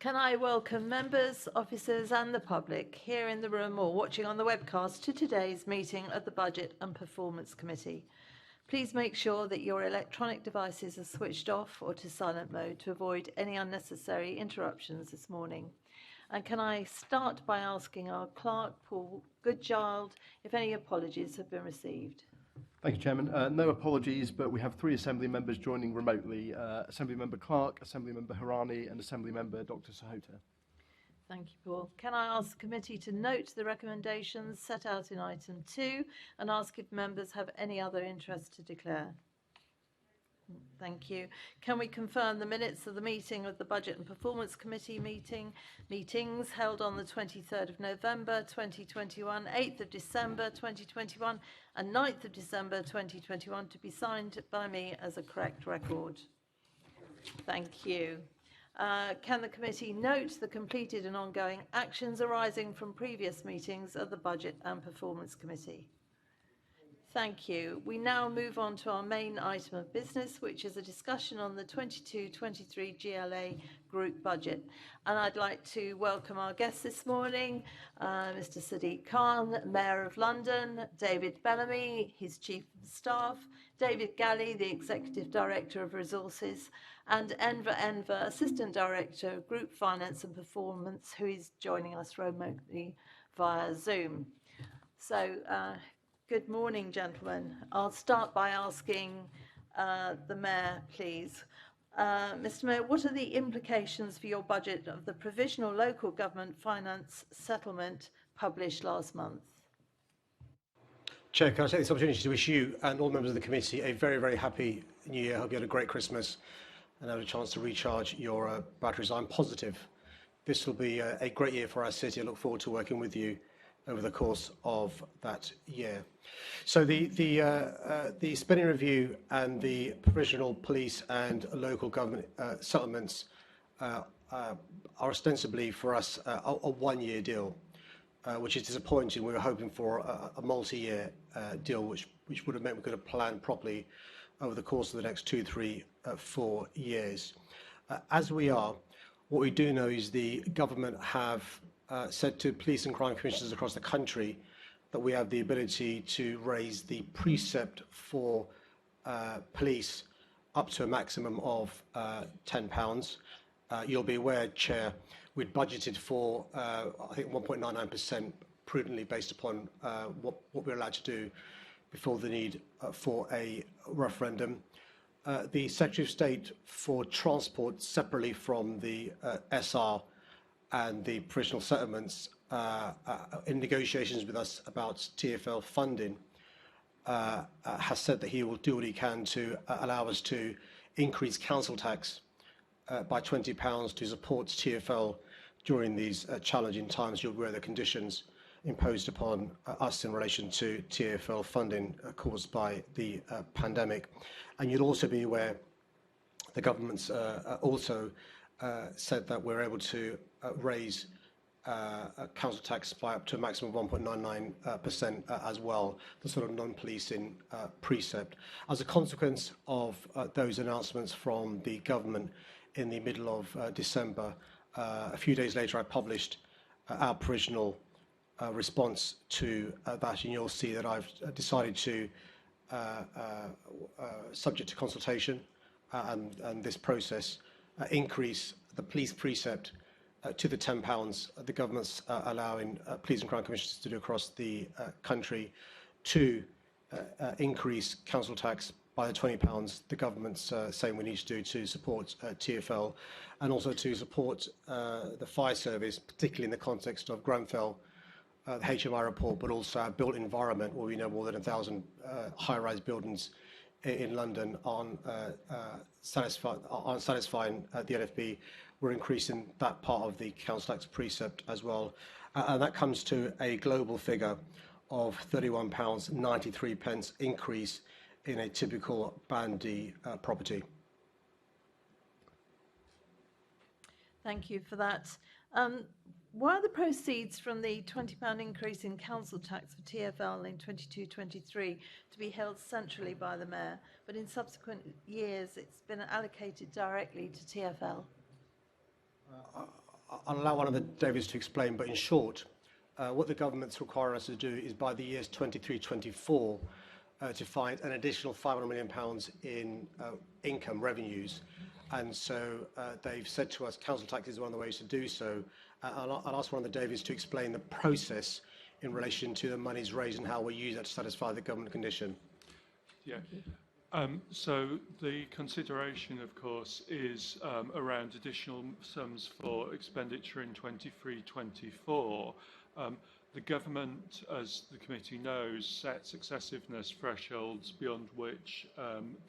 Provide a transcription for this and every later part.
Can I welcome members, officers and the public here in the room or watching on the webcast to today's meeting of the Budget and Performance Committee. Please make sure that your electronic devices are switched off or to silent mode to avoid any unnecessary interruptions this morning. And can I start by asking our clerk, Paul Goodchild, if any apologies have been received? Thank you, Chairman. No apologies, but we have 3 Assembly members joining remotely. Assembly Member Clark, Assembly Member Harani and Assembly Member Dr. Sahota. Thank you, Paul. Can I ask the committee to note the recommendations set out in item 2 and ask if members have any other interest to declare? Thank you. Can we confirm the minutes of the meeting of the Budget and Performance Committee meetings held on the 23rd of November 2021, 8th of December 2021 and 9th of December 2021 to be signed by me as a correct record? Thank you. Can the committee note the completed and ongoing actions arising from previous meetings of the Budget and Performance Committee? Thank you. We now move on to our main item of business, which is a discussion on the 22-23 GLA group budget. And I'd like to welcome our guests this morning, Mr. Sadiq Khan, Mayor of London, David Bellamy, his Chief of Staff, David Gallie, the Executive Director of Resources, and Enver, Assistant Director of Group Finance and Performance, who is joining us remotely via Zoom. So, good morning, gentlemen. I'll start by asking the Mayor, please. Mr. Mayor, what are the implications for your budget of the Provisional Local Government Finance Settlement published last month? Chair, can I take this opportunity to wish you and all members of the committee a very, very happy New Year. I hope you had a great Christmas and had a chance to recharge your batteries. I'm positive this will be a great year for our city. I look forward to working with you over the course of that year. So the spending review and the provisional police and local government settlements are ostensibly for us a one-year deal, which is disappointing. We were hoping for a multi-year deal, which would have meant we could have planned properly over the course of the next 2, 3, 4 years. As we are, what we do know is the government have said to police and crime commissioners across the country that we have the ability to raise the precept for police up to a maximum of £10. You'll be aware, Chair, we'd budgeted for, I think, 1.99% prudently based upon what we're allowed to do before the need for a referendum. The Secretary of State for Transport, separately from the SR and the provisional settlements, in negotiations with us about TfL funding, has said that he will do what he can to allow us to increase council tax by £20 to support TfL during these challenging times. You're aware of the conditions imposed upon us in relation to TfL funding caused by the pandemic. And you'll also be aware the government's also said that we're able to raise council tax by up to a maximum of 1.99% as well, the sort of non-policing precept. As a consequence of those announcements from the government in the middle of December, a few days later I published our provisional response to that, and you'll see that I've decided to, subject to consultation and this process, increase the police precept to the £10 the government's allowing police and crime commissioners to do across the country, to increase council tax by the £20 the government's saying we need to do to support TfL, and also to support the fire service, particularly in the context of Grenfell, the HMI report, but also our built environment, where we know more than 1,000 high-rise buildings in London aren't satisfying the NFB. We're increasing that part of the council tax precept as well. And that comes to a global figure of £31.93 increase in a typical Band D property. Thank you for that. Were the proceeds from the £20 increase in council tax for TfL in 22-23 to be held centrally by the Mayor, but in subsequent years it's been allocated directly to TfL? I'll allow one of the Davies to explain, but in short, what the government's requiring us to do is by the years 23-24 to find an additional £500 million in income revenues. And so they've said to us, council tax is one of the ways to do so. I'll ask one of the Davies to explain the process in relation to the monies raised and how we use that to satisfy the government condition. Yeah. So the consideration, of course, is around additional sums for expenditure in 23-24. The government, as the committee knows, sets excessiveness thresholds beyond which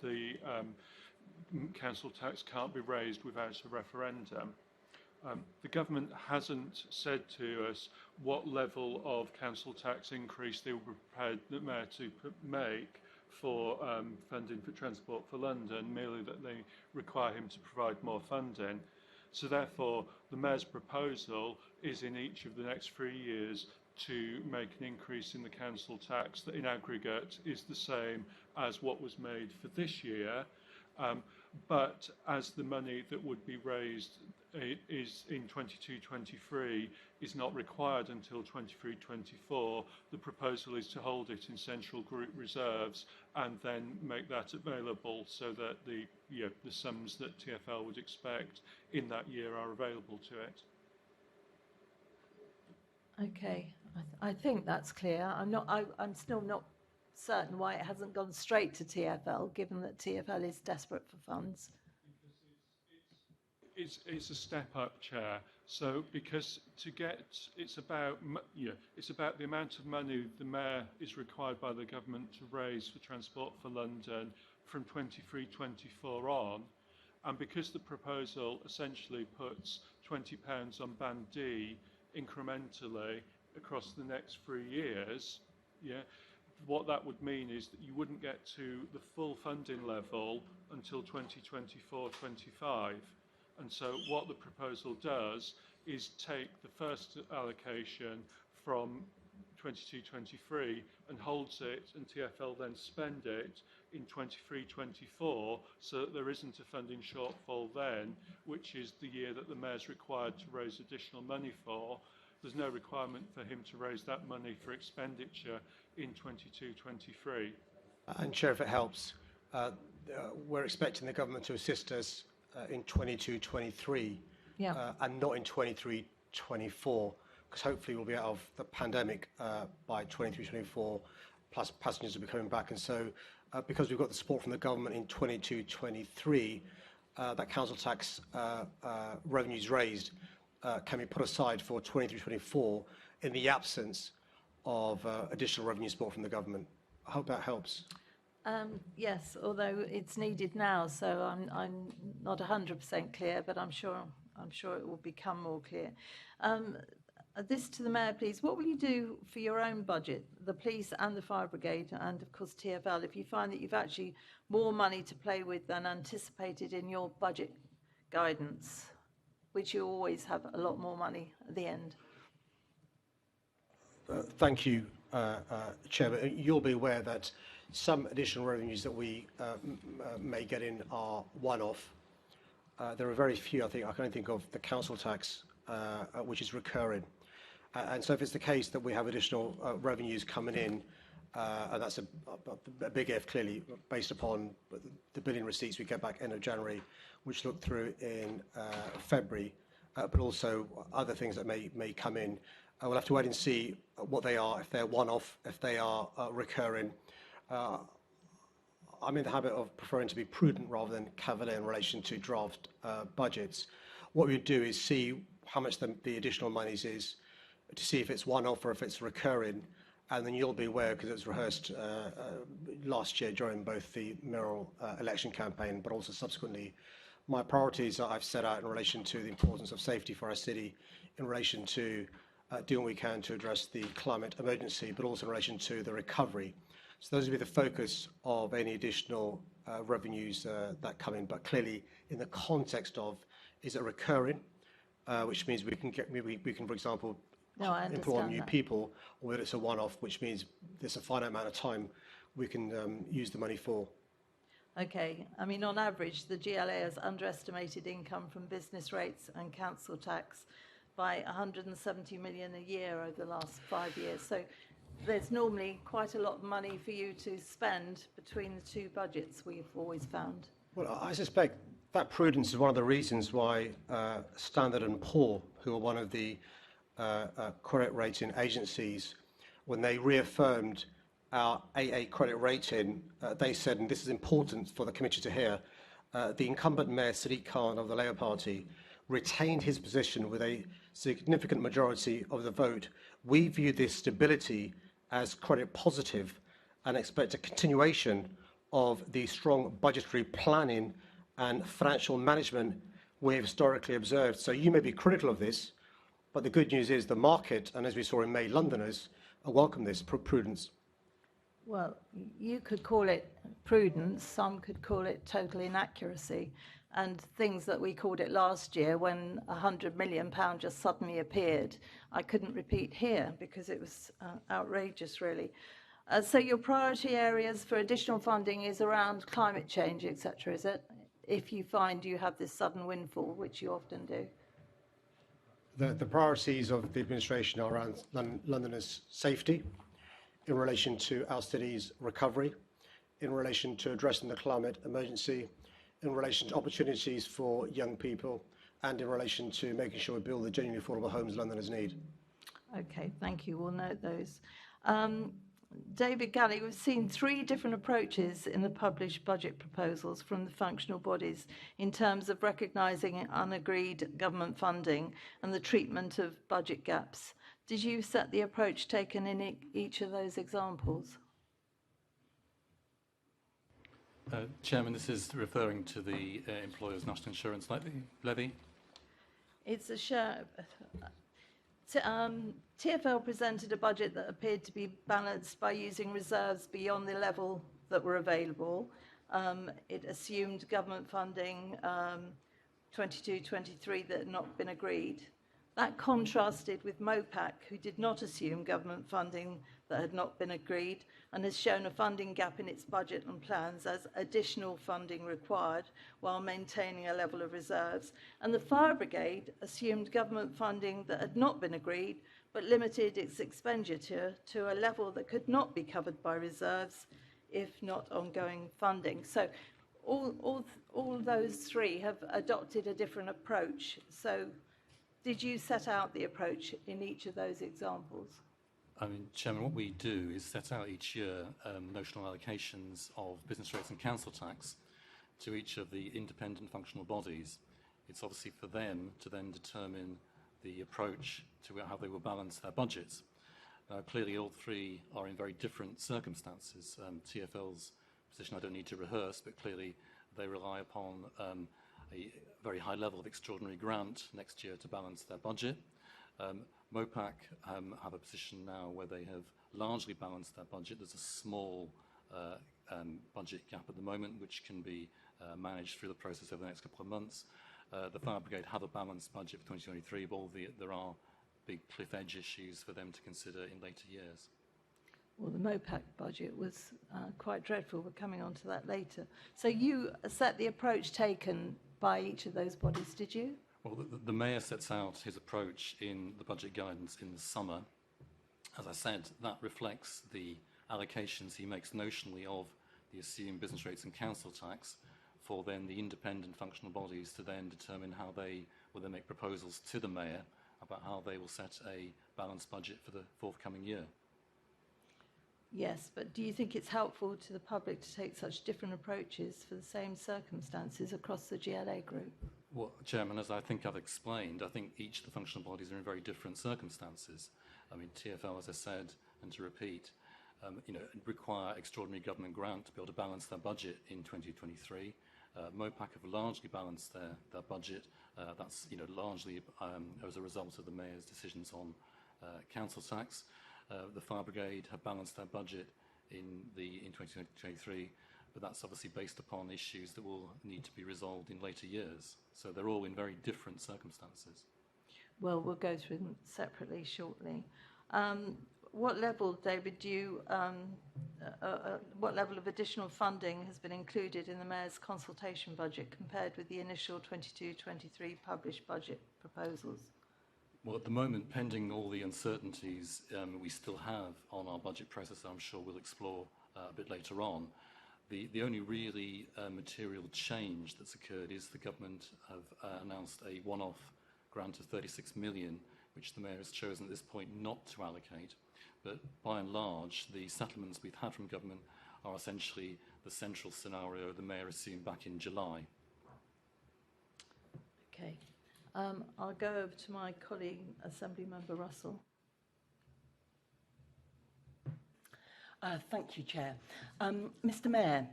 the council tax can't be raised without a referendum. The government hasn't said to us what level of council tax increase they were prepared the Mayor to make for funding for Transport for London, merely that they require him to provide more funding. So therefore, the Mayor's proposal is in each of the next 3 years to make an increase in the council tax that in aggregate is the same as what was made for this year. But as the money that would be raised is in 22-23 is not required until 23-24, the proposal is to hold it in central group reserves and then make that available so that the sums that TfL would expect in that year are available to it. Okay, I think that's clear. I'm still not certain why it hasn't gone straight to TfL, given that TfL is desperate for funds. It's a step up, Chair. So because it's about the amount of money the Mayor is required by the government to raise for Transport for London from 23-24 on, and because the proposal essentially puts £20 on Band D incrementally across the next 3 years, what that would mean is that you wouldn't get to the full funding level until 2024-25. And so what the proposal does is take the first allocation from 22-23 and holds it, and TfL then spend it in 23-24, so that there isn't a funding shortfall then, which is the year that the Mayor's required to raise additional money for. There's no requirement for him to raise that money for expenditure in 22-23. And Chair, if it helps, we're expecting the government to assist us in 22-23 and not in 23-24, because hopefully we'll be out of the pandemic by 23-24, plus passengers will be coming back. And so because we've got the support from the government in 22-23, that council tax revenues raised can be put aside for 23-24 in the absence of additional revenue support from the government. I hope that helps. Yes, although it's needed now, so I'm not 100% clear, but I'm sure it will become more clear. This to the Mayor, please. What will you do for your own budget, the police and the fire brigade, and of course TfL, if you find that you've actually more money to play with than anticipated in your budget guidance, which you always have a lot more money at the end? Thank you, Chair. But you'll be aware that some additional revenues that we may get in are one-off. There are very few, I can only think of the council tax, which is recurring. And so if it's the case that we have additional revenues coming in, and that's a big if, clearly, based upon the billing receipts we get back end of January, which look through in February, but also other things that may come in. We'll have to wait and see what they are, if they're one-off, if they are recurring. I'm in the habit of preferring to be prudent rather than cavalier in relation to draft budgets. What we would do is see how much the additional monies is, to see if it's one-off or if it's recurring, and then you'll be aware, because it was rehearsed last year during both the mayoral election campaign, but also subsequently. My priorities that I've set out in relation to the importance of safety for our city, in relation to doing what we can to address the climate emergency, but also in relation to the recovery. So those will be the focus of any additional revenues that come in, but clearly in the context of, is it recurring, which means we can, for example, employ new people, or whether it's a one-off, which means there's a finite amount of time we can use the money for. Okay, I mean, on average, the GLA has underestimated income from business rates and council tax by 170 million a year over the last 5 years. So there's normally quite a lot of money for you to spend between the two budgets, we've always found. Well, I suspect that prudence is one of the reasons why Standard & Poor, who are one of the credit rating agencies, when they reaffirmed our AA credit rating, they said, and this is important for the committee to hear, the incumbent Mayor Sadiq Khan of the Labour Party retained his position with a significant majority of the vote. We view this stability as credit positive and expect a continuation of the strong budgetary planning and financial management we have historically observed. So you may be critical of this, but the good news is the market, and as we saw in May, Londoners welcome this prudence. Well, you could call it prudence, some could call it total inaccuracy, and things that we called it last year when £100 million just suddenly appeared, I couldn't repeat here because it was outrageous, really. So your priority areas for additional funding is around climate change, etc., is it? If you find you have this sudden windfall, which you often do. The priorities of the administration are around Londoners' safety, in relation to our city's recovery, in relation to addressing the climate emergency, in relation to opportunities for young people, and in relation to making sure we build the genuinely affordable homes Londoners need. Okay, thank you. We'll note those. David Gallie, we've seen 3 different approaches in the published budget proposals from the functional bodies in terms of recognising unagreed government funding and the treatment of budget gaps. Did you set the approach taken in each of those examples? Chairman, this is referring to the Employers' National Insurance Levy. It's a share. TfL presented a budget that appeared to be balanced by using reserves beyond the level that were available. It assumed government funding 22-23 that had not been agreed. That contrasted with MOPAC, who did not assume government funding that had not been agreed and has shown a funding gap in its budget and plans as additional funding required while maintaining a level of reserves. And the Fire Brigade assumed government funding that had not been agreed but limited its expenditure to a level that could not be covered by reserves if not ongoing funding. So all those 3 have adopted a different approach. So did you set out the approach in each of those examples? I mean, Chairman, what we do is set out each year notional allocations of business rates and council tax to each of the independent functional bodies. It's obviously for them to then determine the approach to how they will balance their budgets. Clearly, all 3 are in very different circumstances. TfL's position I don't need to rehearse, but clearly they rely upon a very high level of extraordinary grant next year to balance their budget. MOPAC have a position now where they have largely balanced their budget. There's a small budget gap at the moment, which can be managed through the process over the next couple of months. The Fire Brigade have a balanced budget for 2023, but albeit there are big cliff edge issues for them to consider in later years. Well, the MOPAC budget was quite dreadful. We're coming on to that later. So you set the approach taken by each of those bodies, did you? Well, the Mayor sets out his approach in the budget guidance in the summer. As I said, that reflects the allocations he makes notionally of the assumed business rates and council tax for then the independent functional bodies to then determine how they will then make proposals to the Mayor about how they will set a balanced budget for the forthcoming year. Yes, but do you think it's helpful to the public to take such different approaches for the same circumstances across the GLA group? Well, Chairman, as I think I've explained, I think each of the functional bodies are in very different circumstances. I mean, TfL, as I said, and to repeat, require extraordinary government grant to be able to balance their budget in 2023. MOPAC have largely balanced their budget. That's largely as a result of the Mayor's decisions on council tax. The Fire Brigade have balanced their budget in 2023, but that's obviously based upon issues that will need to be resolved in later years. So they're all in very different circumstances. Well, we'll go through them separately shortly. What level, David, what level of additional funding has been included in the Mayor's consultation budget compared with the initial 22-23 published budget proposals? Well, at the moment, pending all the uncertainties we still have on our budget process, I'm sure we'll explore a bit later on, the only really material change that's occurred is the government have announced a one-off grant of 36 million, which the Mayor has chosen at this point not to allocate. But by and large, the settlements we've had from government are essentially the central scenario the Mayor assumed back in July. Okay. I'll go over to my colleague, Assembly Member Russell. Thank you, Chair. Mr. Mayor,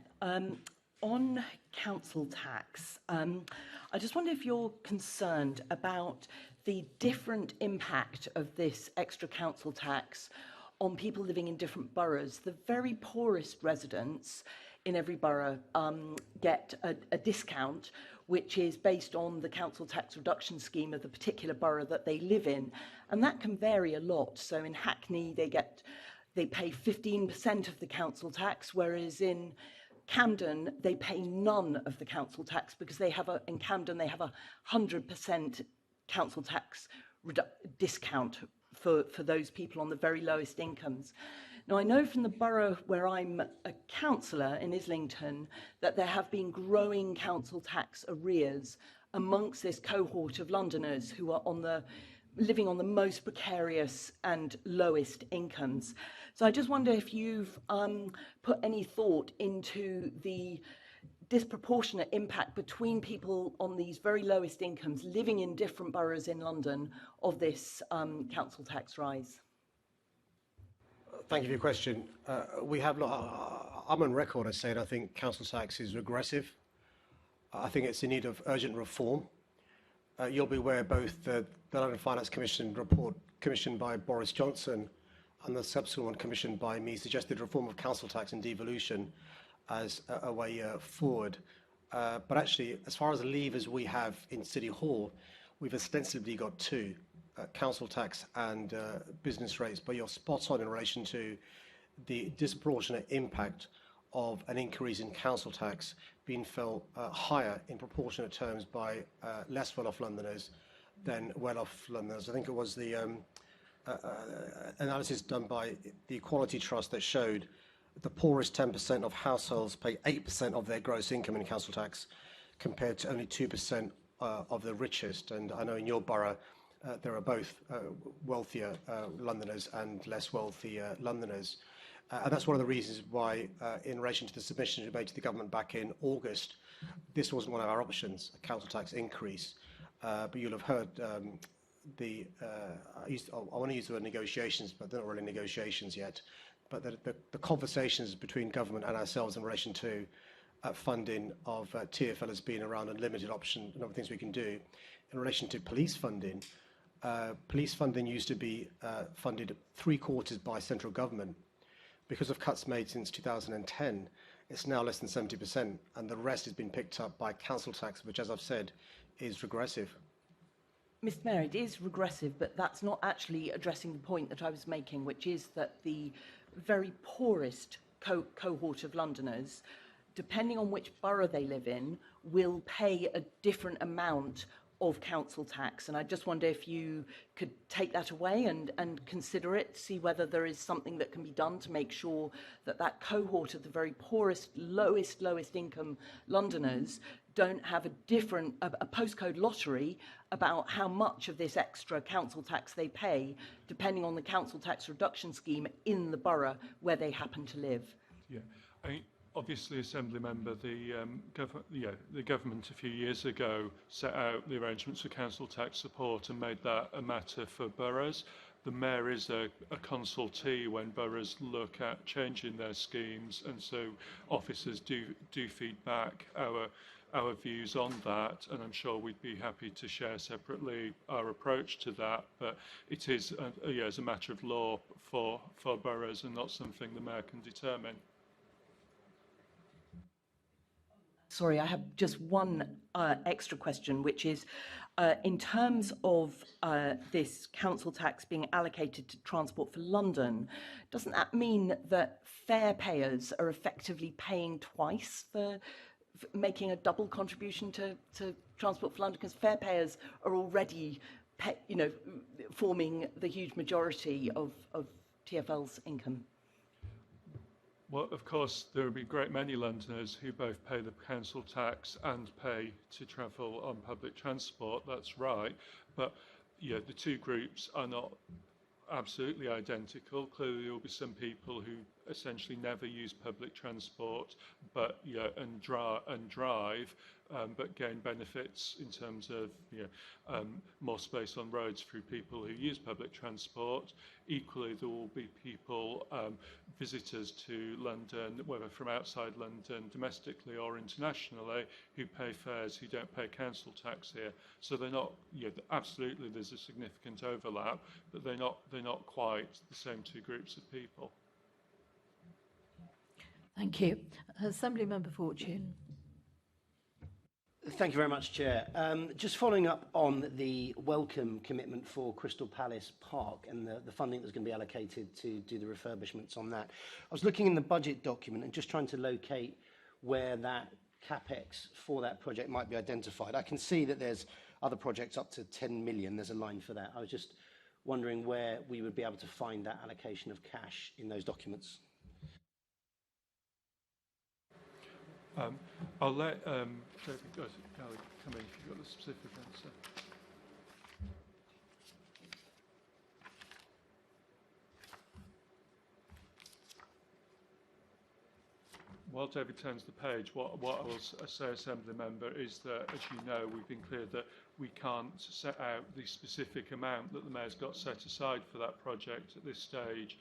on council tax, I just wonder if you're concerned about the different impact of this extra council tax on people living in different boroughs. The very poorest residents in every borough get a discount which is based on the council tax reduction scheme of the particular borough that they live in. And that can vary a lot. So in Hackney, they pay 15% of the council tax, whereas in Camden, they pay none of the council tax because in Camden, they have 100% council tax discount for those people on the very lowest incomes. Now, I know from the borough where I'm a councillor in Islington that there have been growing council tax arrears amongst this cohort of Londoners who are living on the most precarious and lowest incomes. So I just wonder if you've put any thought into the disproportionate impact between people on these very lowest incomes living in different boroughs in London of this council tax rise. Thank you for your question. I'm on record as saying I think council tax is regressive. I think it's in need of urgent reform. You'll be aware both the London Finance Commission report commissioned by Boris Johnson and the subsequent one commissioned by me suggested reform of council tax and devolution as a way forward. But actually, as far as the levers we have in City Hall, we've ostensibly got two. Council tax and business rates, but you're spot on in relation to the disproportionate impact of an increase in council tax being felt higher in proportionate terms by less well-off Londoners than well-off Londoners. I think it was the analysis done by the Equality Trust that showed the poorest 10% of households pay 8% of their gross income in council tax compared to only 2% of the richest. And I know in your borough, there are both wealthier Londoners and less wealthy Londoners. And that's one of the reasons why, in relation to the submission we made to the government back in August, this wasn't one of our options, a council tax increase. But you'll have heard I want to use the word negotiations, but they're not really negotiations yet. But the conversations between government and ourselves in relation to funding of TfL has been around a limited option and other things we can do. In relation to police funding used to be funded 3/4 by central government. Because of cuts made since 2010, it's now less than 70%, and the rest has been picked up by council tax, which, as I've said, is regressive. Mr. Mayor, it is regressive, but that's not actually addressing the point that I was making, which is that the very poorest cohort of Londoners, depending on which borough they live in, will pay a different amount of council tax. And I just wonder if you could take that away and consider it, see whether there is something that can be done to make sure that that cohort of the very poorest, lowest income Londoners don't have a postcode lottery about how much of this extra council tax they pay, depending on the council tax reduction scheme in the borough where they happen to live. Yeah, obviously, Assembly Member, the government a few years ago set out the arrangements for council tax support and made that a matter for boroughs. The Mayor is a consultee when boroughs look at changing their schemes, and so officers do feed back our views on that, and I'm sure we'd be happy to share separately our approach to that, but it is as a matter of law for boroughs and not something the Mayor can determine. Sorry, I have just one extra question, which is in terms of this council tax being allocated to Transport for London, doesn't that mean that fare payers are effectively paying twice for making a double contribution to Transport for London? Because fare payers are already forming the huge majority of TfL's income? Well, of course, there will be a great many Londoners who both pay the council tax and pay to travel on public transport. That's right. But the two groups are not absolutely identical. Clearly, there will be some people who essentially never use public transport, but and drive, but gain benefits in terms of more space on roads through people who use public transport. Equally, there will be people, visitors to London, whether from outside London, domestically or internationally, who pay fares, who don't pay council tax here. So they're not. Absolutely, there's a significant overlap, but they're not quite the same two groups of people. Thank you. Assembly Member Fortune. Thank you very much, Chair. Just following up on the welcome commitment for Crystal Palace Park and the funding that's going to be allocated to do the refurbishments on that. I was looking in the budget document and just trying to locate where that capex for that project might be identified. I can see that there's other projects up to 10 million. There's a line for that. I was just wondering where we would be able to find that allocation of cash in those documents. I'll let Gallie come in if you've got the specific answer. While David turns the page, what I will say, Assembly Member, is that, as you know, we've been clear that we can't set out the specific amount that the Mayor's got set aside for that project at this stage,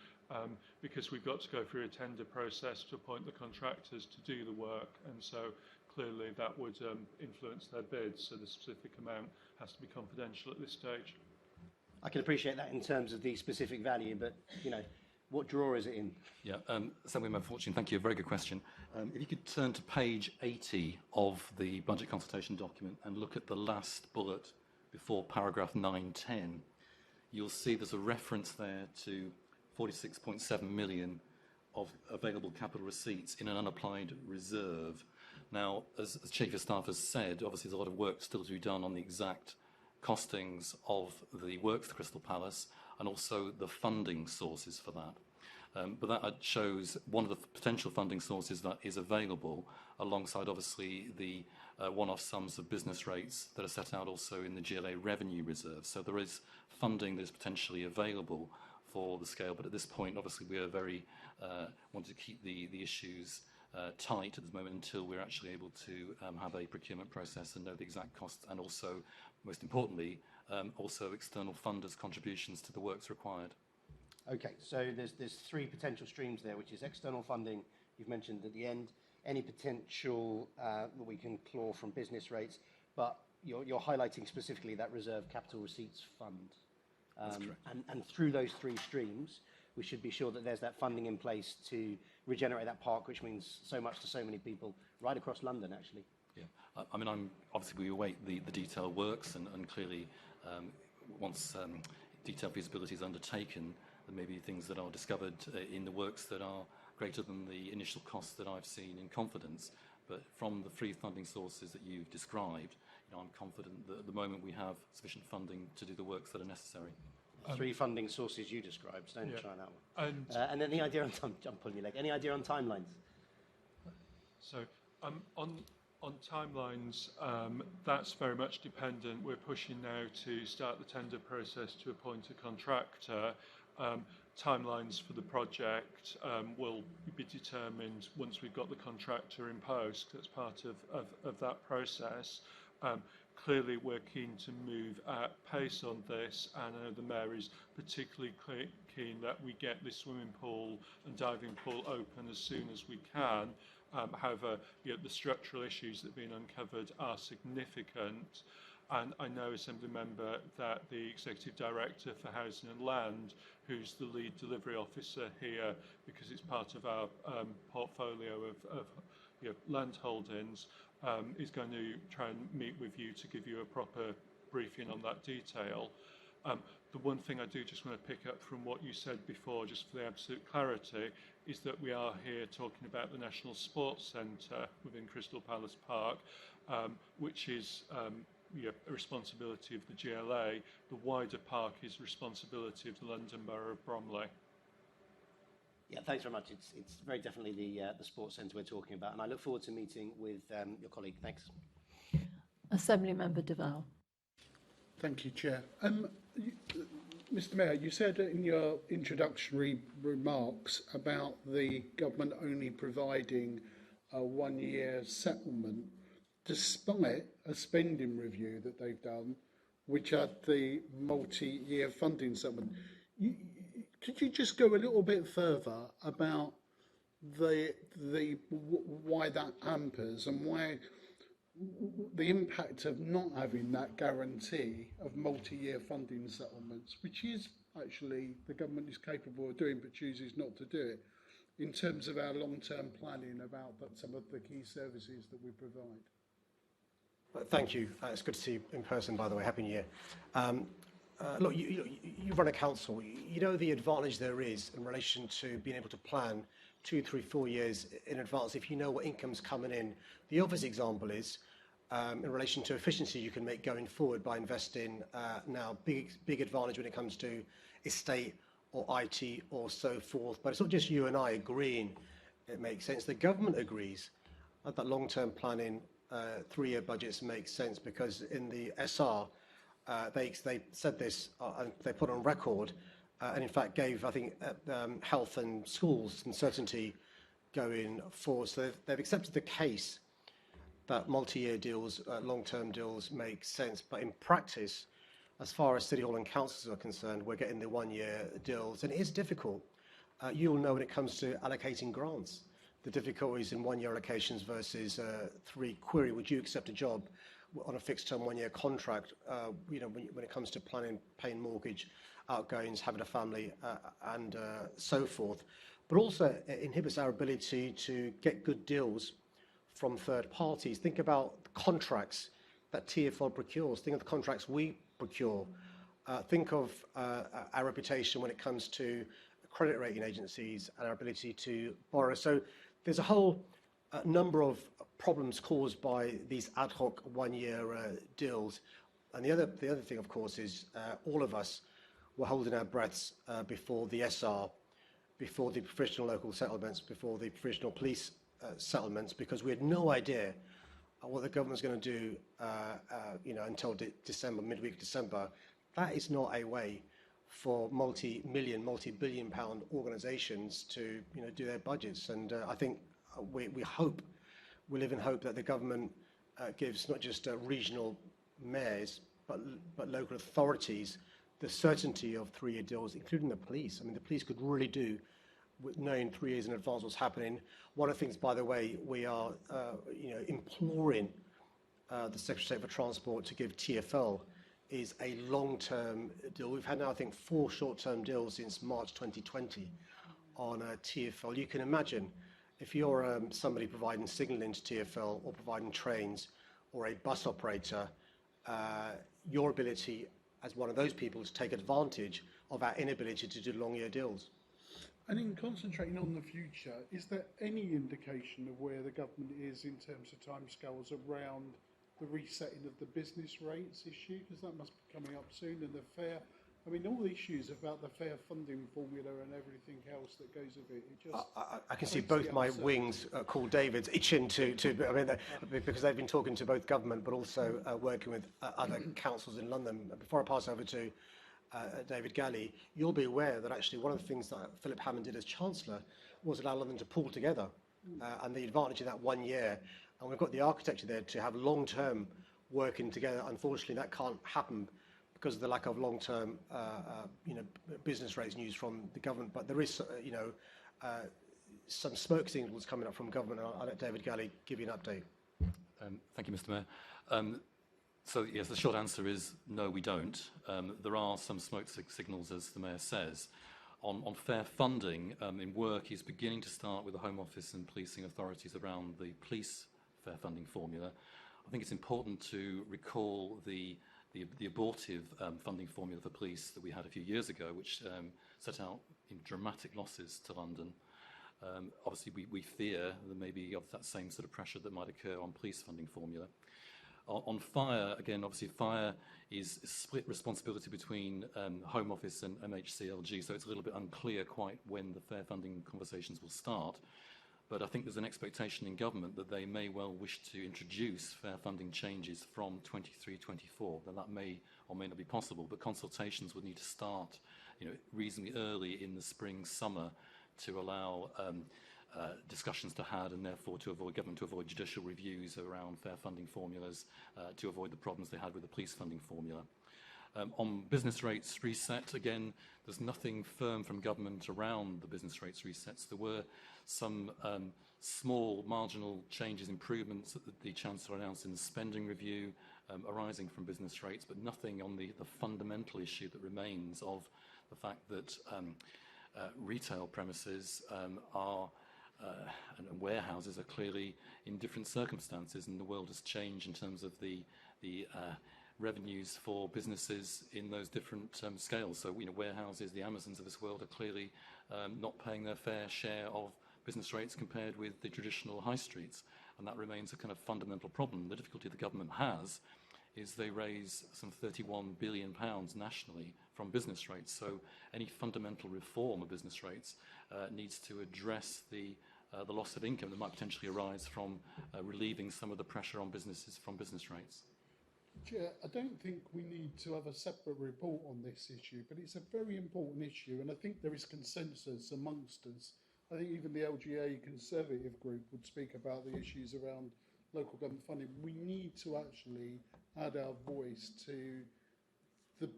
because we've got to go through a tender process to appoint the contractors to do the work, and so clearly that would influence their bids, so the specific amount has to be confidential at this stage. I can appreciate that in terms of the specific value, but, what drawer is it in? Yeah, Assembly Member Fortune, thank you. A very good question. If you could turn to page 80 of the budget consultation document and look at the last bullet before paragraph 910, you'll see there's a reference there to 46.7 million of available capital receipts in an unapplied reserve. Now, as Chief of Staff has said, obviously there's a lot of work still to be done on the exact costings of the works at Crystal Palace and also the funding sources for that. But that shows one of the potential funding sources that is available, alongside obviously the one-off sums of business rates that are set out also in the GLA revenue reserve. So there is funding that is potentially available for the scale, but at this point, obviously, we are very want to keep the issues tight at the moment until we're actually able to have a procurement process and know the exact costs, and also, most importantly, also external funders' contributions to the works required. Okay, so there's three potential streams there, which is external funding, you've mentioned at the end, any potential that we can claw from business rates, but you're highlighting specifically that reserve capital receipts fund. That's correct. And through those three streams, we should be sure that there's that funding in place to regenerate that park, which means so much to so many people right across London, actually. Yeah, I mean, obviously we await the detailed works, and clearly once detailed feasibility is undertaken, there may be things that are discovered in the works that are greater than the initial costs that I've seen in confidence. But from the three funding sources that you've described, I'm confident that at the moment we have sufficient funding to do the works that are necessary. Three funding sources you described, so don't try that one. And then any idea on jump on your leg? Any idea on timelines? So on timelines, that's very much dependent. We're pushing now to start the tender process to appoint a contractor. Timelines for the project will be determined once we've got the contractor in post. That's part of that process. Clearly, we're keen to move at pace on this, and I know the Mayor is particularly keen that we get this swimming pool and diving pool open as soon as we can. However, the structural issues that have been uncovered are significant, and I know, Assembly Member, that the Executive Director for Housing and Land, who's the lead delivery officer here, because it's part of our portfolio of land holdings, is going to try and meet with you to give you a proper briefing on that detail. The one thing I do just want to pick up from what you said before, just for the absolute clarity, is that we are here talking about the National Sports Centre within Crystal Palace Park, which is a responsibility of the GLA. The wider park is responsibility of the London Borough of Bromley. Yeah, thanks very much. It's very definitely the sports centre we're talking about, and I look forward to meeting with your colleague. Thanks. Assembly Member Deval. Thank you, Chair. Mr. Mayor, you said in your introductory remarks about the government only providing a 1-year settlement, despite a spending review that they've done, which had the multi-year funding settlement. Could you just go a little bit further about why that hampers and why the impact of not having that guarantee of multi-year funding settlements, which is actually the government is capable of doing but chooses not to do it, in terms of our long-term planning about some of the key services that we provide? Thank you. It's good to see you in person, by the way. Happy New Year. Look, you run a council. You know the advantage there is in relation to being able to plan 2, 3, 4 years in advance if you know what income's coming in. The obvious example is in relation to efficiency you can make going forward by investing now. Big advantage when it comes to estate or IT or so forth. But it's not just you and I agreeing it makes sense. The government agrees that long-term planning 3-year budgets make sense, because in the SR they said this and they put on record and in fact gave, I think, health and schools some certainty going forward. So they've accepted the case that multi-year deals, long-term deals make sense. But in practice, as far as City Hall and councils are concerned, we're getting the 1-year deals. And it is difficult. You'll know when it comes to allocating grants, the difficulties in 1-year allocations versus 3. Query, would you accept a job on a fixed-term 1-year contract, when it comes to planning, paying mortgage, outgoings, having a family, and so forth. But also it inhibits our ability to get good deals from third parties. Think about the contracts that TfL procures. Think of the contracts we procure. Think of our reputation when it comes to credit rating agencies and our ability to borrow. So there's a whole number of problems caused by these ad hoc 1-year deals. And the other thing, of course, is all of us were holding our breaths before the SR, before the provisional local settlements, before the provisional police settlements, because we had no idea what the government was going to do, until December, midweek December. That is not a way for multi-million, multi-billion pound organisations to, do their budgets. And I think we live in hope that the government gives not just regional mayors, but local authorities the certainty of 3-year deals, including the police. I mean, the police could really do with knowing 3 years in advance what's happening. One of the things, by the way, we are, imploring the Secretary of State for Transport to give TfL is a long-term deal. We've had now, I think, 4 short-term deals since March 2020 on TfL. You can imagine if you're somebody providing signalling to TfL or providing trains or a bus operator, your ability as one of those people to take advantage of our inability to do long-year deals. And in concentrating on the future, is there any indication of where the government is in terms of timescales around the resetting of the business rates issue? Because that must be coming up soon, and the fair. I mean, all the issues about the fair funding formula and everything else that goes with it. I can see both my wings called David's itching to because they've been talking to both government but also working with other councils in London. Before I pass over to David Gallie, you'll be aware that actually one of the things that Philip Hammond did as Chancellor was allow London to pool together, and the advantage of that 1 year. And we've got the architecture there to have long-term working together. Unfortunately, that can't happen because of the lack of long-term, business rates news from the government. But there is, some smoke signals coming up from government. I'll let David Gallie give you an update. Thank you, Mr. Mayor. So, yes, the short answer is no, we don't. There are some smoke signals, as the Mayor says. On fair funding, in work, he's beginning to start with the Home Office and policing authorities around the police fair funding formula. I think it's important to recall the abortive funding formula for police that we had a few years ago, which set out dramatic losses to London. Obviously, we fear there may be of that same sort of pressure that might occur on police funding formula. On fire, again, obviously fire is split responsibility between Home Office and MHCLG, so it's a little bit unclear quite when the fair funding conversations will start. But I think there's an expectation in government that they may well wish to introduce fair funding changes from 23-24. Now that may or may not be possible, but consultations would need to start, reasonably early in the spring, summer, to allow discussions to had, and therefore to avoid government to avoid judicial reviews around fair funding formulas, to avoid the problems they had with the police funding formula. On business rates reset, again, there's nothing firm from government around the business rates resets. There were some small marginal changes, improvements that the Chancellor announced in the spending review arising from business rates, but nothing on the fundamental issue that remains of the fact that retail premises are and warehouses are clearly in different circumstances, and the world has changed in terms of the revenues for businesses in those different scales. So, warehouses, the Amazons of this world, are clearly not paying their fair share of business rates compared with the traditional high streets, and that remains a kind of fundamental problem. The difficulty the government has is they raise some £31 billion nationally from business rates. So any fundamental reform of business rates needs to address the loss of income that might potentially arise from relieving some of the pressure on businesses from business rates. Chair, I don't think we need to have a separate report on this issue, but it's a very important issue, and I think there is consensus amongst us. I think even the LGA Conservative group would speak about the issues around local government funding. We need to actually add our voice to the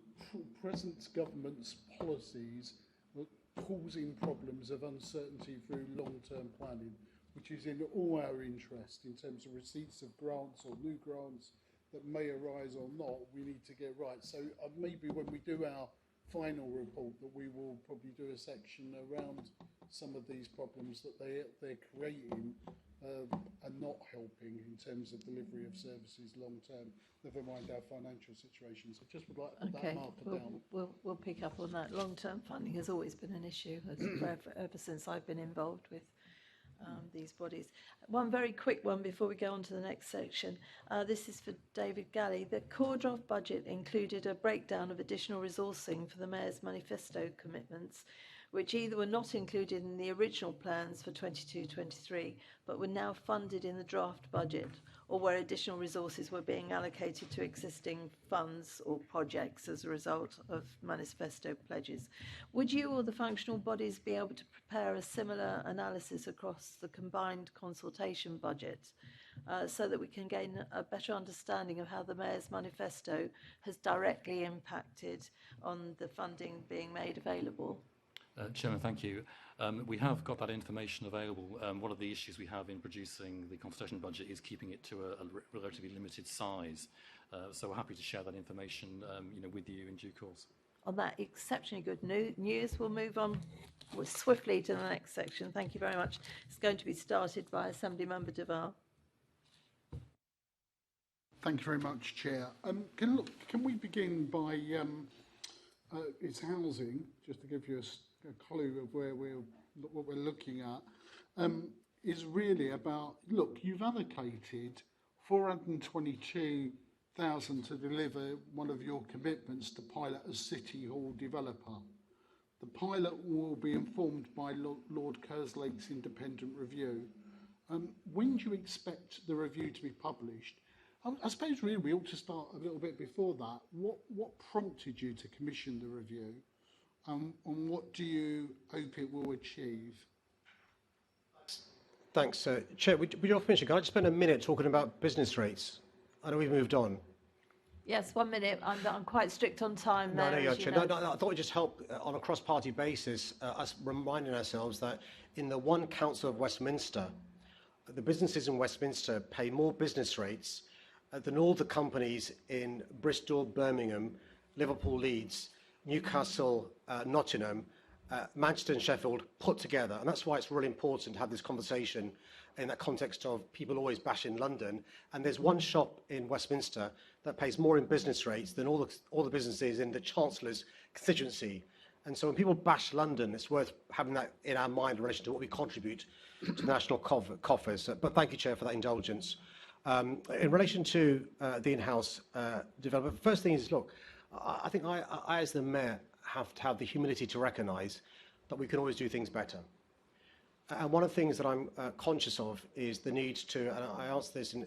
present government's policies causing problems of uncertainty through long-term planning, which is in all our interest in terms of receipts of grants or new grants that may arise or not. We need to get right. So maybe when we do our final report, that we will probably do a section around some of these problems that they're creating and not helping in terms of delivery of services long term, never mind our financial situations. I just would like to put that marker down. We'll pick up on that. Long-term funding has always been an issue ever since I've been involved with these bodies. One very quick one before we go on to the next section. This is for David Gallie. The core draft budget included a breakdown of additional resourcing for the Mayor's Manifesto commitments, which either were not included in the original plans for 22-23, but were now funded in the draft budget, or where additional resources were being allocated to existing funds or projects as a result of Manifesto pledges. Would you or the functional bodies be able to prepare a similar analysis across the combined consultation budget so that we can gain a better understanding of how the Mayor's Manifesto has directly impacted on the funding being made available? Chairman, thank you. We have got that information available. One of the issues we have in producing the consultation budget is keeping it to a relatively limited size. So we're happy to share that information with you in due course. On that exceptionally good news, we'll move on swiftly to the next section. Thank you very much. It's going to be started by Assembly Member Duval. Thank you very much, Chair. Can we begin by it's housing, just to give you a clue of what we're looking at, is really about, look, you've allocated 422,000 to deliver one of your commitments to pilot a City Hall developer. The pilot will be informed by Lord Kerslake's independent review. When do you expect the review to be published? I suppose really we ought to start a little bit before that. What prompted you to commission the review? And what do you hope it will achieve? Thanks, Chair. With your permission, can I just spend a minute talking about business rates? I know we've moved on. Yes, 1 minute. I'm quite strict on time No, there. Chair. No, I thought it would just help on a cross-party basis, us reminding ourselves that in the one Council of Westminster, the businesses in Westminster pay more business rates than all the companies in Bristol, Birmingham, Liverpool, Leeds, Newcastle, Nottingham, Manchester and Sheffield put together. And that's why it's really important to have this conversation in that context of people always bashing London. And there's one shop in Westminster that pays more in business rates than all the businesses in the Chancellor's constituency. And so when people bash London, it's worth having that in our mind in relation to what we contribute to the national coffers. But thank you, Chair, for that indulgence. In relation to the in-house developer, the first thing is, look, I think I, as the mayor, have to have the humility to recognise that we can always do things better. And one of the things that I'm conscious of is the need to, and I answered this in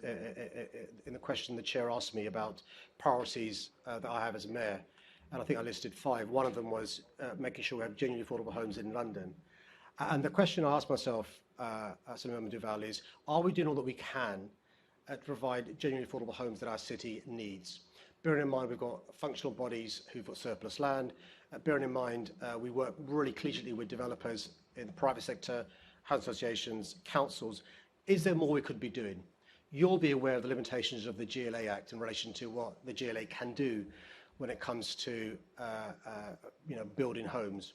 the question the chair asked me about priorities that I have as a mayor, and I think I listed 5. One of them was making sure we have genuinely affordable homes in London. And the question I asked myself, Assemblyman Duval, is, are we doing all that we can to provide genuinely affordable homes that our city needs? Bearing in mind we've got functional bodies who've got surplus land. Bearing in mind we work really collegiately with developers in the private sector, housing associations, councils. Is there more we could be doing? You'll be aware of the limitations of the GLA Act in relation to what the GLA can do when it comes to building homes.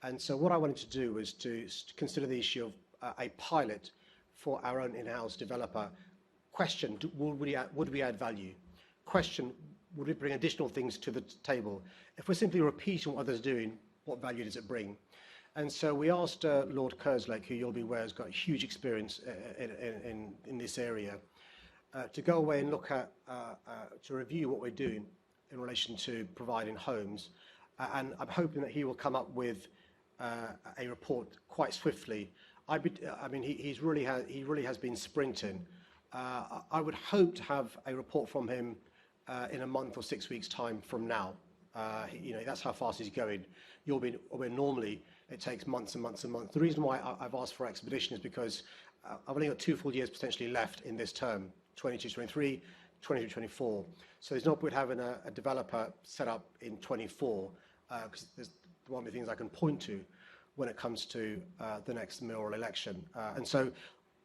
And so what I wanted to do was to consider the issue of a pilot for our own in-house developer. Question, would we add value? Question, would it bring additional things to the table? If we're simply repeating what others are doing, what value does it bring? And so we asked Lord Kerslake, who you'll be aware has got huge experience in this area, to go away and look at, to review what we're doing in relation to providing homes. And I'm hoping that he will come up with a report quite swiftly. I mean, he really has been sprinting. I would hope to have a report from him in a month or 6 weeks' time from now. That's how fast he's going. Normally it takes months and months and months. The reason why I've asked for expedition is because I've only got 2 full years potentially left in this term, 22-23, 22-24. So there's no point having a developer set up in 24, because there's one of the things I can point to when it comes to the next mayoral election. And so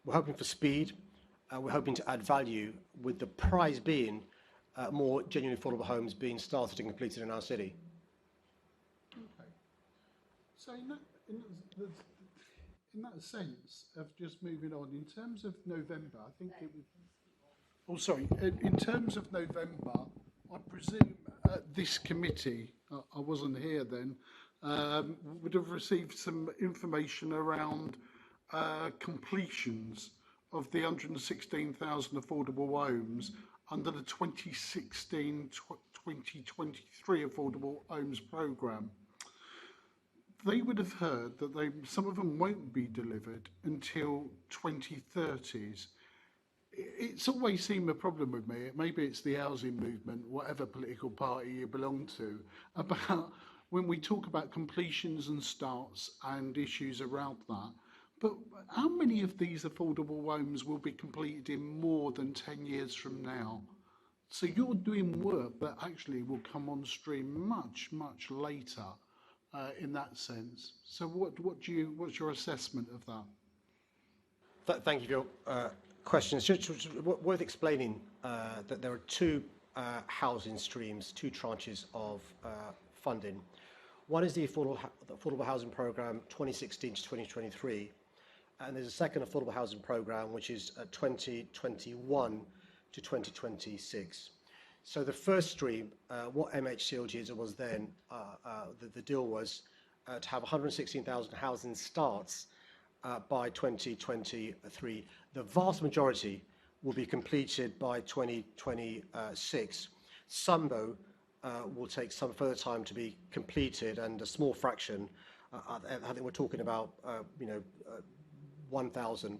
we're hoping for speed. We're hoping to add value, with the prize being more genuinely affordable homes being started and completed in our city. Okay. So in that sense of just moving on, in terms of November, I think it was... Oh, sorry. In terms of November, I presume this committee, I wasn't here then, would have received some information around completions of the 116,000 affordable homes under the 2016-2023 Affordable Homes Programme. They would have heard that some of them won't be delivered until 2030s. It's always seemed a problem with me, maybe it's the housing movement, whatever political party you belong to, about when we talk about completions and starts and issues around that. But how many of these affordable homes will be completed in more than 10 years from now? So you're doing work that actually will come on stream much, much later in that sense. So what's your assessment of that? Thank you for your question. It's just worth explaining that there are 2 housing streams, 2 tranches of funding. One is the Affordable Housing Programme 2016 to 2023, and there's a second Affordable Housing Programme which is 2021 to 2026. So the first stream, what MHCLG was then, the deal was to have 116,000 housing starts by 2023. The vast majority will be completed by 2026. Some, though, will take some further time to be completed, and a small fraction, I think we're talking about, 1,000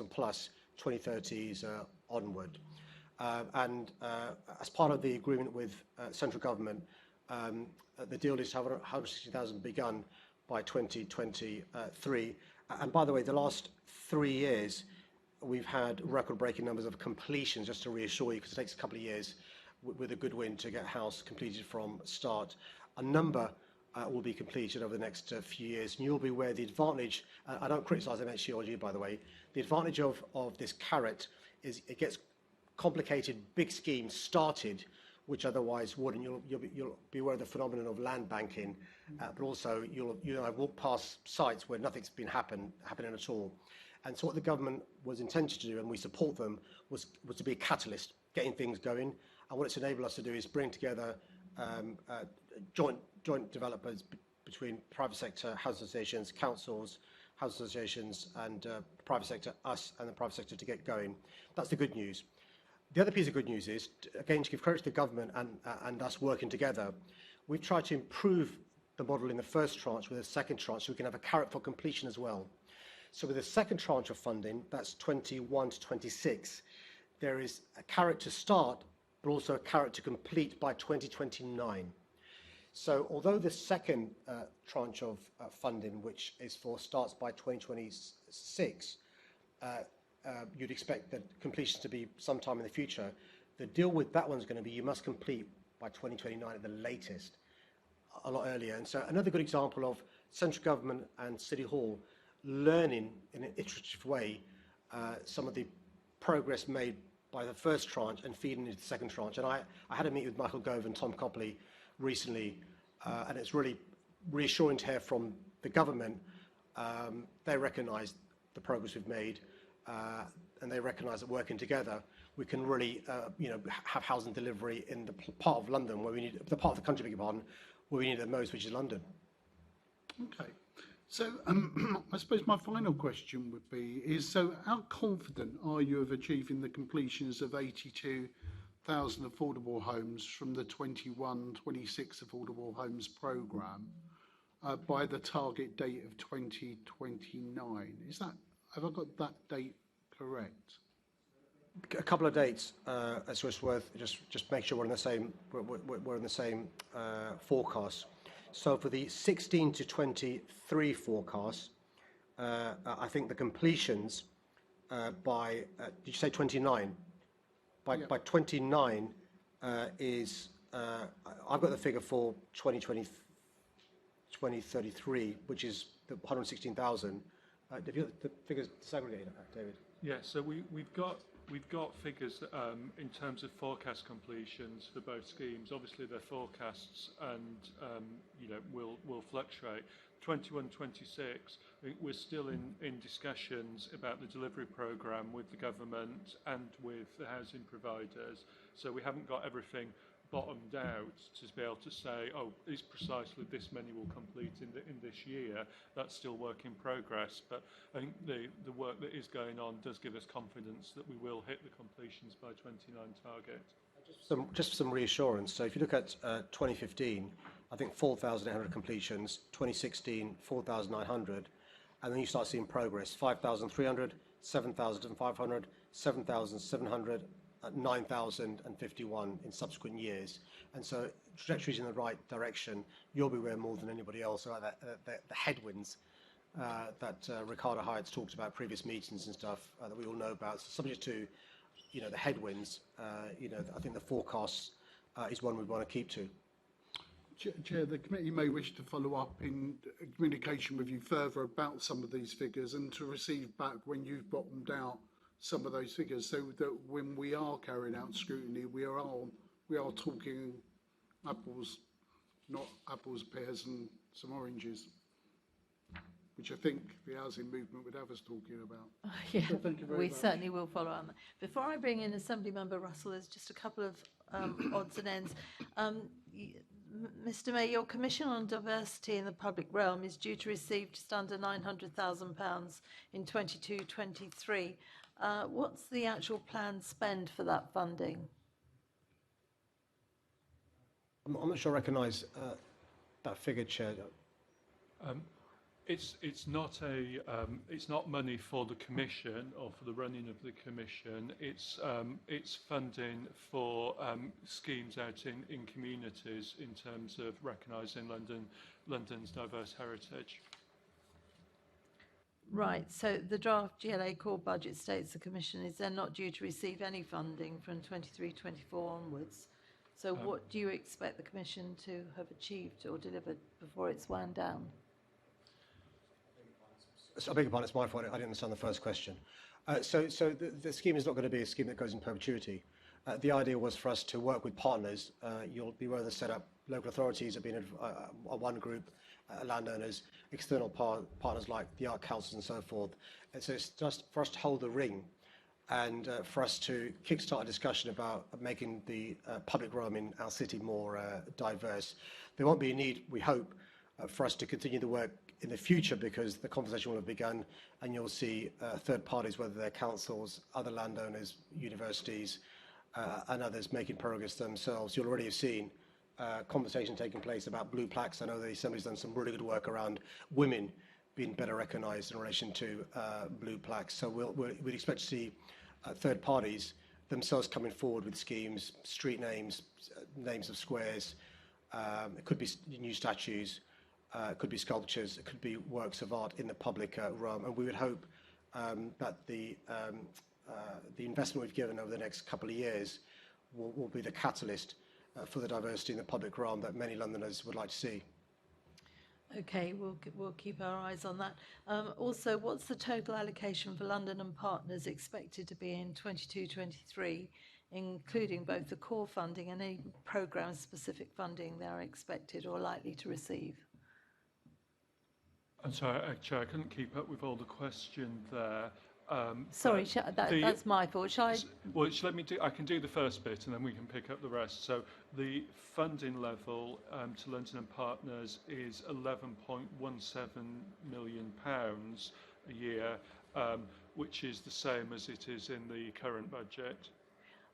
plus 2030s onward. And as part of the agreement with central government, the deal is to have 160,000 begun by 2023. And by the way, the last 3 years, we've had record-breaking numbers of completions, just to reassure you, because it takes a couple of years with a good win to get a house completed from start. A number will be completed over the next few years, and you'll be aware the advantage, I don't criticise MHCLG, by the way, the advantage of this carrot is it gets complicated, big schemes started, which otherwise wouldn't. You'll be aware of the phenomenon of land banking, but also I've walked past sites where nothing's been happening at all. And so what the government was intended to do, and we support them, was to be a catalyst, getting things going. And what it's enabled us to do is bring together joint developers between private sector, housing associations, councils, housing associations, and private sector, us and the private sector, to get going. That's the good news. The other piece of good news is, again, to give credit to the government and us working together, we've tried to improve the model in the first tranche with a second tranche so we can have a carrot for completion as well. So with the second tranche of funding, that's 21 to 26, there is a carrot to start, but also a carrot to complete by 2029. So although the second tranche of funding, which is for starts by 2026, you'd expect the completion to be sometime in the future. The deal with that one's going to be you must complete by 2029 at the latest, a lot earlier. And so another good example of central government and City Hall learning in an iterative way some of the progress made by the first tranche and feeding into the second tranche. And I had a meeting with Michael Gove and Tom Copley recently, and it's really reassuring to hear from the government. They recognise the progress we've made, and they recognise that working together, we can really, have housing delivery in the part of London where we need, the part of the country, beg your pardon, where we need it the most, which is London. Okay. So I suppose my final question would be, so how confident are you of achieving the completions of 82,000 affordable homes from the 21-26 affordable homes programme by the target date of 2029? Have I got that date correct? A couple of dates, so it's worth just make sure we're in the same forecast. So for the 16 to 23 forecast, I think the completions by did you say 29? By 29 is I've got the figure for 2033, which is the 116,000. Have you got the figures disaggregated, David? Yeah, so we've got figures in terms of forecast completions for both schemes. Obviously, they're forecasts and will fluctuate. 21-26, we're still in discussions about the delivery programme with the government and with the housing providers. So we haven't got everything bottomed out to be able to say, oh, it's precisely this many will complete in this year. That's still work in progress, but I think the work that is going on does give us confidence that we will hit the completions by 29 target. Just some reassurance. So if you look at 2015, I think 4,800 completions, 2016, 4,900, and then you start seeing progress, 5,300, 7,500, 7,700, 9,051 in subsequent years. And so trajectory's in the right direction. You'll be aware more than anybody else about the headwinds that Ricardo Hyatt's talked about previous meetings and stuff that we all know about. So subject to, the headwinds, I think the forecast is one we want to keep to. Chair, the committee may wish to follow up in communication with you further about some of these figures and to receive back when you've bottomed out some of those figures, so that when we are carrying out scrutiny, we are talking apples, not apples, pears and some oranges, which I think the housing movement would have us talking about. Yeah, So thank you very much. certainly will follow on. Before I bring in Assembly Member Russell, there's just a couple of odds and ends. Mr. Mayor, your Commission on Diversity in the Public Realm is due to receive just under £900,000 in 22-23. What's the actual planned spend for that funding? I'm not sure I recognise that figure, Chair. It's not money for the Commission or for the running of the Commission. It's funding for schemes out in communities in terms of recognising London's diverse heritage. Right, so the draft GLA core budget states the Commission is then not due to receive any funding from 23-24 onwards. So what do you expect the Commission to have achieved or delivered before it's wound down? I beg your pardon, it's my fault. I didn't understand the first question. So the scheme is not going to be a scheme that goes in perpetuity. The idea was for us to work with partners. You'll be aware of the setup. Local authorities have been one group, landowners, external partners like the art councils and so forth. And so it's just for us to hold the ring and for us to kickstart a discussion about making the public realm in our city more diverse. There won't be a need, we hope, for us to continue the work in the future because the conversation will have begun and you'll see third parties, whether they're councils, other landowners, universities, and others making progress themselves. You'll already have seen conversation taking place about blue plaques. I know the Assembly's done some really good work around women being better recognised in relation to blue plaques. So we'd expect to see third parties themselves coming forward with schemes, street names, names of squares. It could be new statues, it could be sculptures, it could be works of art in the public realm. And we would hope that the investment we've given over the next couple of years will be the catalyst for the diversity in the public realm that many Londoners would like to see. Okay, we'll keep our eyes on that. Also, what's the total allocation for London and Partners expected to be in 22-23, including both the core funding and any programme-specific funding they are expected or likely to receive? I'm sorry, Chair, I couldn't keep up with all the question there. Sorry, that's my fault. Shall I? Well, let me do. I can do the first bit, and then we can pick up the rest. So the funding level to London and Partners is £11.17 million a year, which is the same as it is in the current budget.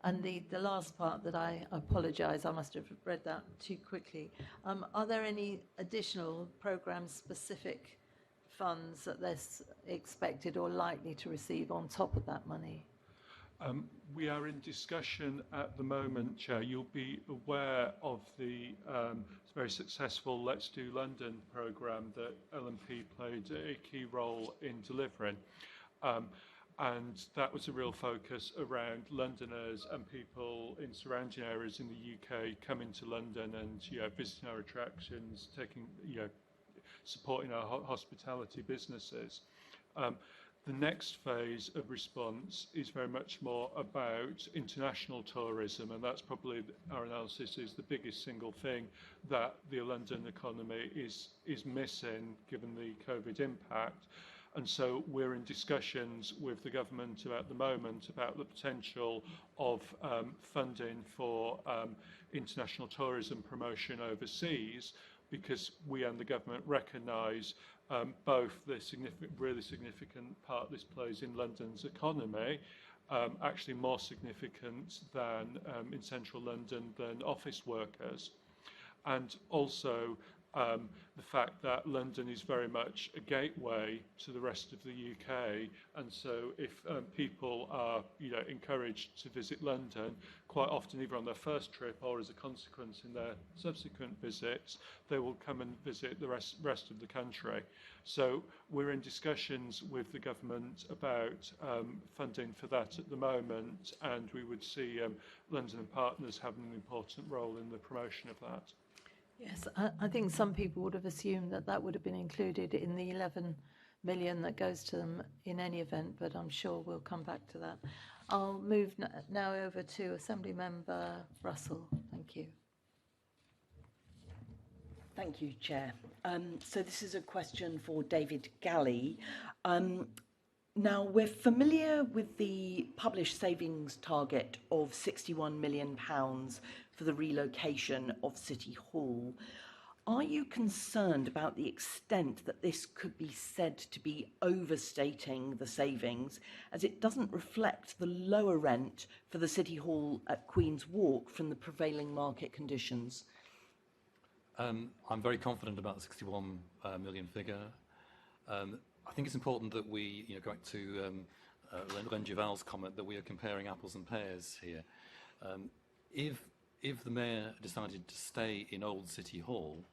And the last part that I apologise, I must have read that too quickly. Are there any additional programme-specific funds that they're expected or likely to receive on top of that money? We are in discussion at the moment, Chair. You'll be aware of the very successful Let's Do London programme that LNP played a key role in delivering. And that was a real focus around Londoners and people in surrounding areas in the UK coming to London and visiting our attractions, supporting our hospitality businesses. The next phase of response is very much more about international tourism, and that's probably, our analysis is, the biggest single thing that the London economy is missing given the COVID impact. And so we're in discussions with the government at the moment about the potential of funding for international tourism promotion overseas, because we and the government recognise both the really significant part this plays in London's economy, actually more significant than in central London than office workers, and also the fact that London is very much a gateway to the rest of the UK, and so if people are encouraged to visit London, quite often either on their first trip or as a consequence in their subsequent visits, they will come and visit the rest of the country. So we're in discussions with the government about funding for that at the moment, and we would see London and Partners having an important role in the promotion of that. Yes, I think some people would have assumed that that would have been included in the 11 million that goes to them in any event, but I'm sure we'll come back to that. I'll move now over to Assembly Member Russell. Thank you. Thank you, Chair. So this is a question for David Gallie. Now, we're familiar with the published savings target of £61 million for the relocation of City Hall. Are you concerned about the extent that this could be said to be overstating the savings, as it doesn't reflect the lower rent for the City Hall at Queen's Walk from the prevailing market conditions? I'm very confident about the 61 million figure. I think it's important that we, go back to Len Duval's comment that we are comparing apples and pears here. If the Mayor decided to stay in Old City Hall,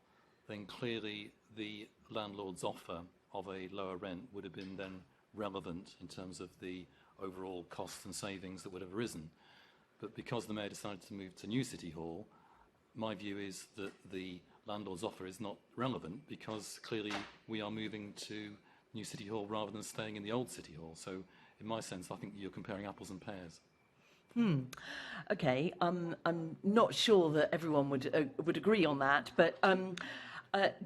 then clearly the landlord's offer of a lower rent would have been then relevant in terms of the overall costs and savings that would have arisen. But because the Mayor decided to move to New City Hall, my view is that the landlord's offer is not relevant, because clearly we are moving to New City Hall rather than staying in the Old City Hall. So in my sense, I think you're comparing apples and pears. Okay, I'm not sure that everyone would agree on that, but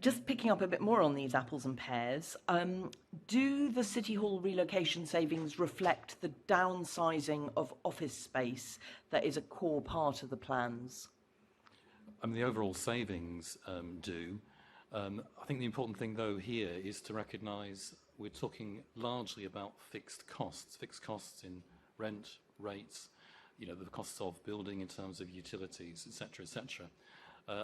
just picking up a bit more on these apples and pears, do the City Hall relocation savings reflect the downsizing of office space that is a core part of the plans? I mean, the overall savings do. I think the important thing, though, here is to recognise we're talking largely about fixed costs in rent, rates, the costs of building in terms of utilities, etc., etc.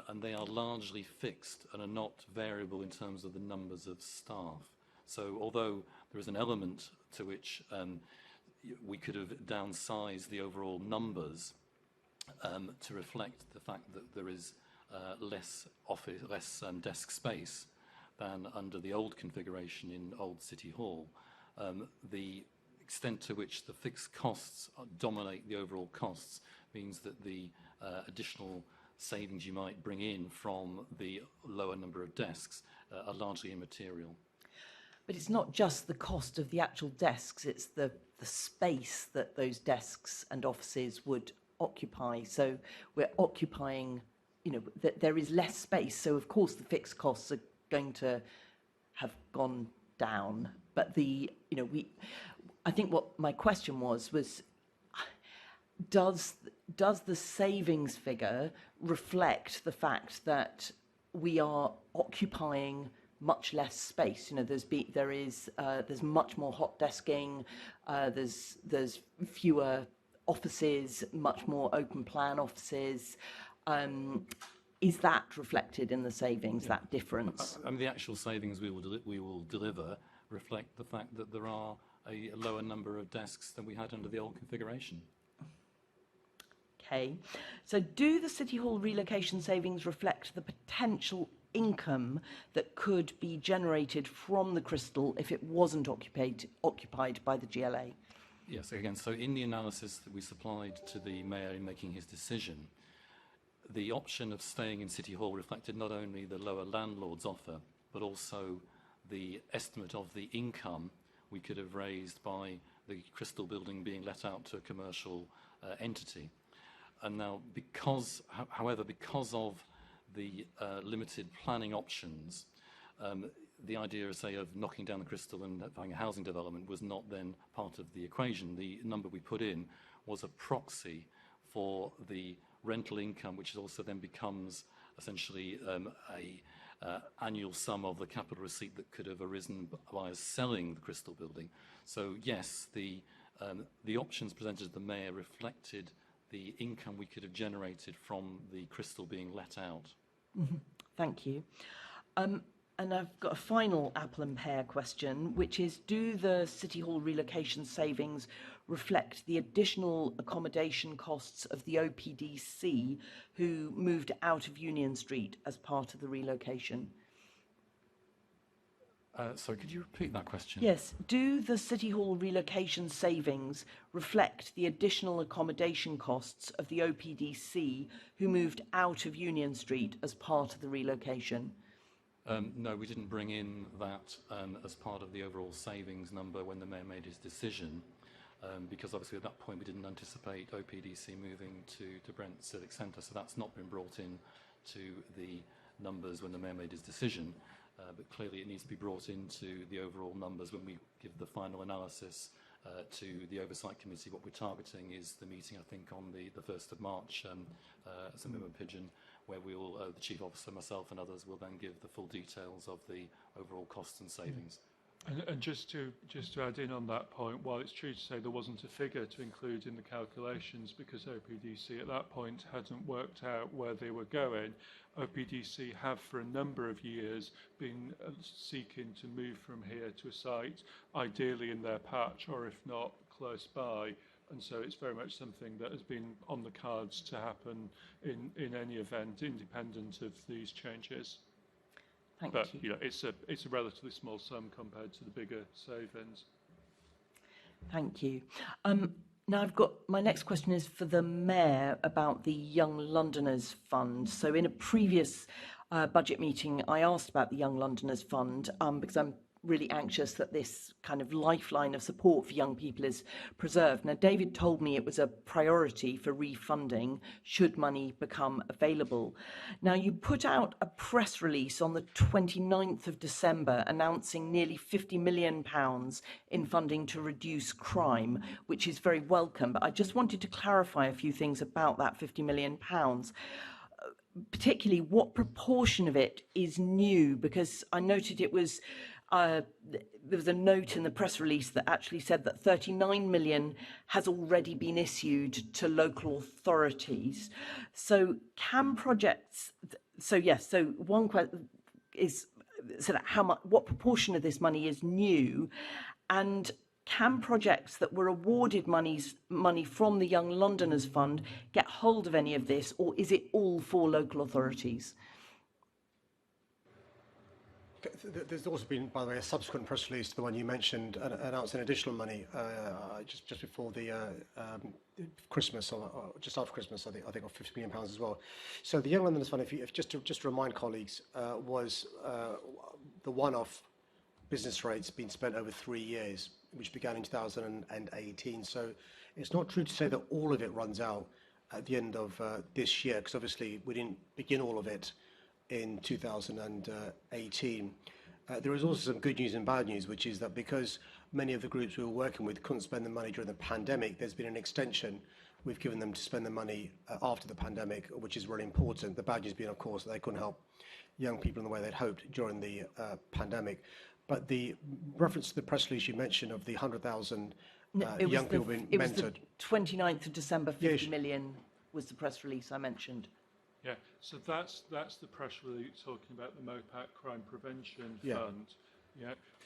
And they are largely fixed and are not variable in terms of the numbers of staff. So although there is an element to which we could have downsized the overall numbers to reflect the fact that there is less desk space than under the old configuration in Old City Hall, the extent to which the fixed costs dominate the overall costs means that the additional savings you might bring in from the lower number of desks are largely immaterial. But it's not just the cost of the actual desks, it's the space that those desks and offices would occupy. So we're occupying, that there is less space. So of course the fixed costs are going to have gone down. But I think what my question was does the savings figure reflect the fact that we are occupying much less space? There's much more hot desking. There's fewer offices, much more open plan offices. Is that reflected in the savings? That difference? The actual savings we will deliver reflect the fact that there are a lower number of desks than we had under the old configuration. Okay. So do the City Hall relocation savings reflect the potential income that could be generated from the Crystal if it wasn't occupied by the GLA? Yes, again, so in the analysis that we supplied to the Mayor in making his decision, the option of staying in City Hall reflected not only the lower landlord's offer, but also the estimate of the income we could have raised by the Crystal building being let out to a commercial entity. And now, because of the limited planning options, the idea, say, of knocking down the Crystal and having a housing development was not then part of the equation. The number we put in was a proxy for the rental income, which also then becomes essentially a annual sum of the capital receipt that could have arisen by us selling the Crystal building. So yes, the options presented to the Mayor reflected the income we could have generated from the Crystal being let out. Mm-hmm. Thank you. And I've got a final apple and pear question, which is, do the City Hall relocation savings reflect the additional accommodation costs of the OPDC who moved out of Union Street as part of the relocation? Sorry, could you repeat that question? Yes. Do the City Hall relocation savings reflect the additional accommodation costs of the OPDC who moved out of Union Street as part of the relocation? No, we didn't bring in that as part of the overall savings number when the Mayor made his decision, because obviously at that point we didn't anticipate OPDC moving to Brent Civic Centre, so that's not been brought in to the numbers when the Mayor made his decision. But clearly it needs to be brought into the overall numbers when we give the final analysis to the Oversight Committee. What we're targeting is the meeting, I think, on the 1st of March, St Mirren Pigeon, where we will, the Chief Officer, myself and others will then give the full details of the overall costs and savings. And just to add in on that point, while it's true to say there wasn't a figure to include in the calculations because OPDC at that point hadn't worked out where they were going, OPDC have for a number of years been seeking to move from here to a site, ideally in their patch or if not close by. And so it's very much something that has been on the cards to happen in any event, independent of these changes. But it's a relatively small sum compared to the bigger savings. Thank you. Now my next question is for the Mayor about the Young Londoners Fund. So in a previous budget meeting, I asked about the Young Londoners Fund because I'm really anxious that this kind of lifeline of support for young people is preserved. Now, David told me it was a priority for refunding should money become available. Now, you put out a press release on the 29th of December announcing nearly £50 million in funding to reduce crime, which is very welcome. But I just wanted to clarify a few things about that £50 million. Particularly, what proportion of it is new? Because I noted it was there was a note in the press release that actually said that 39 million has already been issued to local authorities. So can projects, so yes, so one question is, so that how much, what proportion of this money is new, and can projects that were awarded money from the Young Londoners Fund get hold of any of this, or is it all for local authorities? There's also been, by the way, a subsequent press release to the one you mentioned, announcing additional money just before the Christmas, or just after Christmas, I think of £50 million as well. So the Young Londoners Fund, if just to remind colleagues, was the one-off business rates being spent over 3 years, which began in 2018. So it's not true to say that all of it runs out at the end of this year, because obviously we didn't begin all of it in 2018. There is also some good news and bad news, which is that because many of the groups we were working with couldn't spend the money during the pandemic, there's been an extension we've given them to spend the money after the pandemic, which is really important. The bad news being, of course, that they couldn't help young people in the way they'd hoped during the pandemic. But the reference to the press release you mentioned of the 100,000 young people being mentored. It was the 29th of December, 50 million was the press release I mentioned. Yeah, so that's the press release talking about the MOPAC Crime Prevention Fund,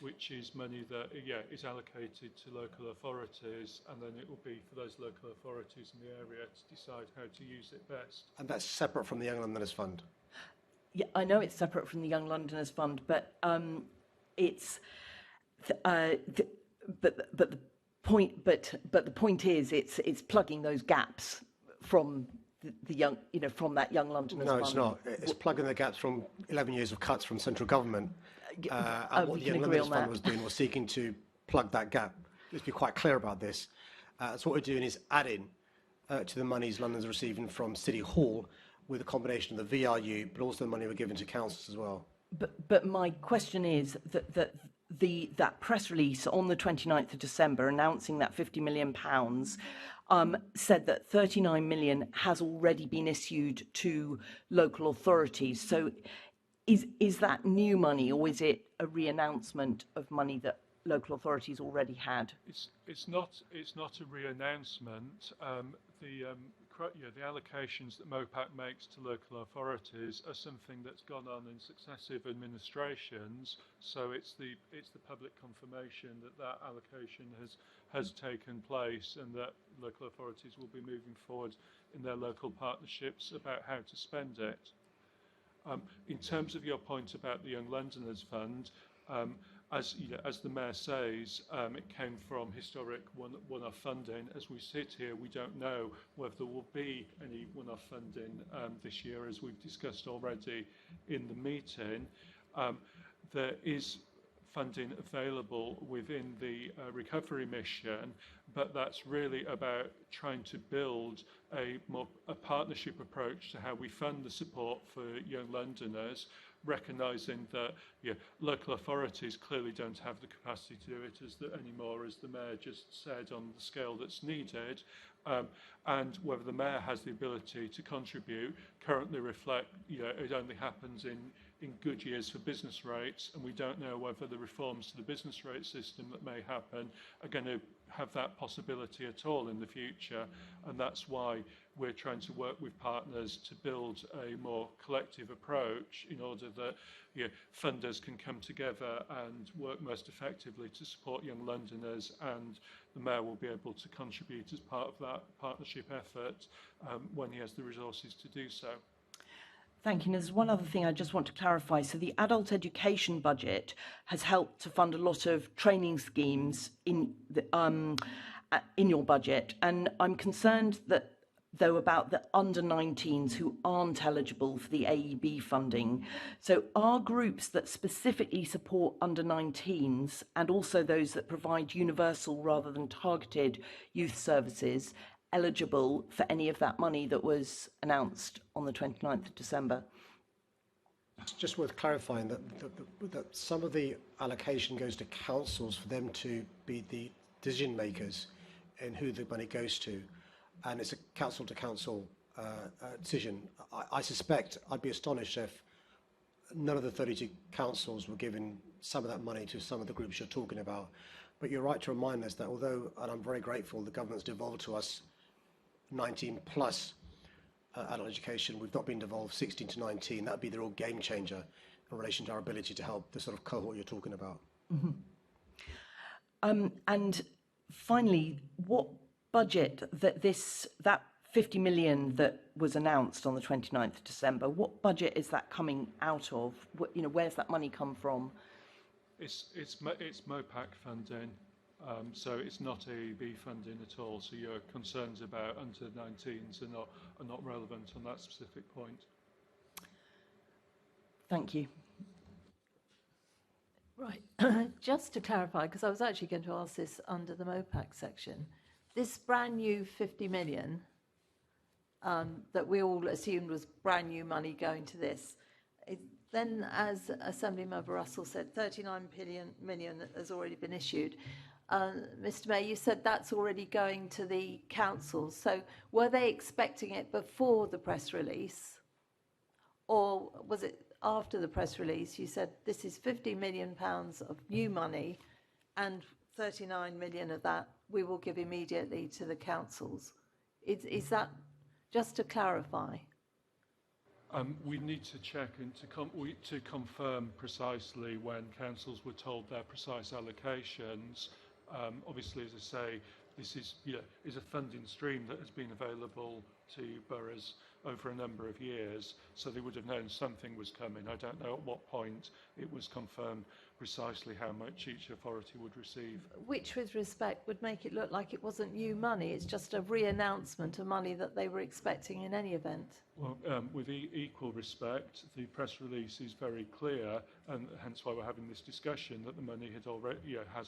which is money that is allocated to local authorities, and then it will be for those local authorities in the area to decide how to use it best. And that's separate from the Young Londoners Fund. Yeah, I know it's separate from the Young Londoners Fund, but it's but the point is it's plugging those gaps from the young, from that Young Londoners Fund. No, it's not. It's plugging the gaps from 11 years of cuts from central government. And what the Young Londoners Fund was doing was seeking to plug that gap. Let's be quite clear about this. So what we're doing is adding to the monies London's receiving from City Hall with a combination of the VRU, but also the money we're giving to councils as well. But my question is that press release on the 29th of December announcing that £50 million said that 39 million has already been issued to local authorities. So is that new money, or is it a re-announcement of money that local authorities already had? It's not a re-announcement. The allocations that MOPAC makes to local authorities are something that's gone on in successive administrations. So it's the public confirmation that allocation has taken place, and that local authorities will be moving forward in their local partnerships about how to spend it. In terms of your point about the Young Londoners Fund, as the Mayor says, it came from historic one-off funding. As we sit here, we don't know whether there will be any one-off funding this year, as we've discussed already in the meeting. There is funding available within the recovery mission, but that's really about trying to build a partnership approach to how we fund the support for young Londoners, recognising that local authorities clearly don't have the capacity to do it anymore, as the Mayor just said, on the scale that's needed, and whether the Mayor has the ability to contribute currently reflect, it only happens in good years for business rates, and we don't know whether the reforms to the business rate system that may happen are going to have that possibility at all in the future. And that's why we're trying to work with partners to build a more collective approach in order that funders can come together and work most effectively to support young Londoners, and the Mayor will be able to contribute as part of that partnership effort when he has the resources to do so. Thank you. And there's one other thing I just want to clarify. So the adult education budget has helped to fund a lot of training schemes in your budget, and I'm concerned that about the under-19s who aren't eligible for the AEB funding. So are groups that specifically support under-19s, and also those that provide universal rather than targeted youth services, eligible for any of that money that was announced on the 29th of December? It's just worth clarifying that some of the allocation goes to councils for them to be the decision makers in who the money goes to, and it's a council to council decision. I suspect, I'd be astonished if none of the 32 councils were given some of that money to some of the groups you're talking about. But you're right to remind us that although, and I'm very grateful, the government's devolved to us 19 plus adult education, we've not been devolved 16 to 19. That'd be the real game changer in relation to our ability to help the sort of cohort you're talking about. And finally, what budget that 50 million that was announced on the 29th of December, what budget is that coming out of? Where's that money come from? It's MOPAC funding, so it's not AEB funding at all. So your concerns about under-19s are not relevant on that specific point. Thank you. Right, just to clarify, because I was actually going to ask this under the MOPAC section, this brand new 50 million that we all assumed was brand new money going to this, then as Assemblymember Russell said, 39 million has already been issued. Mr Mayor, you said that's already going to the councils, so were they expecting it before the press release, or was it after the press release? You said this is £50 million of new money and 39 million of that we will give immediately to the councils. Is that, just to clarify? We need to check and to confirm precisely when councils were told their precise allocations. Obviously, as I say, this is a funding stream that has been available to boroughs over a number of years, so they would have known something was coming. I don't know at what point it was confirmed precisely how much each authority would receive. Which, with respect, would make it look like it wasn't new money, it's just a re-announcement of money that they were expecting in any event. Well, with equal respect, the press release is very clear, and hence why we're having this discussion, that the money has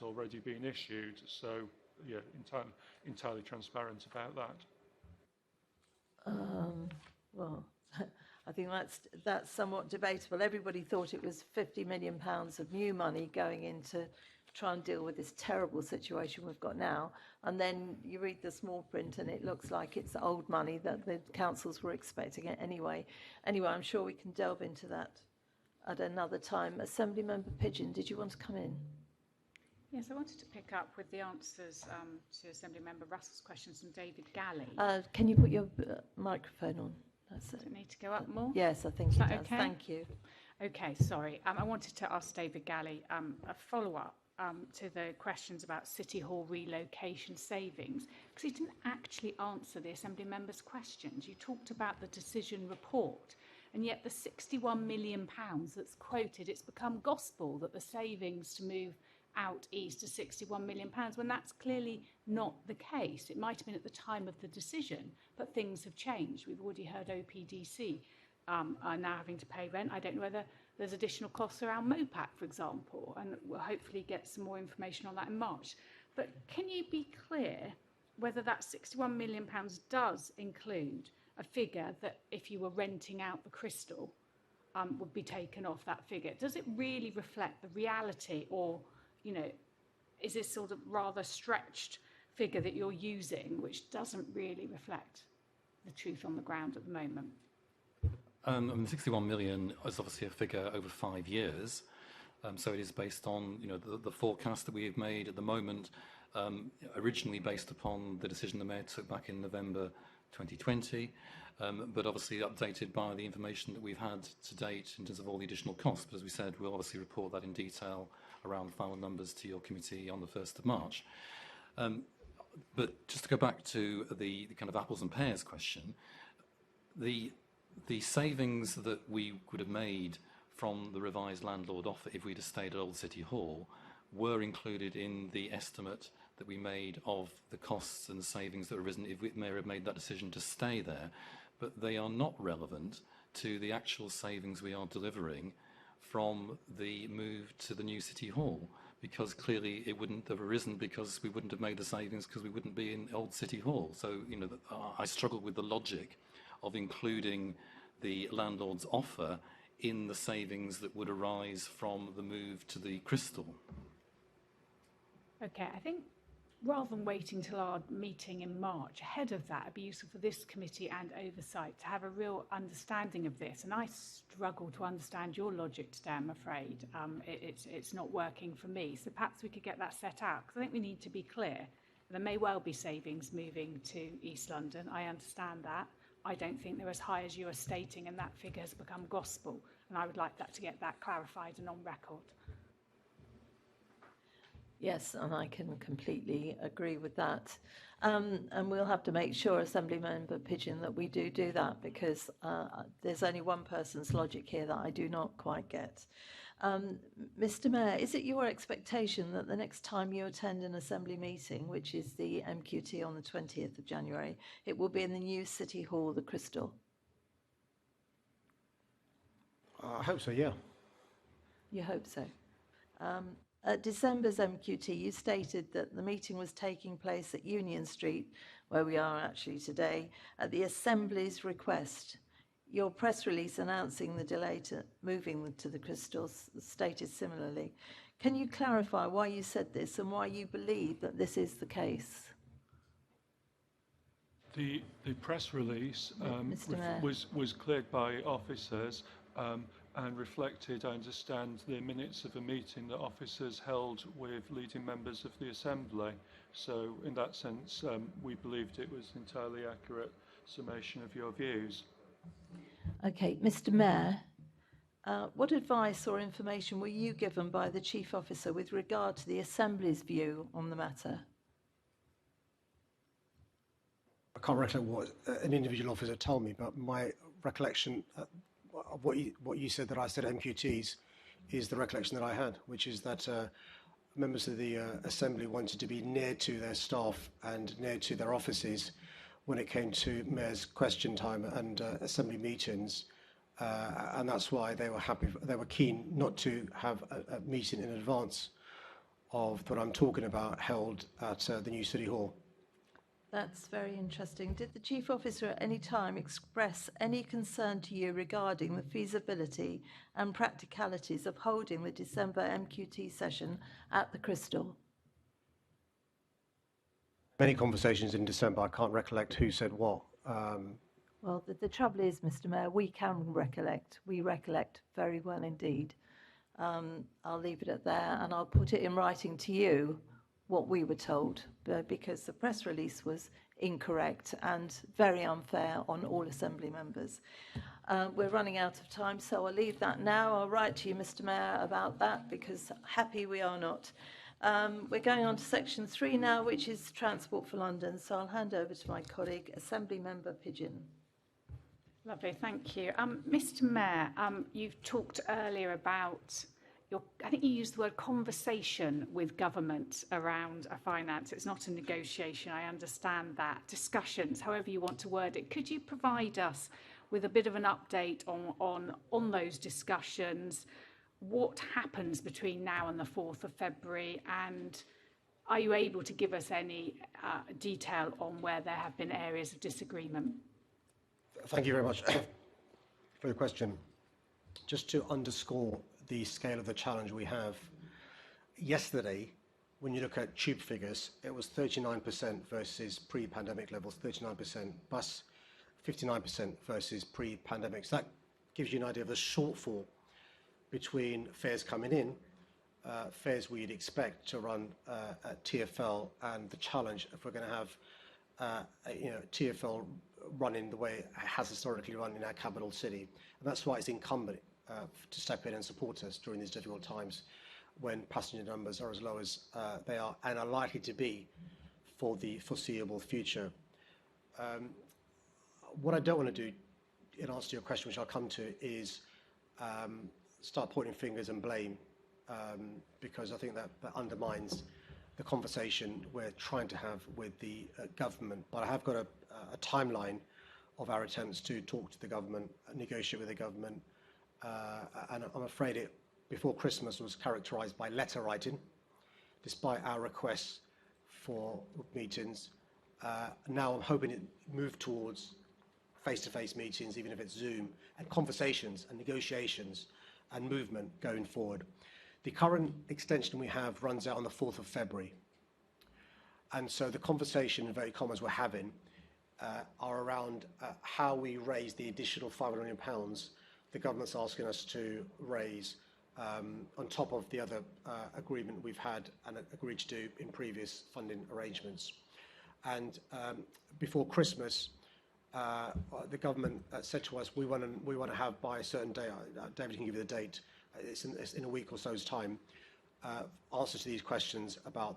already been issued. So, entirely transparent about that. Well, I think that's somewhat debatable. Everybody thought it was £50 million of new money going in to try and deal with this terrible situation we've got now. And then you read the small print and it looks like it's old money that the councils were expecting it anyway. Anyway, I'm sure we can delve into that at another time. Assemblymember Pigeon, did you want to come in? Yes, I wanted to pick up with the answers to Assemblymember Russell's questions from David Gallie. Can you put your microphone on? That's it. Does it need to go up more? Yes, I think Is it that does. okay? Thank you. Okay, sorry. I wanted to ask David Gallie a follow-up to the questions about City Hall relocation savings, because he didn't actually answer the Assembly members' questions. You talked about the decision report, and yet the £61 million that's quoted, it's become gospel that the savings to move out east to £61 million, when that's clearly not the case. It might have been at the time of the decision, but things have changed. We've already heard OPDC are now having to pay rent. I don't know whether there's additional costs around MOPAC, for example, and we'll hopefully get some more information on that in March. But can you be clear whether that £61 million does include a figure that if you were renting out the Crystal would be taken off that figure? Does it really reflect the reality, or is this sort of rather stretched figure that you're using, which doesn't really reflect the truth on the ground at the moment? The 61 million is obviously a figure over 5 years, so it is based on the forecast that we have made at the moment, originally based upon the decision the Mayor took back in November 2020, but obviously updated by the information that we've had to date in terms of all the additional costs. But as we said, we'll obviously report that in detail around the final numbers to your committee on the 1st of March. But just to go back to the kind of apples and pears question, the savings that we would have made from the revised landlord offer if we'd have stayed at Old City Hall were included in the estimate that we made of the costs and the savings that have arisen if we may have made that decision to stay there. But they are not relevant to the actual savings we are delivering from the move to the new City Hall, because clearly it wouldn't have arisen because we wouldn't have made the savings because we wouldn't be in Old City Hall. So, I struggle with the logic of including the landlord's offer in the savings that would arise from the move to the Crystal. Okay, I think rather than waiting till our meeting in March, ahead of that, it'd be useful for this committee and oversight to have a real understanding of this. And I struggle to understand your logic today, I'm afraid. It's not working for me. So perhaps we could get that set out, because I think we need to be clear. There may well be savings moving to East London. I understand that. I don't think they're as high as you are stating, and that figure has become gospel. And I would like that to get that clarified and on record. Yes, and I can completely agree with that. And we'll have to make sure, Assembly Member Pigeon, that we do that, because there's only one person's logic here that I do not quite get. Mr. Mayor, is it your expectation that the next time you attend an Assembly meeting, which is the MQT on the 20th of January, it will be in the new City Hall, the Crystal? I hope so, yeah. You hope so. At December's MQT, you stated that the meeting was taking place at Union Street, where we are actually today, at the Assembly's request. Your press release announcing the delay to moving to the Crystals stated similarly. Can you clarify why you said this and why you believe that this is the case? The press release Mr. Mayor. was cleared by officers and reflected, I understand, the minutes of a meeting that officers held with leading members of the Assembly. So in that sense, we believed it was entirely accurate summation of your views. Okay, Mr. Mayor, what advice or information were you given by the Chief Officer with regard to the Assembly's view on the matter? I can't recollect what an individual officer told me, but my recollection of what you said that I said at MQTs is the recollection that I had, which is that members of the Assembly wanted to be near to their staff and near to their offices when it came to Mayor's question time and Assembly meetings, and that's why they were keen not to have a meeting in advance of what I'm talking about held at the new City Hall. That's very interesting. Did the Chief Officer at any time express any concern to you regarding the feasibility and practicalities of holding the December MQT session at the Crystal? Many conversations in December. I can't recollect who said what. Well, the trouble is, Mr. Mayor, we can recollect. We recollect very well indeed. I'll leave it at there, and I'll put it in writing to you what we were told, because the press release was incorrect and very unfair on all Assembly members. We're running out of time, so I'll leave that now. I'll write to you, Mr. Mayor, about that, because happy we are not. We're going on to section 3 now, which is Transport for London, so I'll hand over to my colleague, Assembly Member Pigeon. Lovely, thank you. Mr. Mayor, you've talked earlier about I think you used the word conversation with government around finance. It's not a negotiation, I understand that. Discussions, however you want to word it. Could you provide us with a bit of an update on those discussions? What happens between now and the 4th of February? And are you able to give us any detail on where there have been areas of disagreement? Thank you very much for the question. Just to underscore the scale of the challenge we have, yesterday, when you look at tube figures, it was 39% versus pre-pandemic levels, 39%, bus 59% versus pre-pandemic. So that gives you an idea of the shortfall between fares coming in, fares we'd expect to run at TfL, and the challenge if we're going to have TfL running the way it has historically run in our capital city. And that's why it's incumbent to step in and support us during these difficult times when passenger numbers are as low as they are and are likely to be for the foreseeable future. What I don't want to do, in answer to your question, which I'll come to, is start pointing fingers and blame, because I think that undermines the conversation we're trying to have with the government. But I have got a timeline of our attempts to talk to the government, negotiate with the government, and I'm afraid it, before Christmas, was characterised by letter writing, despite our requests for meetings. Now I'm hoping it moved towards face-to-face meetings, even if it's Zoom, and conversations and negotiations and movement going forward. The current extension we have runs out on the 4th of February. And so the conversation, in inverted commas, we're having are around how we raise the additional £500 million the government's asking us to raise on top of the other agreement we've had and agreed to do in previous funding arrangements. And before Christmas, the government said to us, we want to have by a certain day, David can give you the date, it's in a week or so's time, answers to these questions about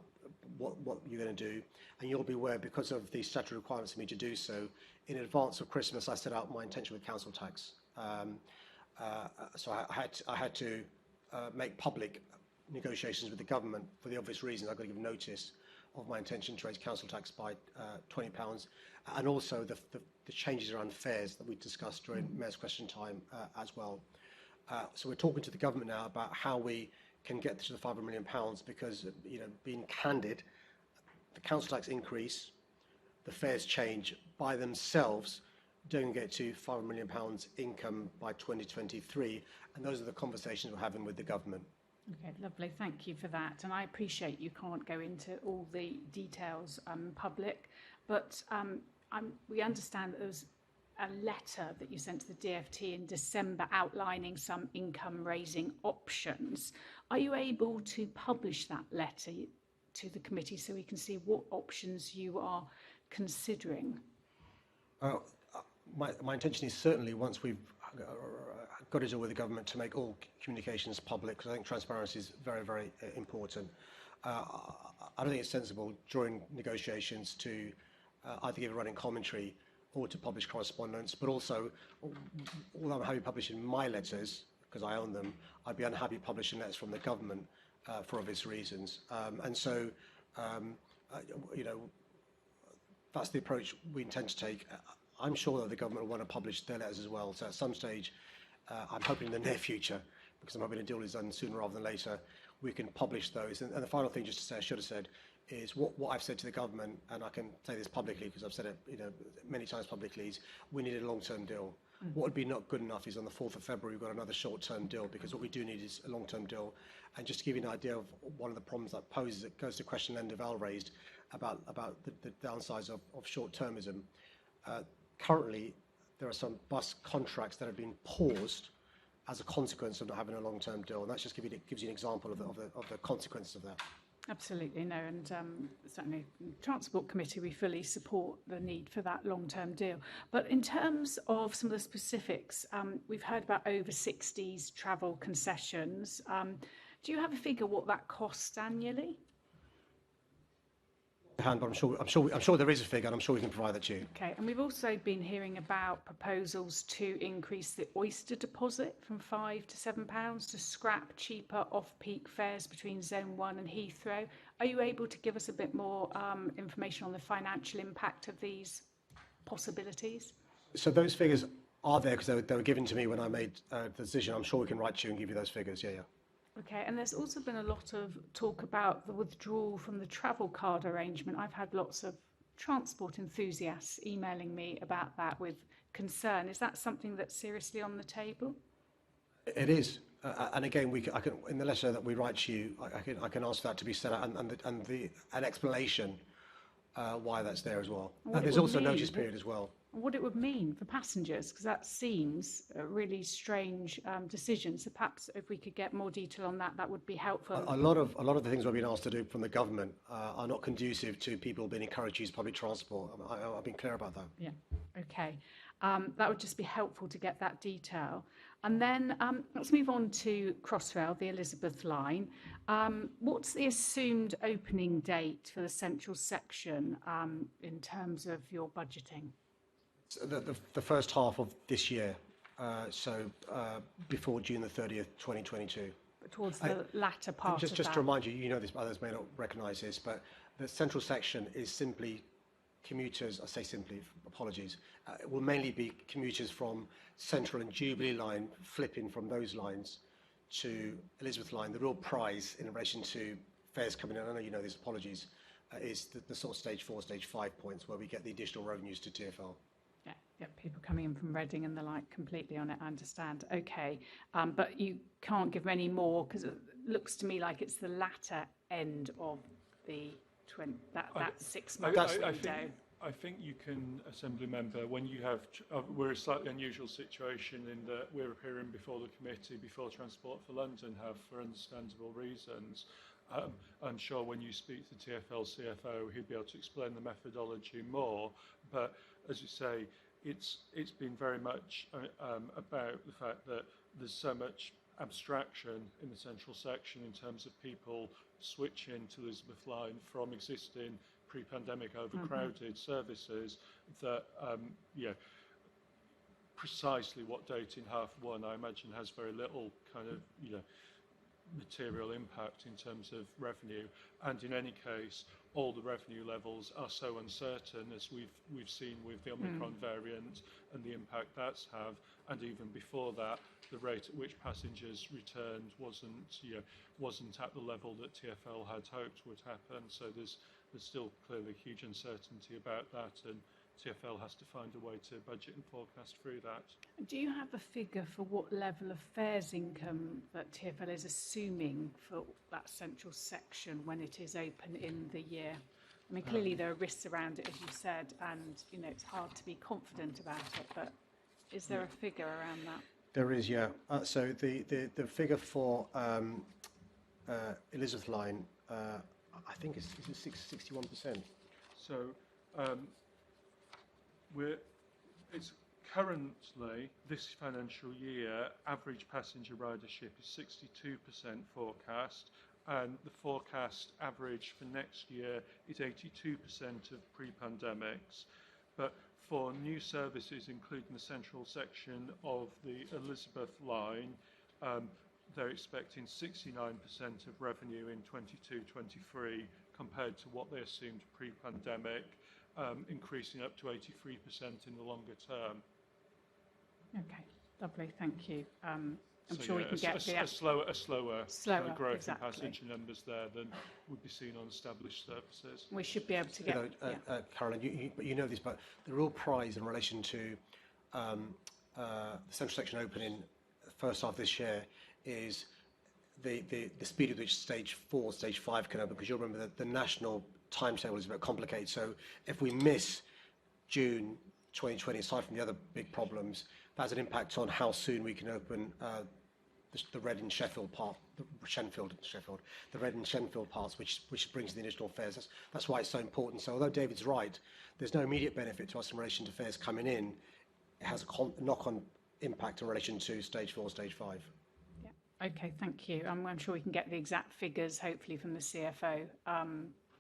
what you're going to do. And you'll be aware, because of the statutory requirements for me to do so, in advance of Christmas, I set out my intention with council tax. So I had to make public negotiations with the government for the obvious reasons. I've got to give notice of my intention to raise council tax by £20, and also the changes around fares that we discussed during Mayor's question time as well. So we're talking to the government now about how we can get to the £500 million, because, you know, being candid, the council tax increase, the fares change by themselves don't get to £500 million income by 2023, and those are the conversations we're having with the government. Okay, lovely. Thank you for that. And I appreciate you can't go into all the details public, but we understand that there was a letter that you sent to the DfT in December outlining some income-raising options. Are you able to publish that letter to the committee so we can see what options you are considering? My intention is certainly, once we've got to deal with the government, to make all communications public, because I think transparency is very, very important. I don't think it's sensible during negotiations to either give a running commentary or to publish correspondence, but also, although I'm happy publishing my letters, because I own them, I'd be unhappy publishing letters from the government for obvious reasons. And so, you know, that's the approach we intend to take. I'm sure that the government will want to publish their letters as well. So at some stage, I'm hoping in the near future, because I'm hoping a deal is done sooner rather than later, we can publish those. And the final thing, just to say, I should have said, is what I've said to the government, and I can say this publicly because I've said it, you know, many times publicly, is we need a long-term deal. What would be not good enough is on the 4th of February, we've got another short-term deal, because what we do need is a long-term deal. And just to give you an idea of one of the problems that poses, it goes to a question Len Duval raised about the downsides of short-termism. Currently, there are some bus contracts that have been paused as a consequence of not having a long-term deal, and that just gives you an example of the consequences of that. Absolutely, no, and certainly the Transport Committee, we fully support the need for that long-term deal. But in terms of some of the specifics, we've heard about over 60s travel concessions. Do you have a figure what that costs annually? But I'm sure there is a figure, and I'm sure we can provide that to you. Okay, and we've also been hearing about proposals to increase the Oyster deposit from £5 to £7 to scrap cheaper off-peak fares between Zone 1 and Heathrow. Are you able to give us a bit more information on the financial impact of these possibilities? So those figures are there because they were given to me when I made the decision. I'm sure we can write to you and give you those figures, yeah. Okay, and there's also been a lot of talk about the withdrawal from the travel card arrangement. I've had lots of transport enthusiasts emailing me about that with concern. Is that something that's seriously on the table? It is, and again, I can, in the letter that we write to you, I can ask that to be set out and an explanation why that's there as well. And there's also a notice period as well. What it would mean for passengers, because that seems a really strange decision. So perhaps if we could get more detail on that, that would be helpful. A lot of the things we've been asked to do from the government are not conducive to people being encouraged to use public transport. I've been clear about that. Yeah, okay. That would just be helpful to get that detail. And then let's move on to Crossrail, the Elizabeth line. What's the assumed opening date for the central section in terms of your budgeting? The first half of this year, so before June the 30th, 2022. But towards the latter part of that. Just to remind you, you know this, but others may not recognise this, but the central section is simply commuters, I say simply, apologies, it will mainly be commuters from Central and Jubilee line, flipping from those lines to Elizabeth line. The real prize in relation to fares coming in, I know you know this, apologies, is the sort of stage 4, stage 5 points where we get the additional revenues to TfL. Yeah, people coming in from Reading and the like, completely on it, I understand. Okay, but you can't give any more because it looks to me like it's the latter end of the that 6 month window? I think you can, Assembly Member, when you have, we're a slightly unusual situation in that we're appearing before the committee, before Transport for London have, for understandable reasons. I'm sure when you speak to TfL CFO, he'll be able to explain the methodology more. But as you say, it's been very much about the fact that there's so much abstraction in the central section in terms of people switching to Elizabeth Line from existing pre-pandemic overcrowded services that, precisely what date in half one, I imagine, has very little kind of, material impact in terms of revenue. And in any case, all the revenue levels are so uncertain, as we've seen with the Omicron variant and the impact that's have. And even before that, the rate at which passengers returned wasn't at the level that TfL had hoped would happen. So there's still clearly huge uncertainty about that, and TfL has to find a way to budget and forecast through that. Do you have a figure for what level of fares income that TfL is assuming for that central section when it is open in the year? I mean, clearly there are risks around it, as you said, and it's hard to be confident about it, but is there a figure around that? There is, yeah. So the figure for Elizabeth Line, I think is 61%. So it's currently, this financial year, average passenger ridership is 62% forecast, and the forecast average for next year is 82% of pre-pandemics. But for new services, including the central section of the Elizabeth Line, they're expecting 69% of revenue in 22-23 compared to what they assumed pre-pandemic, increasing up to 83% in the longer term. Okay, lovely, thank you. I'm So, sure we can get a slower growth exactly. in passenger numbers there than would be seen on established services. We should be able to get. Caroline, you know this, but the real prize in relation to the central section opening the first half of this year is the speed at which stage 4, stage 5 can open, because you'll remember that the national timetable is a bit complicated. So if we miss June 2020, aside from the other big problems, that has an impact on how soon we can open the Reading Sheffield part, the Reading Shenfield parts, which brings the additional fares. That's why it's so important. So although David's right, there's no immediate benefit to us in relation to fares coming in. It has a knock-on impact in relation to stage 4, stage 5. Yeah. Okay, thank you. I'm sure we can get the exact figures, hopefully, from the CFO,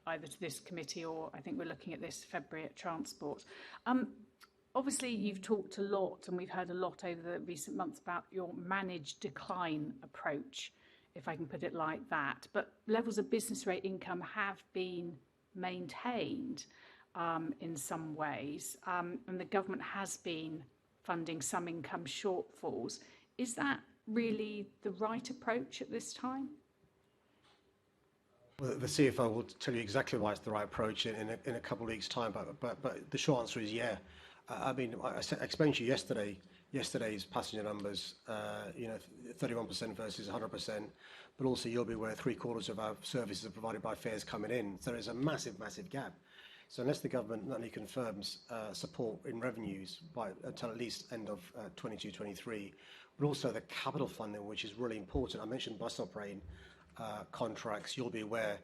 either to this committee or I think we're looking at this February at Transport. Obviously, you've talked a lot, and we've heard a lot over the recent months about your managed decline approach, if I can put it like that. But levels of business rate income have been maintained in some ways, and the government has been funding some income shortfalls. Is that really the right approach at this time? Well, the CFO will tell you exactly why it's the right approach in a couple of weeks' time, but the short answer is yeah. I mean, I explained to you yesterday's passenger numbers, 31% versus 100%, but also you'll be aware 3/4 of our services are provided by fares coming in. So there's a massive, massive gap. So unless the government not only confirms support in revenues until at least end of 22-23, but also the capital funding, which is really important. I mentioned bus operating contracts. You'll be aware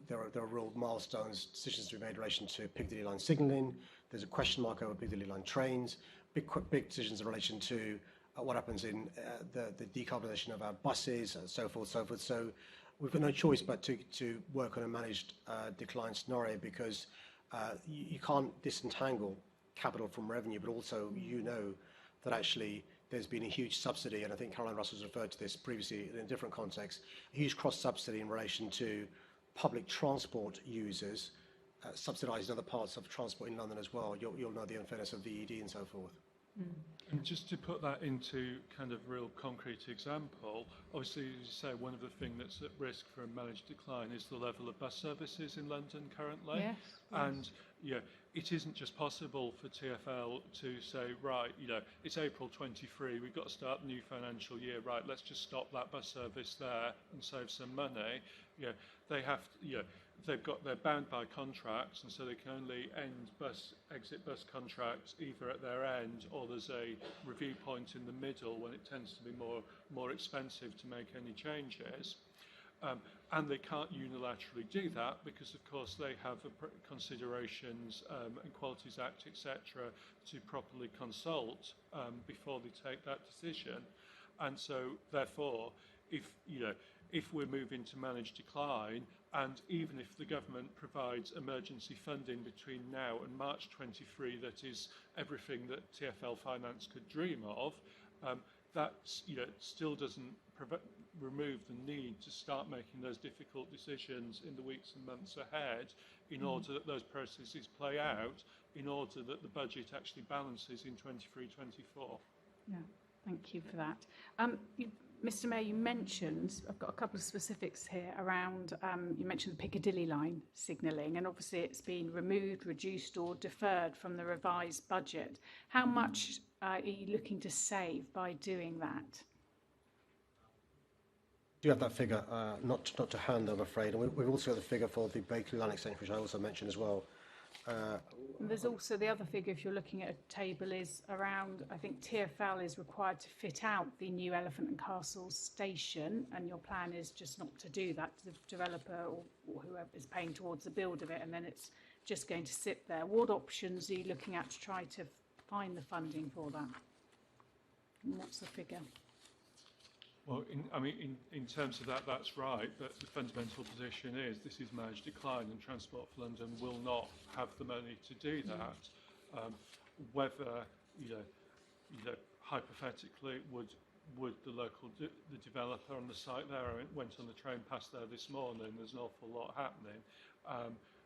there are real milestones, decisions to be made in relation to Piccadilly line signalling. There's a question mark over Piccadilly line trains. Big decisions in relation to what happens in the decarbonisation of our buses and so forth, so forth. So we've got no choice but to work on a managed decline scenario, because you can't disentangle capital from revenue, but also that actually there's been a huge subsidy, and I think Caroline Russell's referred to this previously in a different context, a huge cross-subsidy in relation to public transport users, subsidising other parts of transport in London as well. You'll know the unfairness of VED and so forth. And just to put that into kind of real concrete example, obviously, as you say, one of the things that's at risk for a managed decline is the level of bus services in London currently. Yes. And it isn't just possible for TfL to say, right, it's April 23, we've got to start the new financial year, right, let's just stop that bus service there and save some money. They have they're bound by contracts, and so they can only exit bus contracts either at their end, or there's a review point in the middle when it tends to be more expensive to make any changes. And they can't unilaterally do that because, of course, they have considerations and Qualities Act, etc., to properly consult before they take that decision. And so, therefore, if we're moving to managed decline, and even if the government provides emergency funding between now and March 23, that is everything that TfL Finance could dream of, that still doesn't remove the need to start making those difficult decisions in the weeks and months ahead, in order that those processes play out, in order that the budget actually balances in 23-24. Yeah, thank you for that. Mr. Mayor, you mentioned, I've got a couple of specifics here around, you mentioned the Piccadilly line signalling, and obviously it's been removed, reduced or deferred from the revised budget. How much are you looking to save by doing that? Do you have that figure? Not to hand, I'm afraid. And we've also got the figure for the Piccadilly line extension, which I also mentioned as well. And there's also the other figure, if you're looking at a table, is around, I think TfL is required to fit out the new Elephant and Castle station, and your plan is just not to do that to the developer or whoever is paying towards the build of it, and then it's just going to sit there. What options are you looking at to try to find the funding for that? And what's the figure? Well, in terms of that, that's right, but the fundamental position is this is managed decline, and Transport for London will not have the money to do that. Whether, hypothetically, would the local the developer on the site there, I went on the train past there this morning, there's an awful lot happening.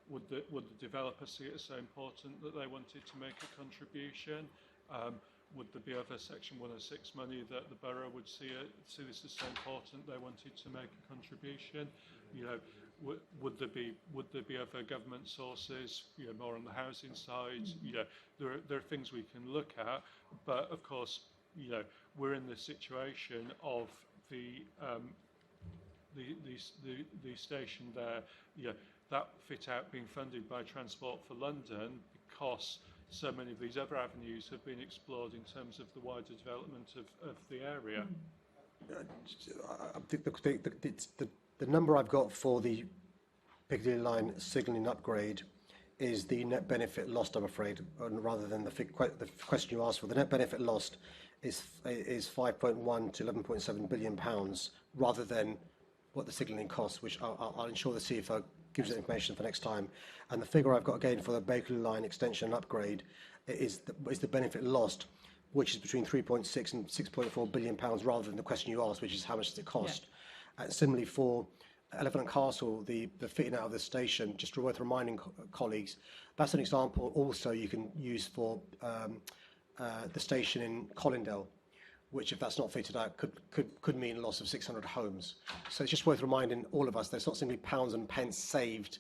Would the developer see it as so important that they wanted to make a contribution? Would there be other Section 106 money that the borough would see this as so important they wanted to make a contribution? Would there be other government sources? More on the housing side. There are things we can look at, but of course, we're in the situation of the station there. That fit out being funded by Transport for London because so many of these other avenues have been explored in terms of the wider development of the area. I think the number I've got for the Piccadilly line signalling upgrade is the net benefit lost, I'm afraid, and rather than the question you asked for. The net benefit lost is 5.1 to 11.7 billion pounds, rather than what the signalling costs, which I'll ensure the CFO gives that information for next time. And the figure I've got again for the Piccadilly line extension upgrade is the benefit lost, which is between 3.6 and 6.4 billion pounds, rather than the question you asked, which is how much does it cost. Yeah. And similarly for Elephant and Castle, the fitting out of the station, just worth reminding colleagues, that's an example also you can use for the station in Colindale, which, if that's not fitted out, could mean a loss of 600 homes. So it's just worth reminding all of us that it's not simply pounds and pence saved,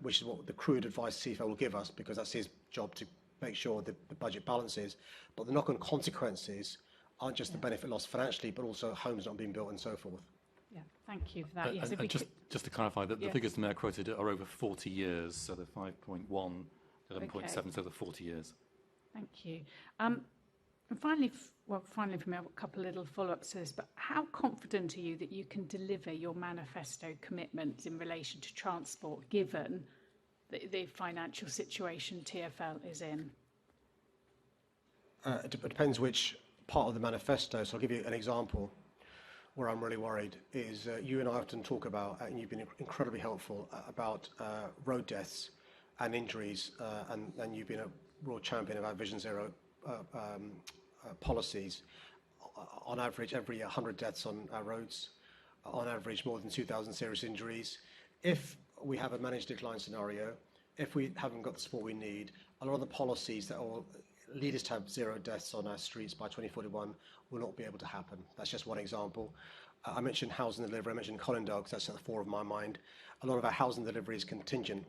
which is what the crude advice CFO will give us, because that's his job to make sure the budget balances. But the knock-on consequences aren't just the benefit loss financially, but also homes not being built and so forth. Yeah, thank you for that. Yes, just to clarify, the figures the Mayor quoted are over 40 years, so the 5.1, 11.7, so the 40 years. Thank you. And finally for me, I've got a couple of little follow-ups to this, but how confident are you that you can deliver your manifesto commitments in relation to transport, given the financial situation TfL is in? It depends which part of the manifesto. So I'll give you an example where I'm really worried is you and I often talk about, and you've been incredibly helpful, about road deaths and injuries, and you've been a real champion of our Vision Zero policies. On average, every 100 deaths on our roads, on average more than 2,000 serious injuries. If we have a managed decline scenario, if we haven't got the support we need, a lot of the policies that will lead us to have zero deaths on our streets by 2041 will not be able to happen. That's just one example. I mentioned housing delivery, I mentioned Colindale because that's at the fore of my mind. A lot of our housing delivery is contingent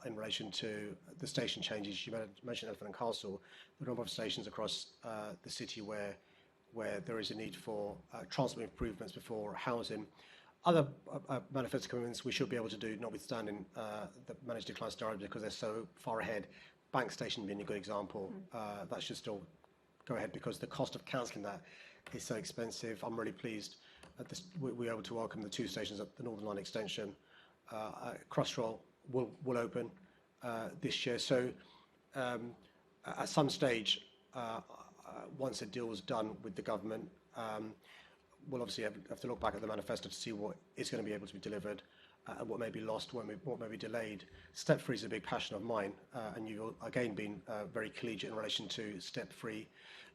in relation to the station changes. You mentioned Elephant and Castle. There are a number of stations across the city where there is a need for transport improvements before housing. Other manifesto commitments we should be able to do, notwithstanding the managed decline scenario, because they're so far ahead. Bank station being a good example. That should still go ahead because the cost of cancelling that is so expensive. I'm really pleased that we were able to welcome the 2 stations at the Northern Line extension. Crossrail will open this year. So at some stage, once a deal is done with the government, we'll obviously have to look back at the manifesto to see what is going to be able to be delivered and what may be lost, what may be delayed. Step 3 is a big passion of mine, and you've again been very collegiate in relation to Step 3.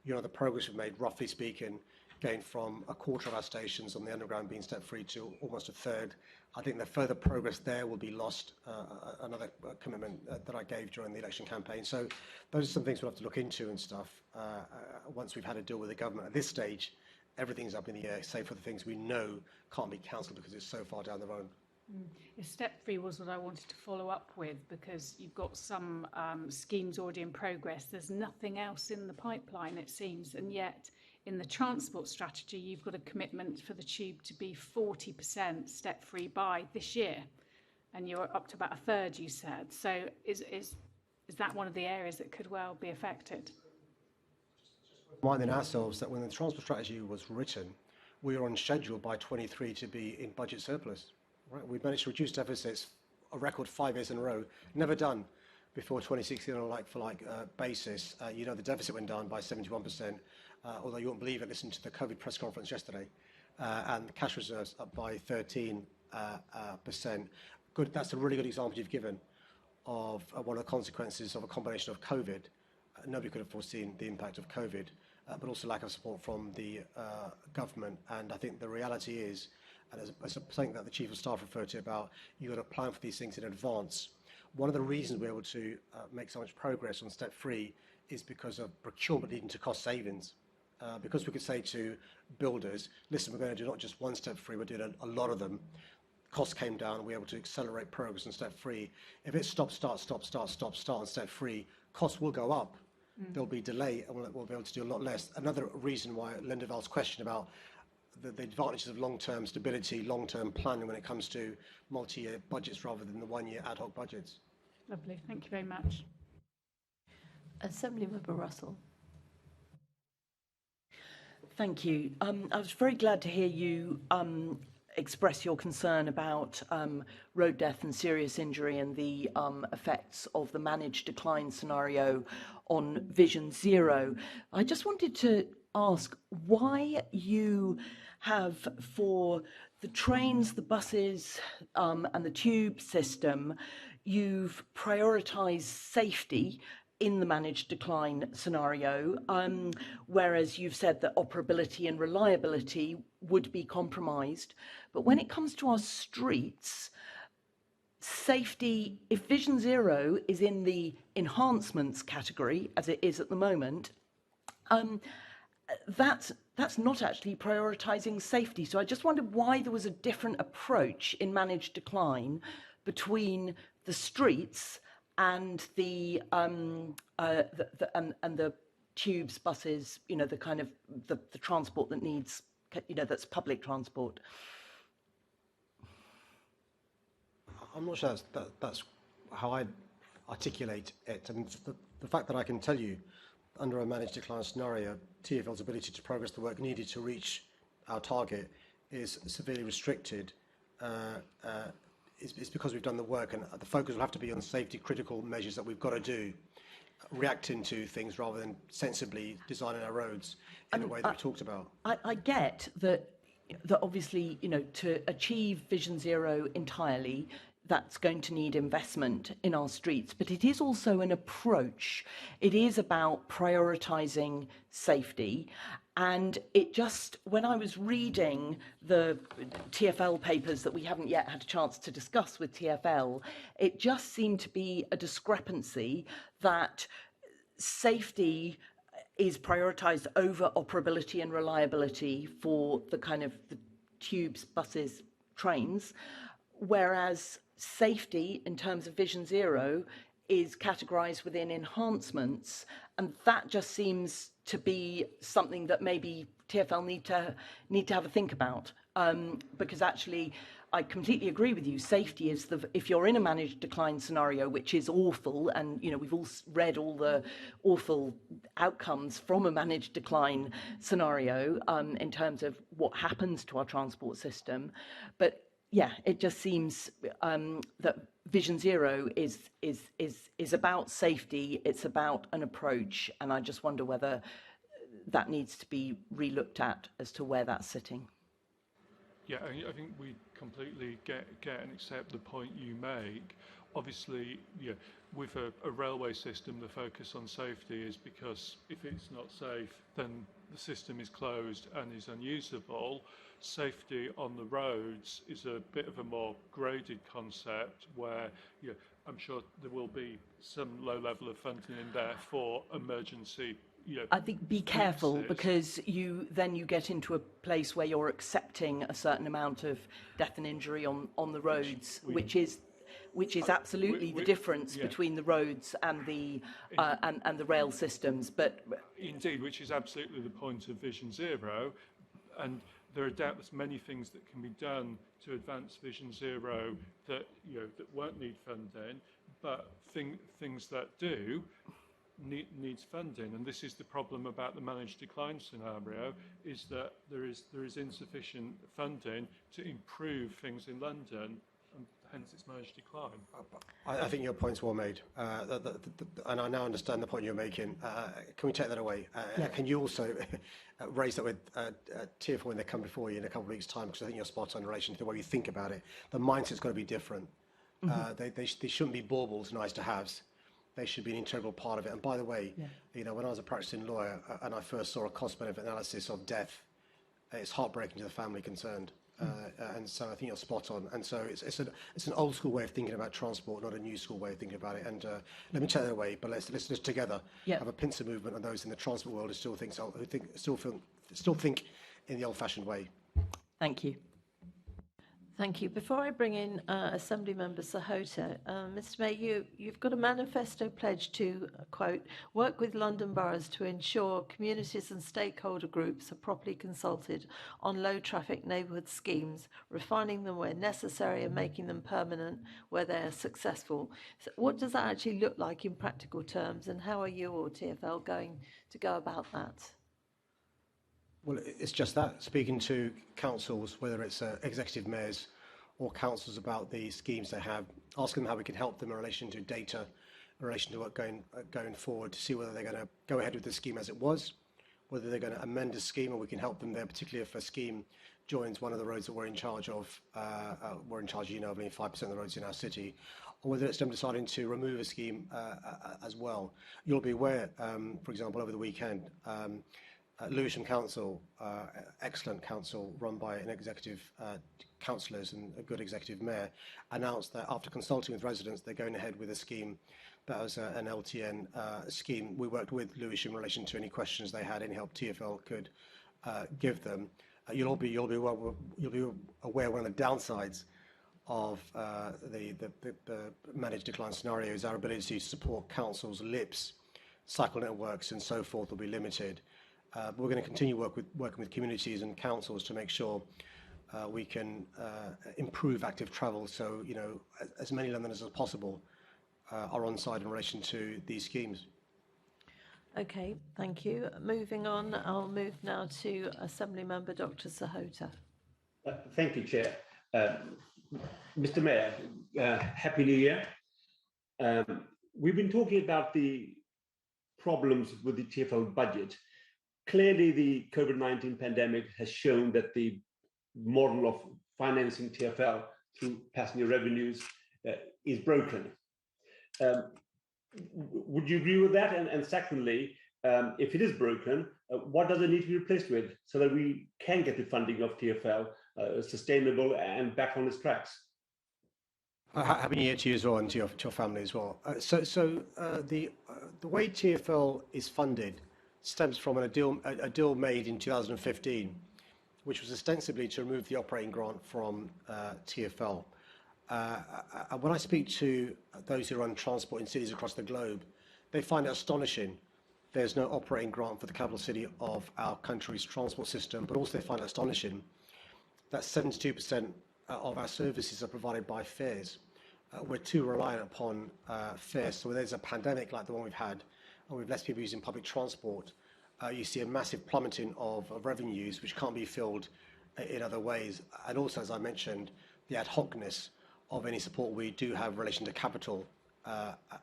You know the progress we've made, roughly speaking, going from a quarter of our stations on the underground being Step 3 to almost a third. I think the further progress there will be lost, another commitment that I gave during the election campaign. So those are some things we'll have to look into and stuff once we've had a deal with the government. At this stage, everything's up in the air, save for the things we know can't be cancelled because it's so far down the road. Step 3 was what I wanted to follow up with, because you've got some schemes already in progress. There's nothing else in the pipeline, it seems, and yet in the transport strategy, you've got a commitment for the tube to be 40% Step 3 by this year, and you're up to about a third, you said. So is that one of the areas that could well be affected? Reminding ourselves that when the transport strategy was written, we were on schedule by 23 to be in budget surplus. Right? We managed to reduce deficits a record 5 years in a row, never done before 2016 on a like-for-like basis. You know the deficit went down by 71%, although you won't believe it, listen to the COVID press conference yesterday, and the cash reserves up by 13%. Good, that's a really good example you've given of one of the consequences of a combination of COVID. Nobody could have foreseen the impact of COVID, but also lack of support from the government. And I think the reality is, and as something that the Chief of Staff referred to about, you've got to plan for these things in advance. One of the reasons we're able to make so much progress on Step 3 is because of procurement leading to cost savings. Because we could say to builders, listen, we're going to do not just one Step 3, we're doing a lot of them. Costs came down, and we're able to accelerate progress on Step 3. If it's stop, start on Step 3, costs will go up. There'll be delay, and we'll be able to do a lot less. Another reason why Linda Val's question about the advantages of long-term stability, long-term planning when it comes to multi-year budgets rather than the one-year ad hoc budgets. Lovely, thank you very much. Assemblymember Russell. Thank you. I was very glad to hear you express your concern about road death and serious injury and the effects of the managed decline scenario on Vision Zero. I just wanted to ask why you have, for the trains, the buses and the tube system, you've prioritised safety in the managed decline scenario, whereas you've said that operability and reliability would be compromised. But when it comes to our streets, safety, if Vision Zero is in the enhancements category, as it is at the moment, that's not actually prioritising safety. So I just wondered why there was a different approach in managed decline between the streets and the tubes, buses, you know, the kind of the transport that needs, you know, that's public transport. I'm not sure that's how I articulate it. I mean, the fact that I can tell you, under a managed decline scenario, TfL's ability to progress the work needed to reach our target is severely restricted. It's because we've done the work, and the focus will have to be on safety critical measures that we've got to do, reacting to things rather than sensibly designing our roads in the way that we talked about. I get that obviously, you know, to achieve Vision Zero entirely, that's going to need investment in our streets, but it is also an approach. It is about prioritising safety. And it just, when I was reading the TfL papers that we haven't yet had a chance to discuss with TfL, it just seemed to be a discrepancy that safety is prioritised over operability and reliability for the kind of the tubes, buses, trains, whereas safety in terms of Vision Zero is categorised within enhancements, and that just seems to be something that maybe TfL need to have a think about. because actually I completely agree with you. Safety is if you're in a managed decline scenario, which is awful, and we've all read all the awful outcomes from a managed decline scenario in terms of what happens to our transport system. But yeah, it just seems that Vision Zero is about safety. It's about an approach, and I just wonder whether that needs to be relooked at as to where that's sitting. Yeah, I think we completely get and accept the point you make. Obviously, with a railway system, the focus on safety is because if it's not safe, then the system is closed and is unusable. Safety on the roads is a bit of a more graded concept where I'm sure there will be some low level of funding in there for emergency. I think be careful fixes. because you get into a place where you're accepting a certain amount of death and injury on the roads, which is absolutely the difference between the roads and the rail systems. But indeed, which is absolutely the point of Vision Zero, and there are doubtless many things that can be done to advance Vision Zero that that won't need funding, but things that do needs funding, and this is the problem about the managed decline scenario, is that there is insufficient funding to improve things in London, and hence it's managed decline. I think your point's well made, and I now understand the point you're making. Can we take that away? Can you also raise that with TFL when they come before you in a couple of weeks' time? Because I think you're spot on in relation to the way you think about it. The mindset's got to be different. They shouldn't be baubles, nice to haves. They should be an integral part of it. And by the way, when I was a practicing lawyer and I first saw a cost-benefit analysis of death, it's heartbreaking to the family concerned. And so I think you're spot on. And so it's an old school way of thinking about transport, not a new school way of thinking about it. And let me take that away, but let's together have a pincer movement on those in the transport world who still think in the old-fashioned way. thank you. Thank you. Before I bring in Assembly Member Sahota, Mr. Mayor, you've got a manifesto pledge to, quote, work with London boroughs to ensure communities and stakeholder groups are properly consulted on low traffic neighbourhood schemes, refining them where necessary and making them permanent where they are successful. So what does that actually look like in practical terms, and how are you or TfL going to go about that? Well, it's just that, speaking to councils, whether it's executive mayors or councils about the schemes they have, asking them how we can help them in relation to data, in relation to what going forward, to see whether they're going to go ahead with the scheme as it was, whether they're going to amend the scheme, and we can help them there, particularly if a scheme joins one of the roads that we're in charge of. We're in charge, of only 5% of the roads in our city, or whether it's them deciding to remove a scheme as well. You'll be aware, for example, over the weekend, Lewisham Council, excellent council run by an executive councillors and a good executive mayor, announced that after consulting with residents, they're going ahead with a scheme that was an LTN scheme. We worked with Lewisham in relation to any questions they had, any help TfL could give them. You'll be aware one of the downsides of the managed decline scenario is our ability to support councils, LIPs, cycle networks, and so forth will be limited. We're going to continue working with communities and councils to make sure we can improve active travel. So, as many Londoners as possible are on side in relation to these schemes. Okay, thank you. Moving on, I'll move now to Assembly Member Dr. Sahota. Thank you, Chair. Mr. Mayor, Happy New Year. We've been talking about the problems with the TfL budget. Clearly, the COVID-19 pandemic has shown that the model of financing TfL through passenger revenues is broken. Would you agree with that? And secondly, if it is broken, what does it need to be replaced with so that we can get the funding of TfL sustainable and back on its tracks? Happy New Year to you as well, and to your family as well. So the way TfL is funded stems from a deal made in 2015, which was ostensibly to remove the operating grant from TfL. When I speak to those who run transport in cities across the globe, they find it astonishing there's no operating grant for the capital city of our country's transport system, but also they find it astonishing that 72% of our services are provided by fares. We're too reliant upon fares. So when there's a pandemic like the one we've had, and with less people using public transport, you see a massive plummeting of revenues, which can't be filled in other ways. And also, as I mentioned, the ad hocness of any support we do have in relation to capital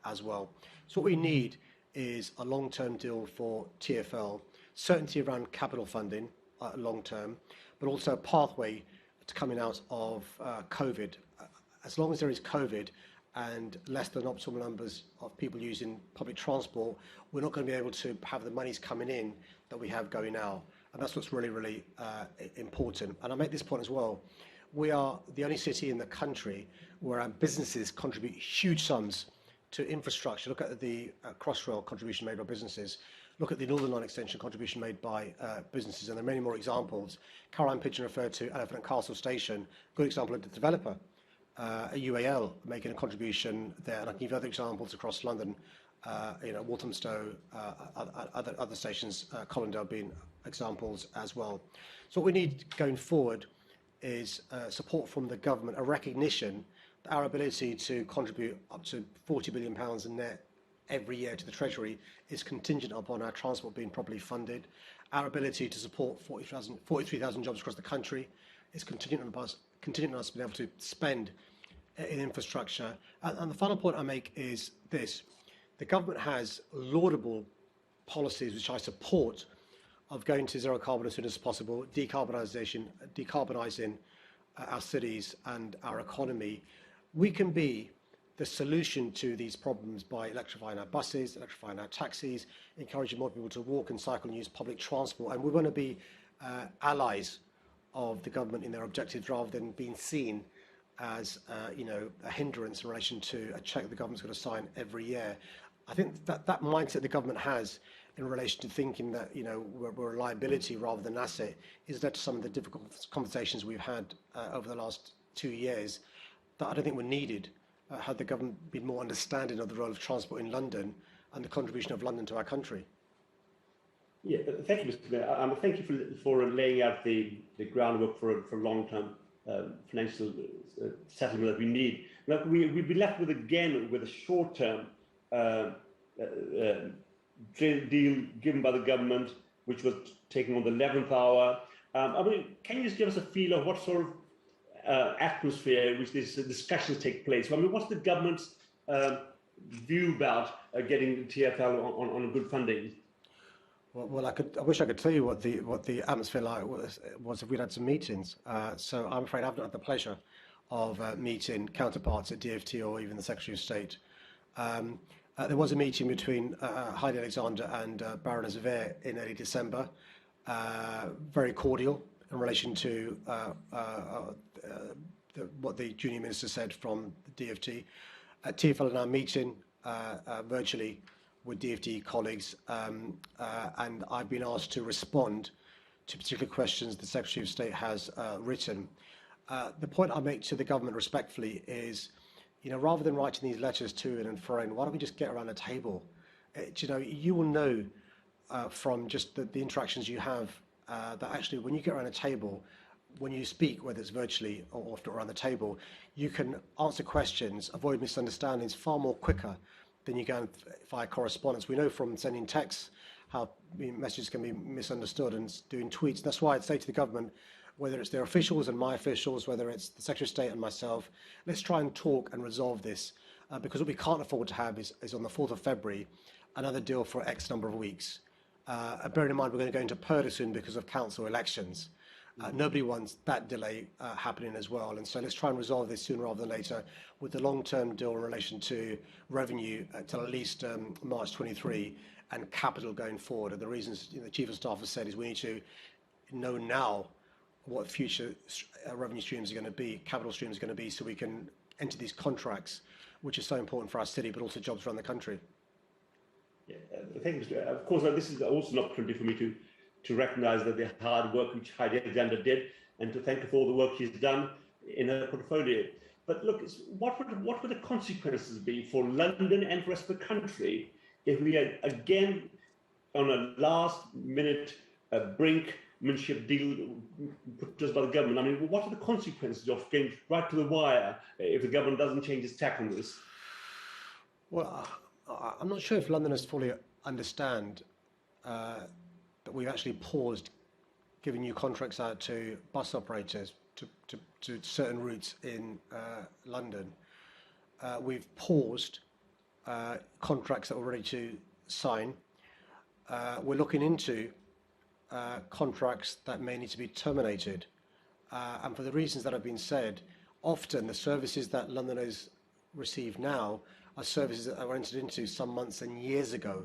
as well. So what we need is a long-term deal for TfL, certainty around capital funding long-term, but also a pathway to coming out of COVID. As long as there is COVID and less than optimal numbers of people using public transport, we're not going to be able to have the monies coming in that we have going out. And that's what's really, really important. And I make this point as well. We are the only city in the country where our businesses contribute huge sums to infrastructure. Look at the Crossrail contribution made by businesses. Look at the Northern Line extension contribution made by businesses, and there are many more examples. Caroline Pigeon referred to Elephant and Castle Station, good example of the developer, UAL making a contribution there, and I can give other examples across London, Walthamstow, other stations, Colindale being examples as well. So what we need going forward is support from the government, a recognition that our ability to contribute up to £40 billion in net every year to the Treasury is contingent upon our transport being properly funded. Our ability to support 43,000 jobs across the country is contingent on us being able to spend in infrastructure. And the final point I make is this. The government has laudable policies, which I support, of going to zero carbon as soon as possible, decarbonising our cities and our economy. We can be the solution to these problems by electrifying our buses, electrifying our taxis, encouraging more people to walk and cycle and use public transport. And we want to be allies of the government in their objectives rather than being seen as a hindrance in relation to a cheque the government's going to sign every year. I think that mindset the government has in relation to thinking that we're a liability rather than an asset is led to some of the difficult conversations we've had over the last 2 years that I don't think were needed had the government been more understanding of the role of transport in London and the contribution of London to our country. Yeah, thank you, Mr. Mayor. Thank you for laying out the groundwork for long-term financial settlement that we need. Now, we'd be left with a short-term deal given by the government, which was taken on the 11th hour. Can you just give us a feel of what sort of atmosphere which these discussions take place? What's the government's view about getting TfL on good funding? Well, I wish I could tell you what the atmosphere like was if we'd had some meetings. So I'm afraid I've not had the pleasure of meeting counterparts at DfT or even the Secretary of State. There was a meeting between Heidi Alexander and Baroness Vere in early December, very cordial in relation to what the junior minister said from the DfT. TfL and I meeting virtually with DfT colleagues, and I've been asked to respond to particular questions the Secretary of State has written. The point I make to the government respectfully is, rather than writing these letters to and fro, why don't we just get around a table? You will know from just the interactions you have that actually when you get around a table, when you speak, whether it's virtually or around the table, you can answer questions, avoid misunderstandings far more quicker than you can via correspondence. We know from sending texts how messages can be misunderstood and doing tweets. That's why I'd say to the government, whether it's their officials and my officials, whether it's the Secretary of State and myself, let's try and talk and resolve this, because what we can't afford to have is on the 4th of February, another deal for X number of weeks. Bearing in mind we're going to go into Purdah soon because of council elections. Nobody wants that delay happening as well. And so let's try and resolve this sooner rather than later with the long-term deal in relation to revenue till at least March 23 and capital going forward. And the reasons the Chief of Staff has said is we need to know now what future revenue streams are going to be, capital streams are going to be, so we can enter these contracts, which is so important for our city, but also jobs around the country. Yeah, thank you, Mr. Of course, this is also an opportunity for me to recognise that the hard work which Heidi Alexander did, and to thank her for all the work she's done in her portfolio. But look, what would the consequences be for London and for the rest of the country if we are again on a last-minute brink one-upmanship deal put just by the government. I mean, what are the consequences of getting right to the wire if the government doesn't change its tack on this? Well, I'm not sure if Londoners fully understand that we've actually paused giving new contracts out to bus operators to certain routes in London. We've paused contracts that we're ready to sign. We're looking into contracts that may need to be terminated. And for the reasons that have been said, often the services that Londoners receive now are services that were entered into some months and years ago.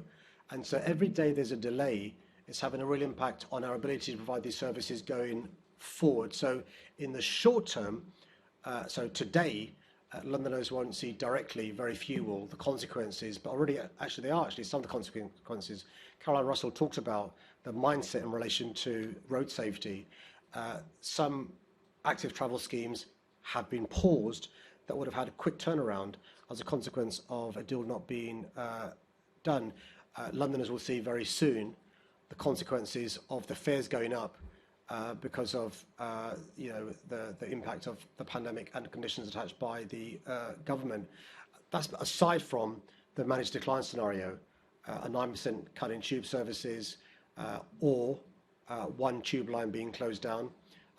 And so every day there's a delay, it's having a real impact on our ability to provide these services going forward. So in the short term, so today, Londoners won't see directly, very few will, the consequences, but already, actually, they are actually some of the consequences. Caroline Russell talked about the mindset in relation to road safety. Some active travel schemes have been paused that would have had a quick turnaround as a consequence of a deal not being done. Londoners will see very soon the consequences of the fares going up because of the impact of the pandemic and the conditions attached by the government. That's aside from the managed decline scenario, a 9% cut in tube services, or one tube line being closed down,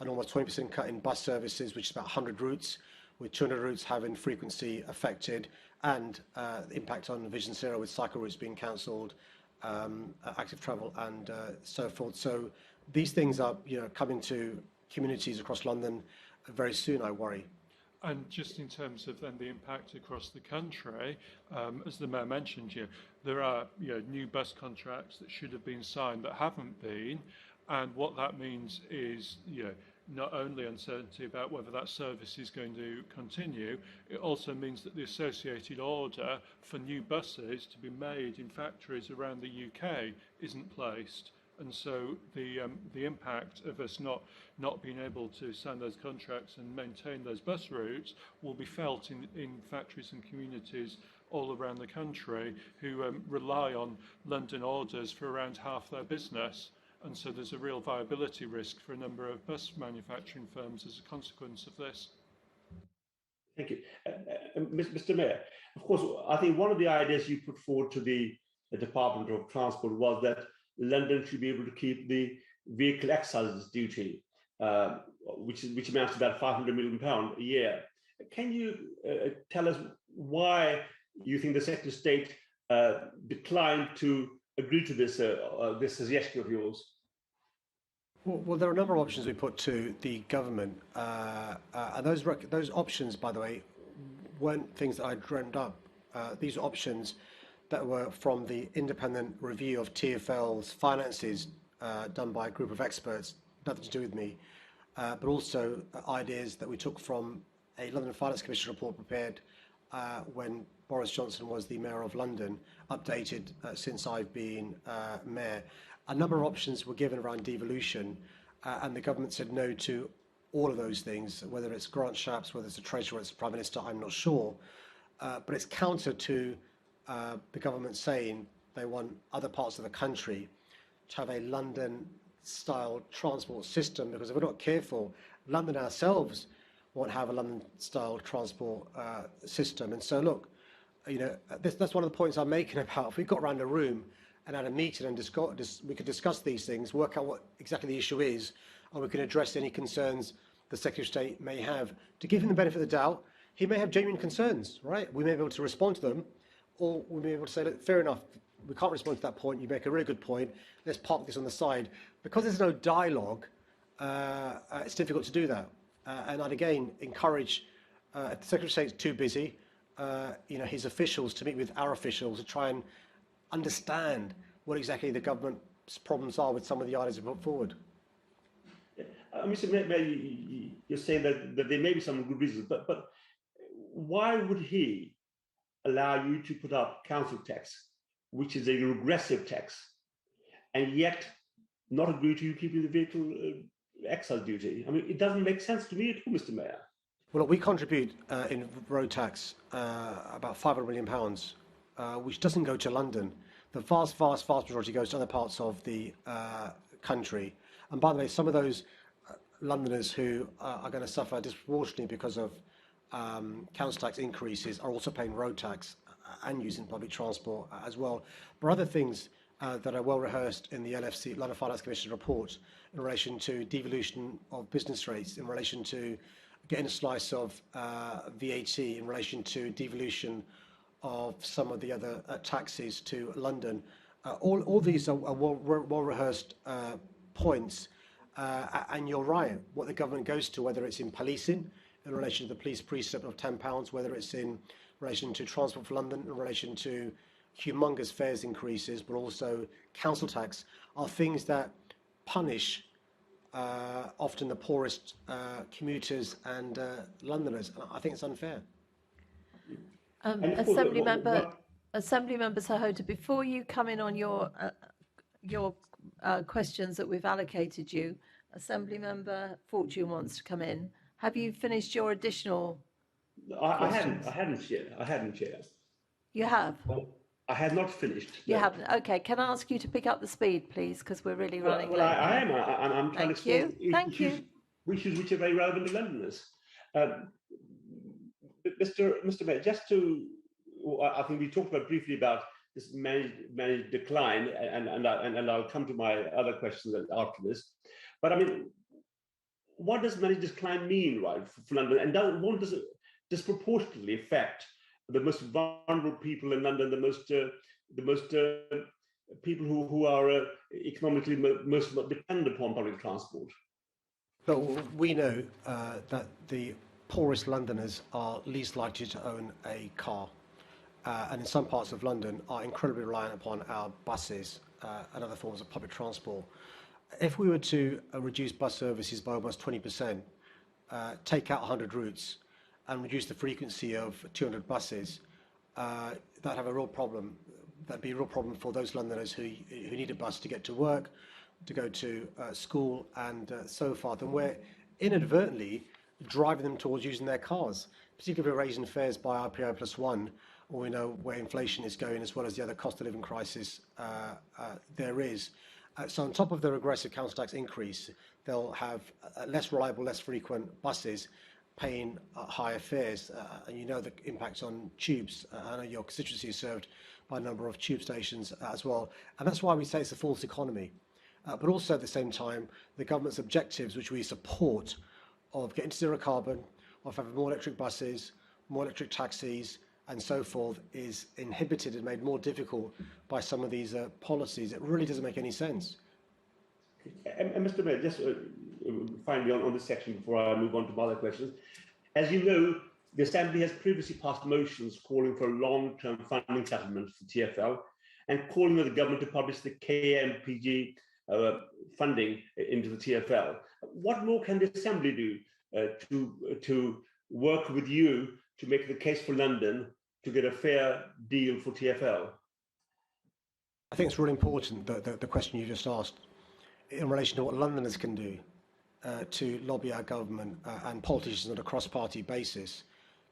an almost 20% cut in bus services, which is about 100 routes, with 200 routes having frequency affected, and the impact on Vision Zero with cycle routes being cancelled, active travel, and so forth. So these things are, coming to communities across London very soon, I worry. And just in terms of then the impact across the country, as the Mayor mentioned, there are new bus contracts that should have been signed that haven't been, and what that means is not only uncertainty about whether that service is going to continue, it also means that the associated order for new buses to be made in factories around the UK isn't placed. And so the impact of us not being able to sign those contracts and maintain those bus routes will be felt in factories and communities all around the country who rely on London orders for around half their business. And so there's a real viability risk for a number of bus manufacturing firms as a consequence of this. Thank you. Mr. Mayor, of course, I think one of the ideas you put forward to the Department of Transport was that London should be able to keep the vehicle excise duty, which amounts to about £500 million a year. Can you tell us why you think the Secretary of State declined to agree to this suggestion of yours? Well, there are a number of options we put to the government, and those options, by the way, weren't things that I dreamt up. These are options that were from the independent review of TfL's finances done by a group of experts, nothing to do with me, but also ideas that we took from a London Finance Commission report prepared when Boris Johnson was the Mayor of London, updated since I've been Mayor. A number of options were given around devolution, and the government said no to all of those things, whether it's Grant Shapps, whether it's a Treasurer, it's a Prime Minister, I'm not sure. But it's counter to the government saying they want other parts of the country to have a London-style transport system, because if we're not careful, London ourselves won't have a London-style transport system. And so, look, that's one of the points I'm making about if we got around a room and had a meeting and we could discuss these things, work out what exactly the issue is, and we can address any concerns the Secretary of State may have. To give him the benefit of the doubt, he may have genuine concerns, right? We may be able to respond to them, or we may be able to say, look, fair enough, we can't respond to that point, you make a really good point, let's park this on the side. Because there's no dialogue, it's difficult to do that. And I'd again encourage, if the Secretary of State is too busy, his officials to meet with our officials to try and understand what exactly the government's problems are with some of the ideas we put forward. Mr. Mayor, you're saying that there may be some good reasons, but why would he allow you to put up council tax, which is a regressive tax, and yet not agree to you keeping the vehicle excise duty? I mean, it doesn't make sense to me at all, Mr. Mayor. Well, we contribute in road tax about £500 million, which doesn't go to London. The vast majority goes to other parts of the country. And by the way, some of those Londoners who are going to suffer disproportionately because of council tax increases are also paying road tax and using public transport as well. But other things that are well rehearsed in the LFC, London Finance Commission report, in relation to devolution of business rates, in relation to getting a slice of VAT, in relation to devolution of some of the other taxes to London. All these are well rehearsed points. And you're right, what the government goes to, whether it's in policing, in relation to the police precept of £10, whether it's in relation to Transport for London, in relation to humongous fares increases, but also council tax, are things that punish often the poorest commuters and Londoners. I think it's unfair. Assemblymember Sahota, before you come in on your questions that we've allocated you, Assemblymember Fortune wants to come in. Have you finished your additional questions? I hadn't yet. You have? I had not finished. You no. haven't? Okay, can I ask you to pick up the speed, please, because we're really running late. I am. I'm trying Thank to you. Thank you. Issues which are very relevant to Londoners. Mr. Mayor, just to, I think we talked about briefly about this managed decline, and I'll come to my other questions after this. But I mean, what does managed decline mean, right, for London? And what does it disproportionately affect the most vulnerable people in London, the most people who are economically most dependent upon public transport? But we know that the poorest Londoners are least likely to own a car, and in some parts of London are incredibly reliant upon our buses and other forms of public transport. If we were to reduce bus services by almost 20%, take out 100 routes, and reduce the frequency of 200 buses, that'd have a real problem. That'd be a real problem for those Londoners who need a bus to get to work, to go to school, and so forth. And we're inadvertently driving them towards using their cars, particularly if we're raising fares by RPI +1, or we know where inflation is going, as well as the other cost of living crisis there is. So on top of the regressive council tax increase, they'll have less reliable, less frequent buses paying higher fares, and you know the impact on tubes. I know your constituency is served by a number of tube stations as well, and that's why we say it's a false economy. But also at the same time, the government's objectives, which we support, of getting to zero carbon, of having more electric buses, more electric taxis, and so forth, is inhibited and made more difficult by some of these policies. It really doesn't make any sense. And Mr. Mayor, just finally on this section before I move on to my other questions. As you know, the Assembly has previously passed motions calling for a long-term funding settlement for TfL and calling on the government to publish the KMPG funding into the TfL. What more can the Assembly do to work with you to make the case for London to get a fair deal for TfL? I think it's really important that the question you just asked in relation to what Londoners can do to lobby our government and politicians on a cross-party basis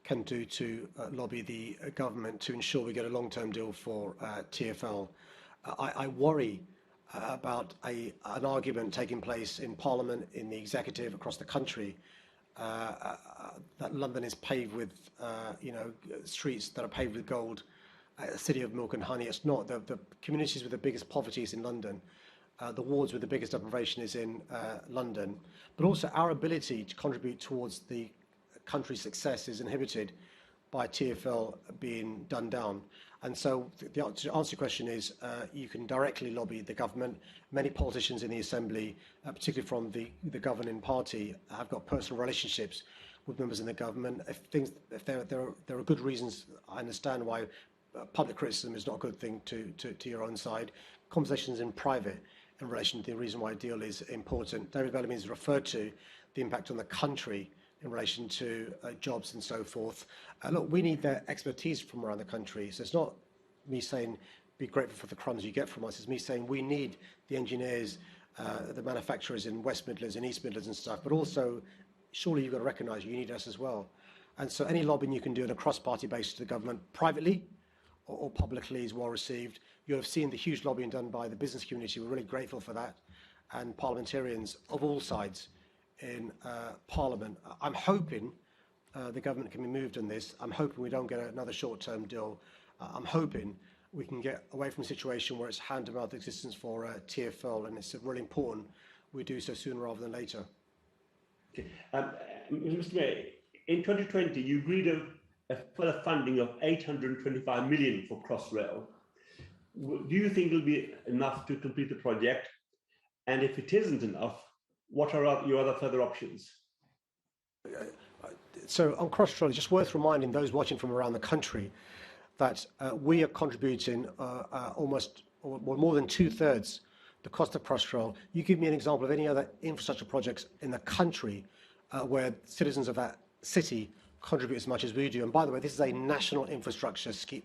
can do to lobby the government to ensure we get a long-term deal for TfL. I worry about an argument taking place in Parliament, in the executive, across the country, that London is paved with, streets that are paved with gold, a city of milk and honey. It's not. The communities with the biggest poverty is in London. The wards with the biggest deprivation is in London. But also our ability to contribute towards the country's success is inhibited by TfL being done down. And so to answer your question is, you can directly lobby the government. Many politicians in the Assembly, particularly from the governing party, have got personal relationships with members in the government. If there are good reasons, I understand why public criticism is not a good thing to your own side. Conversations in private in relation to the reason why a deal is important. David Bellamy has referred to the impact on the country in relation to jobs and so forth. Look, we need their expertise from around the country. So it's not me saying be grateful for the crumbs you get from us. It's me saying we need the engineers, the manufacturers in West Midlands and East Midlands and stuff. But also, surely you've got to recognise you need us as well. And so any lobbying you can do on a cross-party basis to the government privately or publicly is well received. You'll have seen the huge lobbying done by the business community. We're really grateful for that. and parliamentarians of all sides in Parliament. I'm hoping the government can be moved on this. I'm hoping we don't get another short-term deal. I'm hoping we can get away from a situation where it's hand-to-mouth existence for TfL, and it's really important we do so sooner rather than later. Okay. Mr. Mayor, in 2020, you agreed a further funding of 825 million for Crossrail. Do you think it'll be enough to complete the project? And if it isn't enough, what are your other further options? So on Crossrail, it's just worth reminding those watching from around the country that we are contributing more than 2/3 the cost of Crossrail. You give me an example of any other infrastructure projects in the country where citizens of that city contribute as much as we do. And by the way, this is a national infrastructure scheme,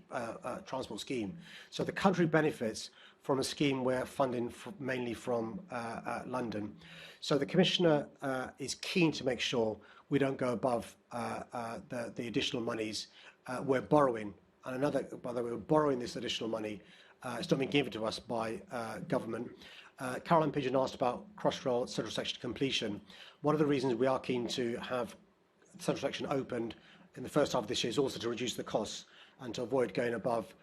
transport scheme. So the country benefits from a scheme where funding mainly from London. So the Commissioner is keen to make sure we don't go above the additional monies we're borrowing. And by the way, we're borrowing this additional money. It's not been given to us by government. Caroline Pigeon asked about Crossrail Central Section completion. One of the reasons we are keen to have Central Section opened in the first half of this year is also to reduce the costs and to avoid going above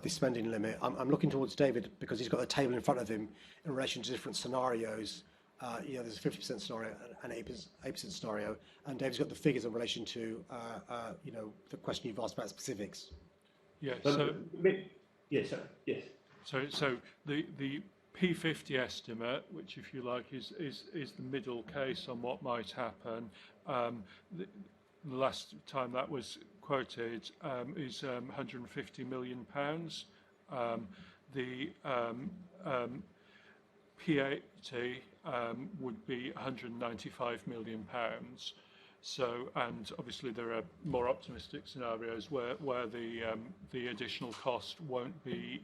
the spending limit. I'm looking towards David because he's got the table in front of him in relation to different scenarios. There's a 50% scenario and 8% scenario, and David's got the figures in relation to the question you've asked about specifics. Yeah. Yes, sir. Yes. So the P50 estimate, which, if you like, is the middle case on what might happen. The last time that was quoted is 150 million pounds. The P80 would be 195 million pounds. So, and obviously there are more optimistic scenarios where the additional cost won't be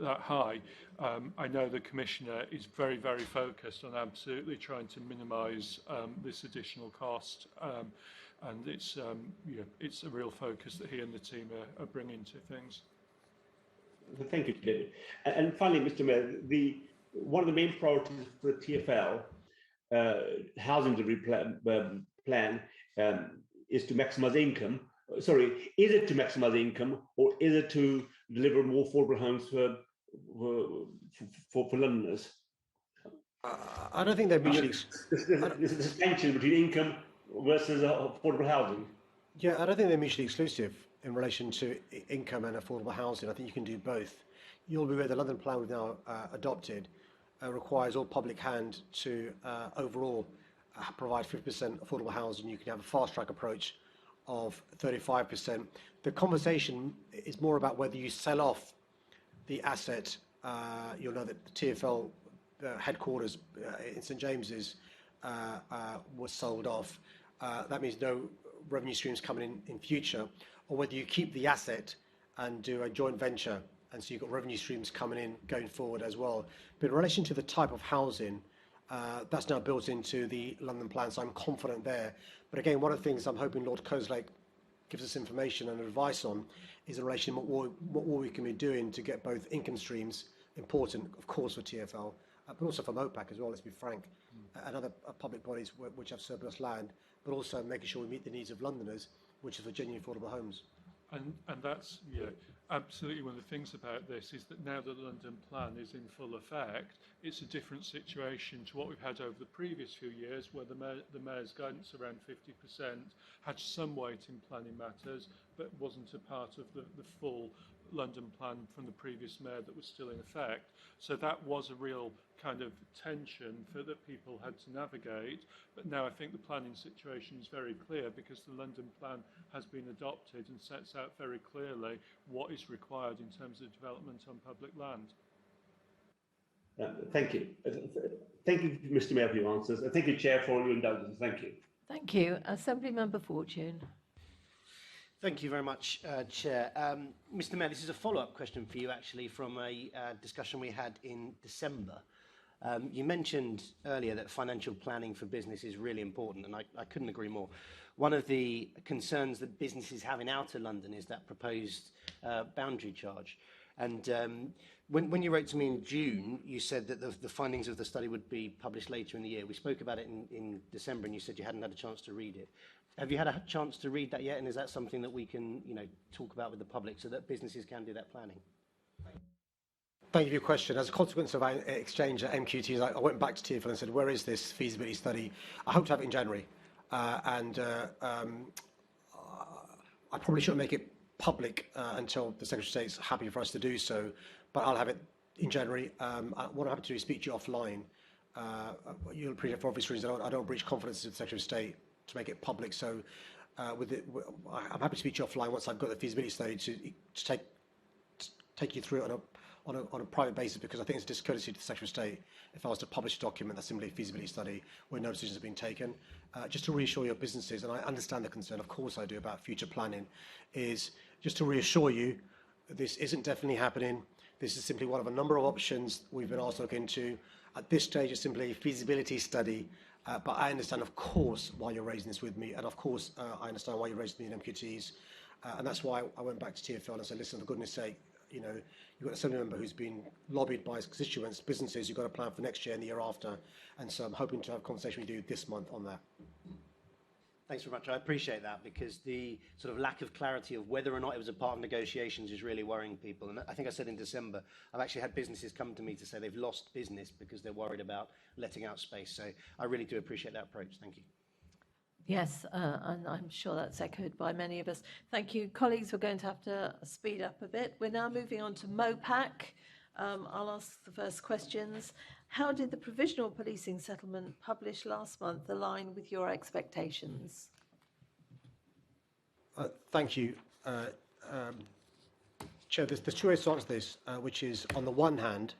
that high. I know the Commissioner is very, very focused on absolutely trying to minimise this additional cost, and it's a real focus that he and the team are bringing to things. Thank you, David. And finally, Mr. Mayor, one of the main priorities for the TfL housing delivery plan is to maximise income. Sorry, is it to maximise income, or is it to deliver more affordable homes for Londoners? I don't think they're mutually. There's a distinction between income versus affordable housing. Yeah, I don't think they're mutually exclusive in relation to income and affordable housing. I think you can do both. You'll be aware the London plan we've now adopted requires all public hand to overall provide 50% affordable housing. You can have a fast-track approach of 35%. The conversation is more about whether you sell off the asset. You'll know that the TfL headquarters in St James's was sold off. That means no revenue streams coming in future, or whether you keep the asset and do a joint venture, and so you've got revenue streams coming in going forward as well. But in relation to the type of housing, that's now built into the London plan, so I'm confident there. But again, one of the things I'm hoping Lord Coslake gives us information and advice on is in relation to what we can be doing to get both income streams, important, of course, for TfL, but also for MOPAC as well, let's be frank, and other public bodies which have surplus land, but also making sure we meet the needs of Londoners, which is for genuine affordable homes. And that's, absolutely one of the things about this is that now the London plan is in full effect, it's a different situation to what we've had over the previous few years, where the Mayor's guidance around 50% had some weight in planning matters, but wasn't a part of the full London plan from the previous Mayor that was still in effect. So that was a real kind of tension that people had to navigate. But now I think the planning situation is very clear because the London plan has been adopted and sets out very clearly what is required in terms of development on public land. Thank you. Thank you, Mr. Mayor, for your answers. Thank you, Chair, for all your indulgence. Thank you. Thank you. Assembly Member Fortune. Thank you very much, Chair. Mr. Mayor, this is a follow-up question for you, actually, from a discussion we had in December. You mentioned earlier that financial planning for business is really important, and I couldn't agree more. One of the concerns that businesses have in outer London is that proposed boundary charge. And when you wrote to me in June, you said that the findings of the study would be published later in the year. We spoke about it in December, and you said you hadn't had a chance to read it. Have you had a chance to read that yet? And is that something that we can, talk about with the public so that businesses can do that planning? Thank you for your question. As a consequence of our exchange at MQTs, I went back to TfL and said, where is this feasibility study? I hope to have it in January. I probably shouldn't make it public until the Secretary of State's happy for us to do so, but I'll have it in January. What I'm happy to do is speak to you offline. You'll appreciate, for obvious reasons, I don't breach confidence of the Secretary of State to make it public. So I'm happy to speak to you offline once I've got the feasibility study to take you through it on a private basis, because I think it's a discourtesy to the Secretary of State if I was to publish a document that's simply a feasibility study where no decisions have been taken. Just to reassure your businesses, and I understand the concern, of course I do, about future planning, is just to reassure you this isn't definitely happening. This is simply one of a number of options we've been asked to look into. At this stage, it's simply a feasibility study, but I understand, of course, why you're raising this with me, and of course, I understand why you're raising it in MQTs, and that's why I went back to TfL and said, listen, for goodness sake, you've got a Assembly member who's been lobbied by his constituents, businesses, you've got to plan for next year and the year after, and so I'm hoping to have a conversation with you this month on that. Thanks very much. I appreciate that, because the sort of lack of clarity of whether or not it was a part of negotiations is really worrying people. And I think I said in December, I've actually had businesses come to me to say they've lost business because they're worried about letting out space. So I really do appreciate that approach. Thank you. Yes, and I'm sure that's echoed by many of us. Thank you. Colleagues, we're going to have to speed up a bit. We're now moving on to MOPAC. I'll ask the first questions. How did the provisional policing settlement published last month align with your expectations? Thank you. Chair, there's two ways to answer this, which is, on the one hand,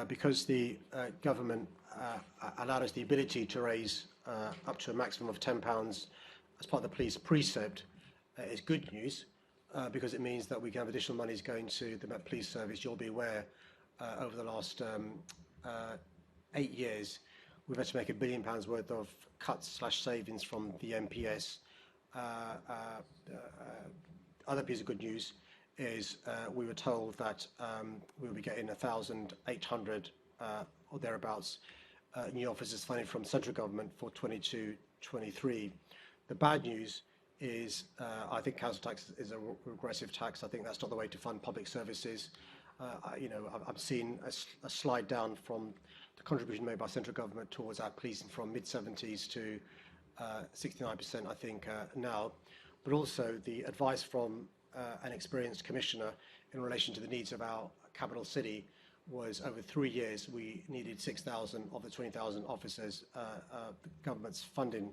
because the government allowed us the ability to raise up to a maximum of £10 as part of the police precept, is good news, because it means that we can have additional monies going to the Met Police Service. You'll be aware, over the last 8 years, we've had to make £1 billion worth of cuts/savings from the MPS. Other piece of good news is we were told that we will be getting 1,800 or thereabouts new officers funding from central government for 22-23. The bad news is I think council tax is a regressive tax. I think that's not the way to fund public services. I'm seeing a slide down from the contribution made by central government towards our policing from mid-70s to 69%, I think, now. But also the advice from an experienced commissioner in relation to the needs of our capital city was, over 3 years, we needed 6,000 of the 20,000 officers the government's funding.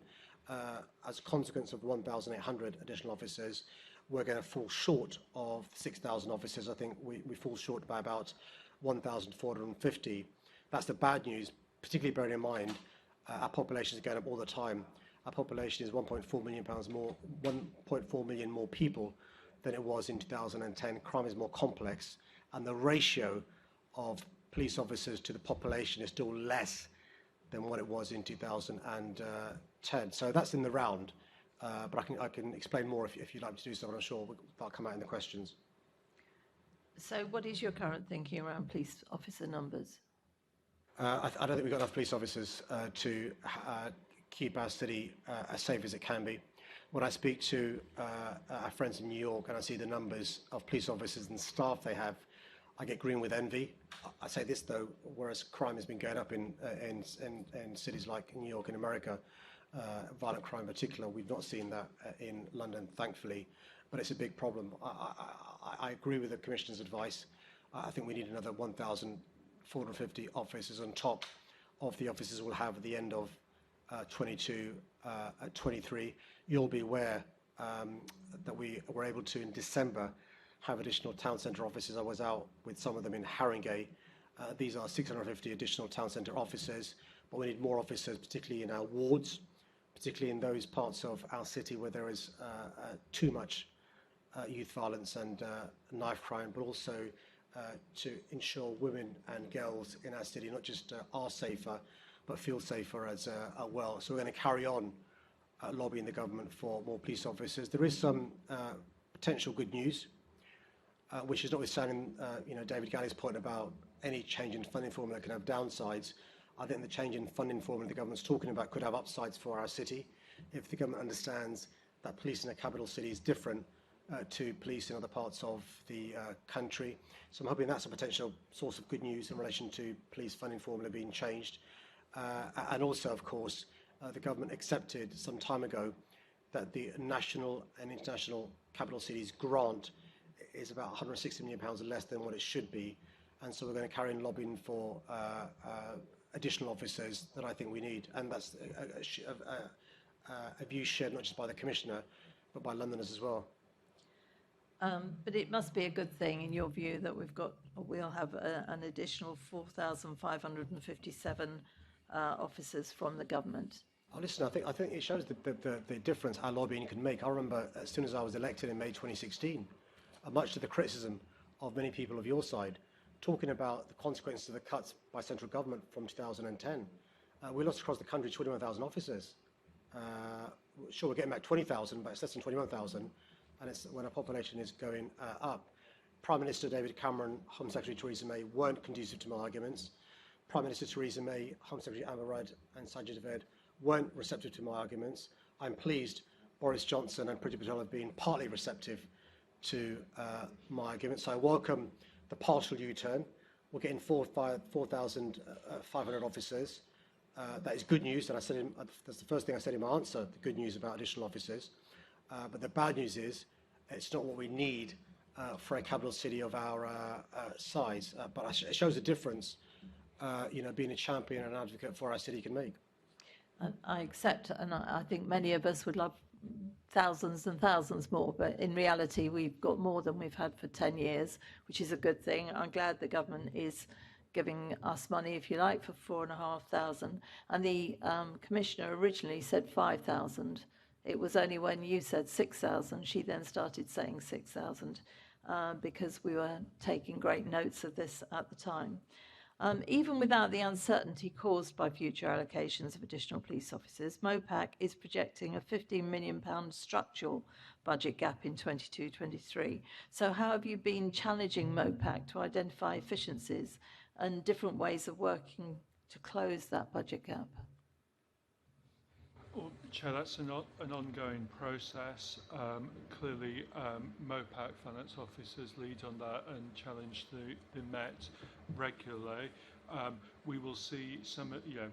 As a consequence of 1,800 additional officers, we're going to fall short of 6,000 officers. I think we fall short by about 1,450. That's the bad news, particularly bearing in mind our population is going up all the time. Our population is 1.4 million more people than it was in 2010. Crime is more complex, and the ratio of police officers to the population is still less than what it was in 2010. So that's in the round, but I can explain more if you'd like to do so, and I'm sure that'll come out in the questions. So what is your current thinking around police officer numbers? I don't think we've got enough police officers to keep our city as safe as it can be. When I speak to our friends in New York and I see the numbers of police officers and staff they have, I get green with envy. I say this, though, whereas crime has been going up in cities like New York in America, violent crime in particular, we've not seen that in London, thankfully, but it's a big problem. I agree with the Commissioner's advice. I think we need another 1,450 officers on top of the officers we'll have at the end of 22-23. You'll be aware that we were able to, in December, have additional town centre officers. I was out with some of them in Haringey. These are 650 additional town centre officers, but we need more officers, particularly in our wards, particularly in those parts of our city where there is too much youth violence and knife crime, but also to ensure women and girls in our city not just are safer, but feel safer as well. So we're going to carry on lobbying the government for more police officers. There is some potential good news. which is notwithstanding, David Gallie's point about any change in funding formula can have downsides. I think the change in funding formula the government's talking about could have upsides for our city if the government understands that police in a capital city is different to police in other parts of the country. So I'm hoping that's a potential source of good news in relation to police funding formula being changed. And also, of course, the government accepted some time ago that the national and international capital cities grant is about £160 million less than what it should be. And so we're going to carry on lobbying for additional officers that I think we need. And that's a view shared not just by the Commissioner, but by Londoners as well. But it must be a good thing, in your view, that we'll have an additional 4,557 officers from the government. Oh, listen, I think it shows the difference our lobbying can make. I remember as soon as I was elected in May 2016, much to the criticism of many people of your side, talking about the consequences of the cuts by central government from 2010. We lost across the country 21,000 officers. Sure, we're getting back 20,000, but it's less than 21,000, and it's when our population is going up. Prime Minister David Cameron, Home Secretary Theresa May weren't conducive to my arguments. Prime Minister Theresa May, Home Secretary Enver and Sajid Javid weren't receptive to my arguments. I'm pleased Boris Johnson and Priti Patel have been partly receptive to my arguments. So I welcome the partial U-turn. We're getting 4,500 officers. That is good news, and that's the first thing I said in my answer, the good news about additional officers. But the bad news is it's not what we need for a capital city of our size. But it shows a difference, being a champion and an advocate for our city can make. I accept, and I think many of us would love thousands and thousands more, but in reality we've got more than we've had for 10 years, which is a good thing. I'm glad the government is giving us money, if you like, for 4,500, and the Commissioner originally said 5,000. It was only when you said 6,000 she then started saying 6,000 because we were taking great notes of this at the time. Even without the uncertainty caused by future allocations of additional police officers, MOPAC is projecting a £15 million structural budget gap in 22-23. So how have you been challenging MOPAC to identify efficiencies and different ways of working to close that budget gap? Well, Chair, that's an ongoing process. Clearly, MOPAC finance officers lead on that and challenge the Met regularly. We will see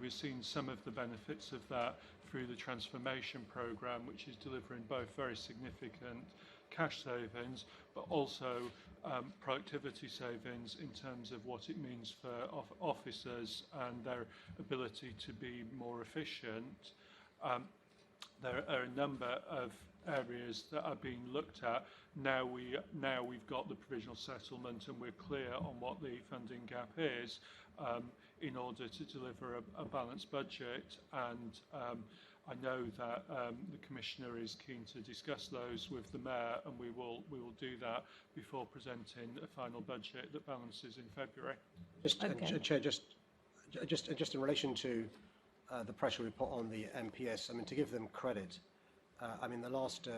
we've seen some of the benefits of that through the transformation programme, which is delivering both very significant cash savings, but also productivity savings in terms of what it means for officers and their ability to be more efficient. There are a number of areas that are being looked at. Now we've got the provisional settlement and we're clear on what the funding gap is in order to deliver a balanced budget. And I know that the Commissioner is keen to discuss those with the Mayor, and we will do that before presenting a final budget that balances in February. Chair, just in relation to the pressure we put on the MPS, to give them credit, the last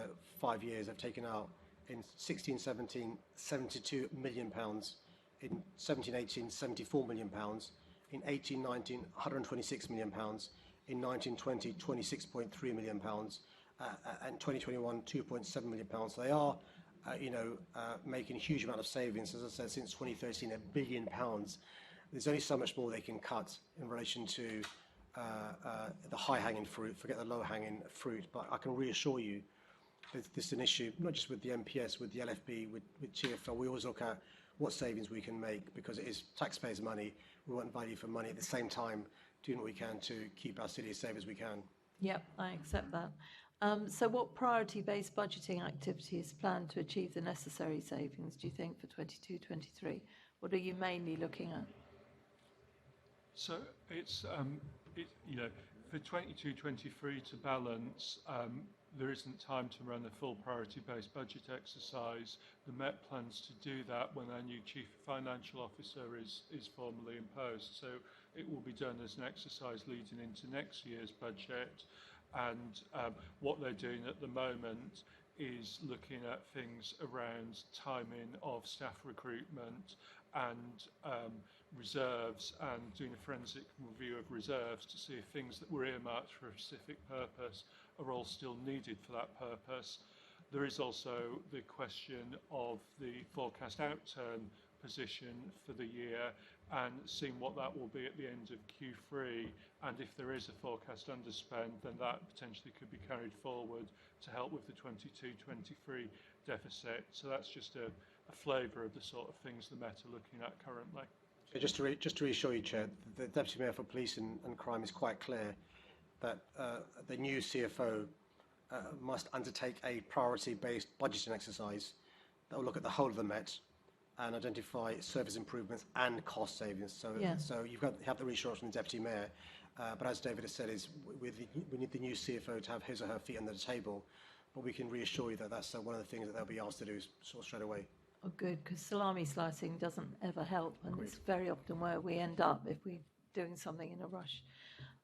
5 years I've taken out in 16-17, £72 million, in 17-18, £74 million, in 18-19, £126 million, in 19-20, £26.3 million, and 2021, £2.7 million. So they are, making a huge amount of savings. As I said, since 2013, £1 billion. There's only so much more they can cut in relation to the high-hanging fruit, forget the low-hanging fruit. But I can reassure you that this is an issue, not just with the MPS, with the LFB, with TfL. We always look at what savings we can make because it is taxpayers' money. We want value for money at the same time, doing what we can to keep our city as safe as we can. Yep, I accept that. So what priority-based budgeting activity is planned to achieve the necessary savings, do you think, for 22-23? What are you mainly looking at? So it's for 22-23 to balance, there isn't time to run a full priority-based budget exercise. The Met plans to do that when our new Chief Financial Officer is formally imposed. So it will be done as an exercise leading into next year's budget. And what they're doing at the moment is looking at things around timing of staff recruitment and reserves, and doing a forensic review of reserves to see if things that were earmarked for a specific purpose are all still needed for that purpose. There is also the question of the forecast outturn position for the year and seeing what that will be at the end of Q3, and if there is a forecast underspend, then that potentially could be carried forward to help with the 22-23 deficit. So that's just a flavour of the sort of things the Met are looking at currently. Just to reassure you, Chair, the Deputy Mayor for Police and Crime is quite clear that the new CFO must undertake a priority-based budgeting exercise that will look at the whole of the Met and identify service improvements and cost savings. So you have the reassurance from the Deputy Mayor. But as David has said, we need the new CFO to have his or her feet under the table. But we can reassure you that that's one of the things that they'll be asked to do sort of straight away. Oh, good, because salami slicing doesn't ever help, and it's very often where we end up if we're doing something in a rush.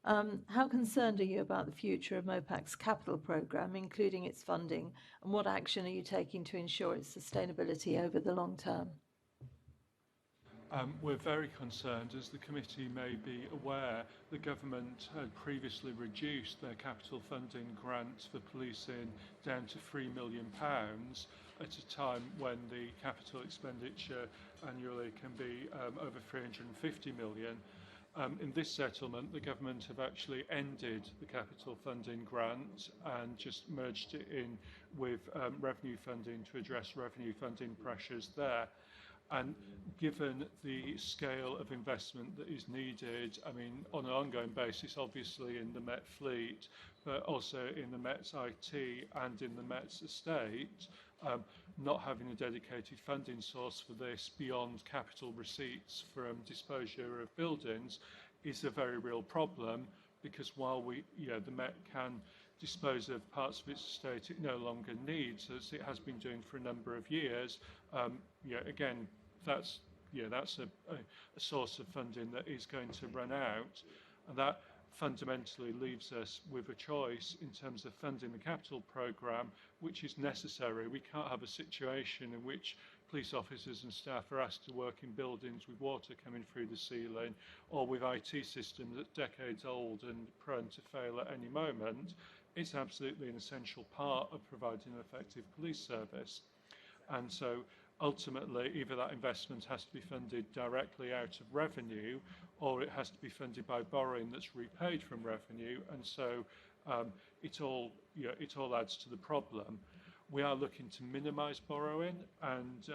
How concerned are you about the future of MOPAC's capital programme, including its funding, and what action are you taking to ensure its sustainability over the long term? We're very concerned. As the committee may be aware, the government had previously reduced their capital funding grants for policing down to £3 million at a time when the capital expenditure annually can be over 350 million. In this settlement, the government have actually ended the capital funding grant and just merged it in with revenue funding to address revenue funding pressures there. And given the scale of investment that is needed, I mean, on an ongoing basis, obviously in the Met fleet, but also in the Met's IT and in the Met's estate, not having a dedicated funding source for this beyond capital receipts from disposure of buildings is a very real problem, because while the Met can dispose of parts of its estate it no longer needs, as it has been doing for a number of years, again, that's a source of funding that is going to run out, and that fundamentally leaves us with a choice in terms of funding the capital programme, which is necessary. We can't have a situation in which police officers and staff are asked to work in buildings with water coming through the ceiling, or with IT systems that's decades old and prone to fail at any moment. It's absolutely an essential part of providing an effective police service. And so ultimately, either that investment has to be funded directly out of revenue, or it has to be funded by borrowing that's repaid from revenue, and so it all adds to the problem. We are looking to minimise borrowing and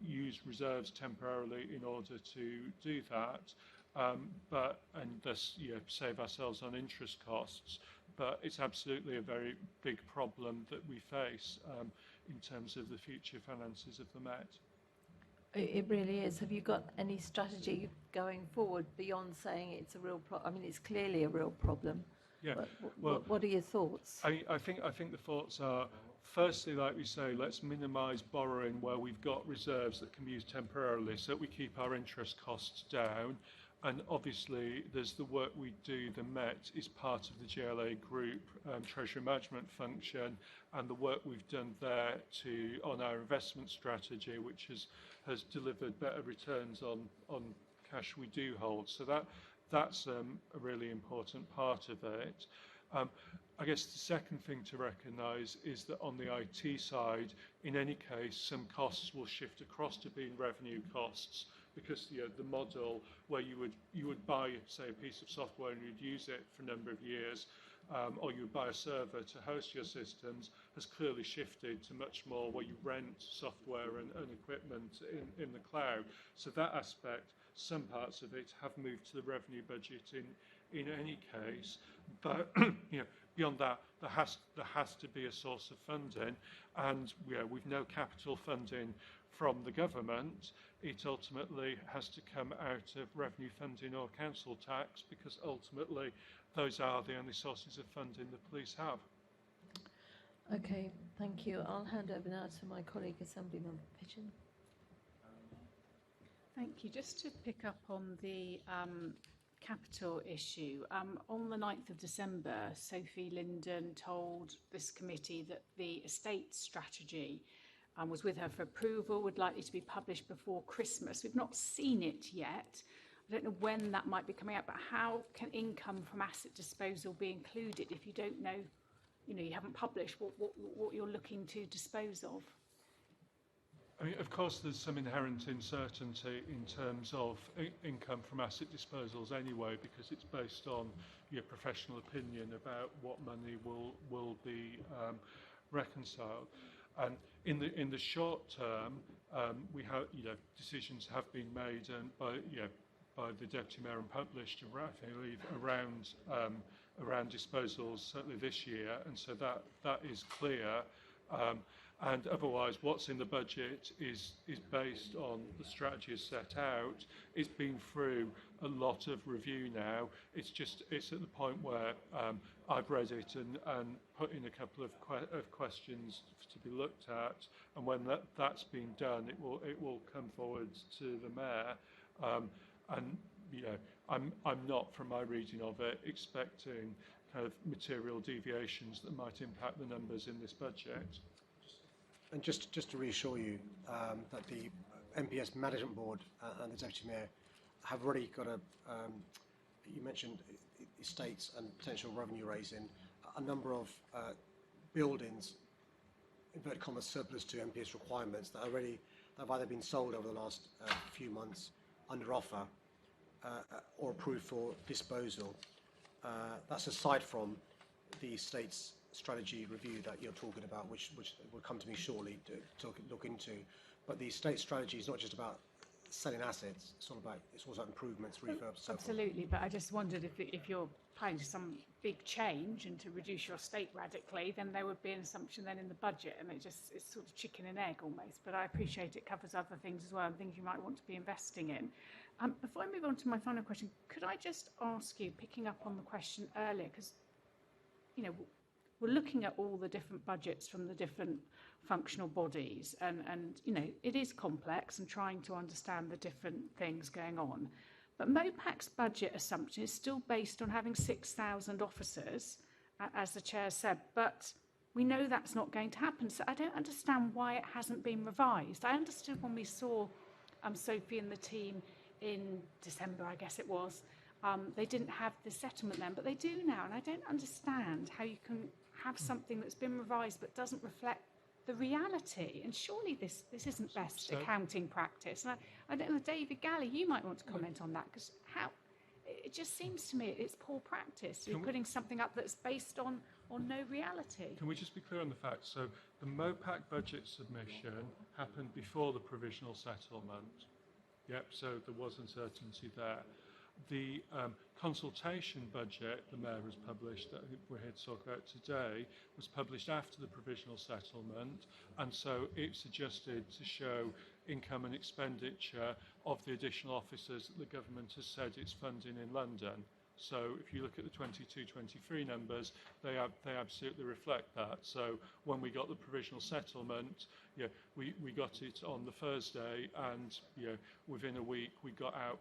use reserves temporarily in order to do that, and thus save ourselves on interest costs. But it's absolutely a very big problem that we face in terms of the future finances of the Met. It really is. Have you got any strategy going forward beyond saying it's a real problem? I mean, it's clearly a real problem. Yeah. What are your thoughts? I think the thoughts are, firstly, like we say, let's minimise borrowing where we've got reserves that can be used temporarily so that we keep our interest costs down. And obviously, there's the work we do. The Met is part of the GLA Group Treasury Management function, and the work we've done there on our investment strategy, which has delivered better returns on cash we do hold. So that's a really important part of it. I guess the second thing to recognise is that on the IT side, in any case, some costs will shift across to being revenue costs, because the model where you would buy, say, a piece of software and you'd use it for a number of years, or you would buy a server to host your systems, has clearly shifted to much more where you rent software and equipment in the cloud. So that aspect, some parts of it have moved to the revenue budget in any case, but beyond that, there has to be a source of funding, and with no capital funding from the government, it ultimately has to come out of revenue funding or council tax, because ultimately those are the only sources of funding the police have. Okay, thank you. I'll hand over now to my colleague, Assemblymember Pigeon. Thank you. Just to pick up on the capital issue. On the 9th of December, Sophie Linden told this committee that the estate strategy was with her for approval, would likely to be published before Christmas. We've not seen it yet. I don't know when that might be coming out, but how can income from asset disposal be included if you don't know, you haven't published what you're looking to dispose of? I mean, of course, there's some inherent uncertainty in terms of income from asset disposals anyway, because it's based on your professional opinion about what money will be reconciled. And in the short term, we have decisions have been made by the Deputy Mayor and published around disposals certainly this year, and so that is clear. And otherwise, what's in the budget is based on the strategy as set out. It's been through a lot of review now. It's at the point where I've read it and put in a couple of questions to be looked at. And when that's been done, it will come forward to the Mayor. And I'm not, from my reading of it, expecting kind of material deviations that might impact the numbers in this budget. And just to reassure you that the MPS Management Board and the Deputy Mayor have already got you mentioned estates and potential revenue raising, a number of buildings, inverted commas, surplus to MPS requirements that have either been sold over the last few months under offer or approved for disposal. That's aside from the estates strategy review that you're talking about, which will come to me shortly to look into. But the estate strategy is not just about selling assets, it's also about improvements, refurbs, so absolutely, but I just wondered if you're planning some big change and to reduce your estate radically, then there would be an assumption then in the budget, and it's sort of chicken and egg almost. But I appreciate it covers other things as well, and things you might want to be investing in. Before I move on to my final question, could I just ask you, picking up on the question earlier, because we're looking at all the different budgets from the different functional bodies, and it is complex and trying to understand the different things going on. But MOPAC's budget assumption is still based on having 6,000 officers, as the chair said, but we know that's not going to happen. So I don't understand why it hasn't been revised. I understood when we saw Sophie and the team in December, I guess it was, they didn't have the settlement then, but they do now, and I don't understand how you can have something that's been revised but doesn't reflect the reality. And surely this isn't best accounting practice. And I don't know, David Gallie, you might want to comment on that, because it just seems to me it's poor practice. You're putting something up that's based on no reality. Can we just be clear on the facts? So the MOPAC budget submission happened before the provisional settlement. Yep, so there was uncertainty there. The consultation budget the Mayor has published, that we're here to talk about today, was published after the provisional settlement, and so it's suggested to show income and expenditure of the additional officers that the government has said it's funding in London. So if you look at the 22-23 numbers, they absolutely reflect that. So when we got the provisional settlement, we got it on the Thursday, and within a week we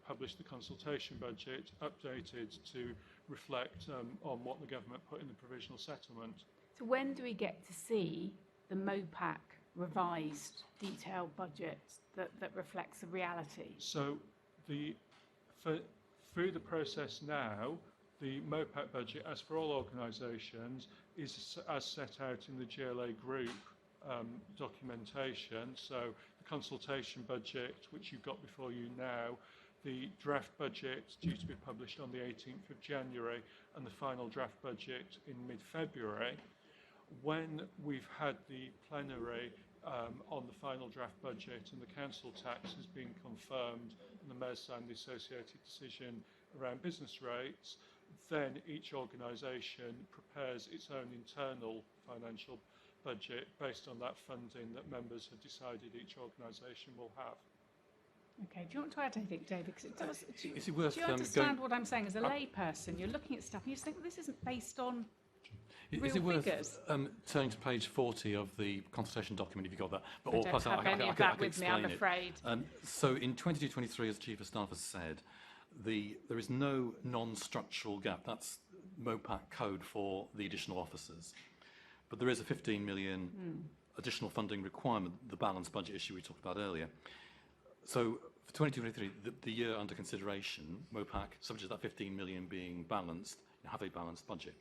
published the consultation budget, updated to reflect on what the government put in the provisional settlement. So when do we get to see the MOPAC revised detailed budget that reflects the reality? So through the process now, the MOPAC budget, as for all organisations, is as set out in the GLA group documentation. So the consultation budget, which you've got before you now, the draft budget due to be published on the 18th of January, and the final draft budget in mid-February. When we've had the plenary on the final draft budget and the council tax has been confirmed and the Mayor signed the associated decision around business rates, then each organisation prepares its own internal financial budget based on that funding that members have decided each organisation will have. Okay, do you want to add anything, David? Because it does. Is it worth do you understand what I'm saying? As a layperson, you're looking at stuff and you just think, well, this isn't based on real is it worth figures. Turning to page 40 of the consultation document, if you've got that? But I don't have any of that with me, I'm afraid. So in 22-23, as Chief of Staff has said, there is no non-structural gap. That's MOPAC code for the additional officers. But there is a 15 million additional funding requirement, the balanced budget issue we talked about earlier. So for 2023, the year under consideration, MOPAC, subject to that 15 million being balanced, have a balanced budget.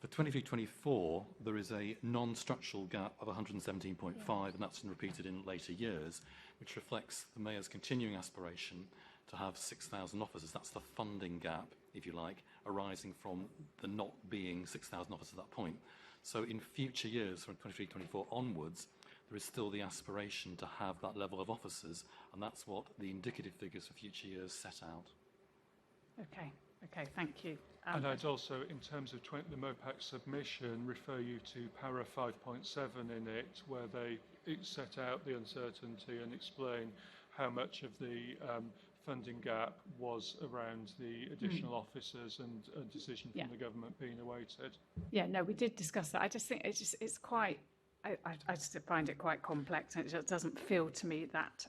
For 23-24, there is a non-structural gap of 117.5, and that's been repeated in later years, which reflects the Mayor's continuing aspiration to have 6,000 officers. That's the funding gap, if you like, arising from the not being 6,000 officers at that point. So in future years, from 23-24 onwards, there is still the aspiration to have that level of officers, and that's what the indicative figures for future years set out. Okay, thank you. And I'd also, in terms of the MOPAC submission, refer you to para 5.7 in it, where it set out the uncertainty and explain how much of the funding gap was around the additional officers and a decision from the government being awaited. Yeah, no, we did discuss that. I just think it's quite, I just find it quite complex, and it just doesn't feel to me that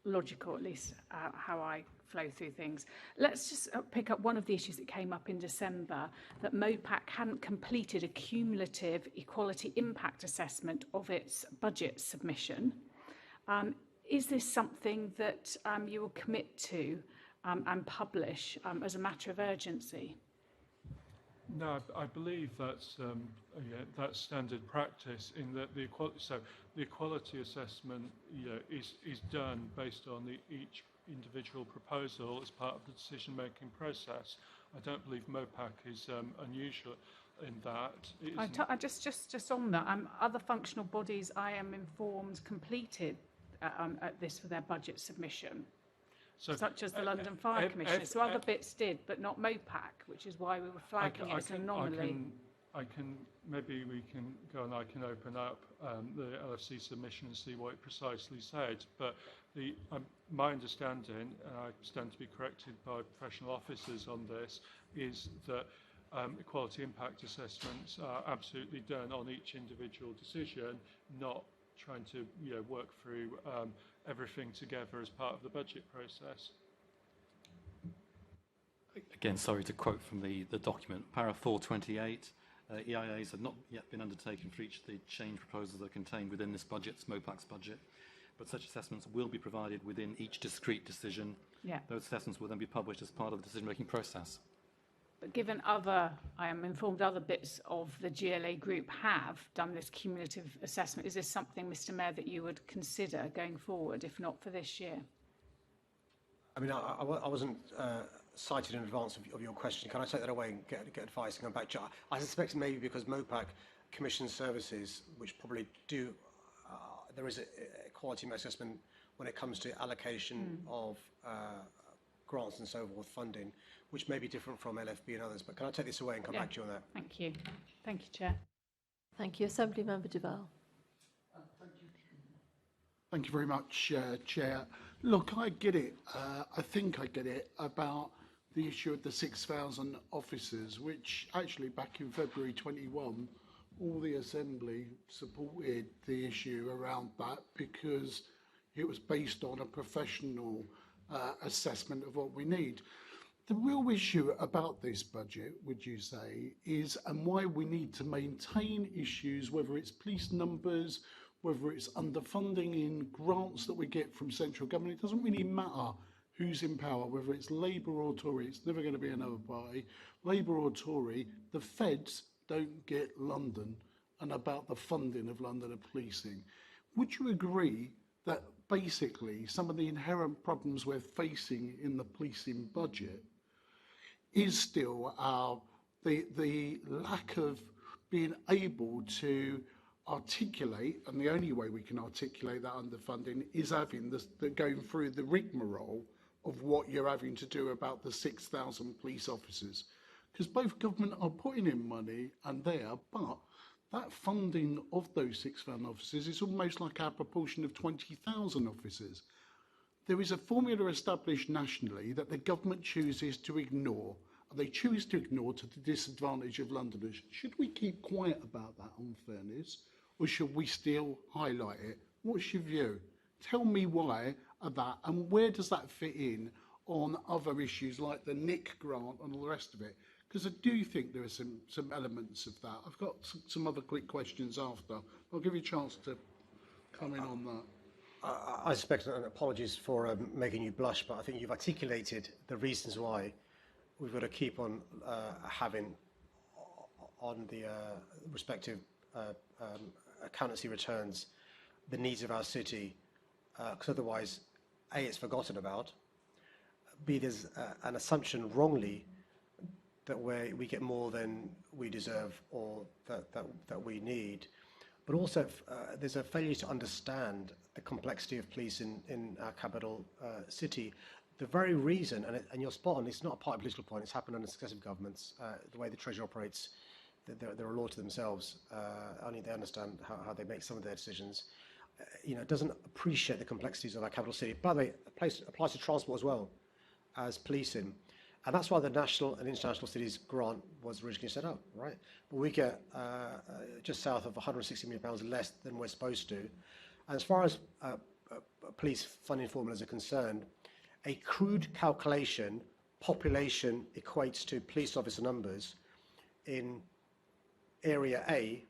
logical, at least how I flow through things. Let's just pick up one of the issues that came up in December, that MOPAC hadn't completed a cumulative equality impact assessment of its budget submission. Is this something that you will commit to and publish as a matter of urgency? No, I believe that's standard practice in that the equality assessment is done based on each individual proposal as part of the decision-making process. I don't believe MOPAC is unusual in that. I just on that, other functional bodies, I am informed, completed this for their budget submission, such as the London Fire Commission. So other bits did, but not MOPAC, which is why we were flagging it as an anomaly. Maybe we can go and I can open up the LFC submission and see what it precisely said. But my understanding, and I stand to be corrected by professional officers on this, is that equality impact assessments are absolutely done on each individual decision, not trying to work through everything together as part of the budget process. Again, sorry to quote from the document, para 428, EIAs have not yet been undertaken for each of the change proposals that are contained within this budget, MOPAC's budget, but such assessments will be provided within each discrete decision. Yeah. Those assessments will then be published as part of the decision-making process. But given I am informed other bits of the GLA group have done this cumulative assessment, is this something, Mr. Mayor, that you would consider going forward, if not for this year? I mean, I wasn't cited in advance of your question. Can I take that away and get advice and come back to you? I suspect maybe because MOPAC commissions services, which probably do, there is a quality assessment when it comes to allocation of grants and so forth, funding, which may be different from LFB and others. But can I take this away and come back to you on that? Thank you. Thank you, Chair. Thank you. Assembly Member Duval. Thank you very much, Chair. Look, I get it. I think I get it about the issue of the 6,000 officers, which actually back in February 21, all the Assembly supported the issue around that because it was based on a professional assessment of what we need. The real issue about this budget, would you say, is and why we need to maintain issues, whether it's police numbers, whether it's underfunding in grants that we get from central government. It doesn't really matter who's in power, whether it's Labour or Tory. It's never going to be another party. Labour or Tory, the feds don't get London and about the funding of London and policing. Would you agree that basically some of the inherent problems we're facing in the policing budget is still the lack of being able to articulate, and the only way we can articulate that underfunding is having the going through the rigmarole of what you're having to do about the 6,000 police officers. Because both government are putting in money and there, but that funding of those 6,000 officers is almost like our proportion of 20,000 officers. There is a formula established nationally that the government chooses to ignore, and they choose to ignore to the disadvantage of Londoners. Should we keep quiet about that unfairness, or should we still highlight it? What's your view? Tell me why of that, and where does that fit in on other issues like the NIC grant and all the rest of it? Because I do think there are some elements of that. I've got some other quick questions after. I'll give you a chance to come in on that. I suspect, and apologies for making you blush, but I think you've articulated the reasons why we've got to keep on having on the respective accountancy returns the needs of our city, because otherwise, A, it's forgotten about, B, there's an assumption wrongly that we get more than we deserve or that we need. But also, there's a failure to understand the complexity of police in our capital city. The very reason, and you're spot on, it's not a party political point, it's happened under successive governments, the way the Treasury operates, they're a law to themselves. Only they understand how they make some of their decisions. It doesn't appreciate the complexities of our capital city. By the way, it applies to transport as well as policing. And that's why the National and International Cities Grant was originally set up, right? But we get just south of £160 million less than we're supposed to. And as far as police funding formulas are concerned, a crude calculation, population equates to police officer numbers in Area A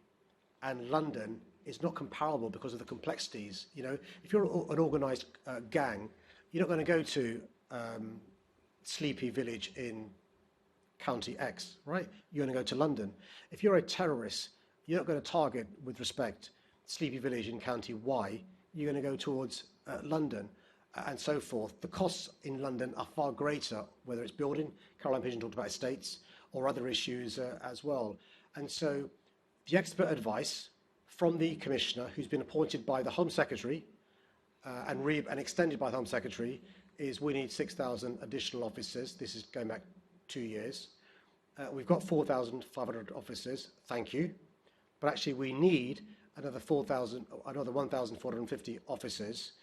and London is not comparable because of the complexities. If you're an organised gang, you're not going to go to Sleepy Village in County X, right? You're going to go to London. If you're a terrorist, you're not going to target, with respect, Sleepy Village in County Y. You're going to go towards London and so forth. The costs in London are far greater, whether it's building, Caroline Pigeon talked about estates, or other issues as well. And so the expert advice from the Commissioner, who's been appointed by the Home Secretary and extended by the Home Secretary, is we need 6,000 additional officers. This is going back 2 years. We've got 4,500 officers, thank you. But actually we need another 1,450 officers.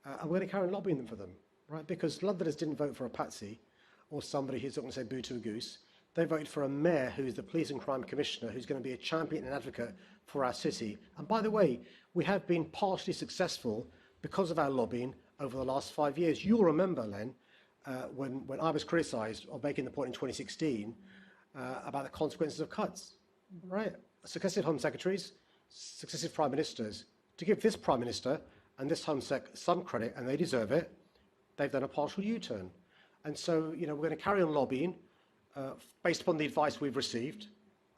And we're going to carry on lobbying them for them, right? Because Londoners didn't vote for a patsy or somebody who's not going to say boo to a goose. They voted for a mayor who's the Police and Crime Commissioner, who's going to be a champion and advocate for our city. And by the way, we have been partially successful because of our lobbying over the last 5 years. You'll remember, Len, when I was criticised of making the point in 2016 about the consequences of cuts, right? Successive Home Secretaries, successive Prime Ministers. To give this Prime Minister and this Home Sec some credit, and they deserve it, they've done a partial U-turn. And so, we're going to carry on lobbying based upon the advice we've received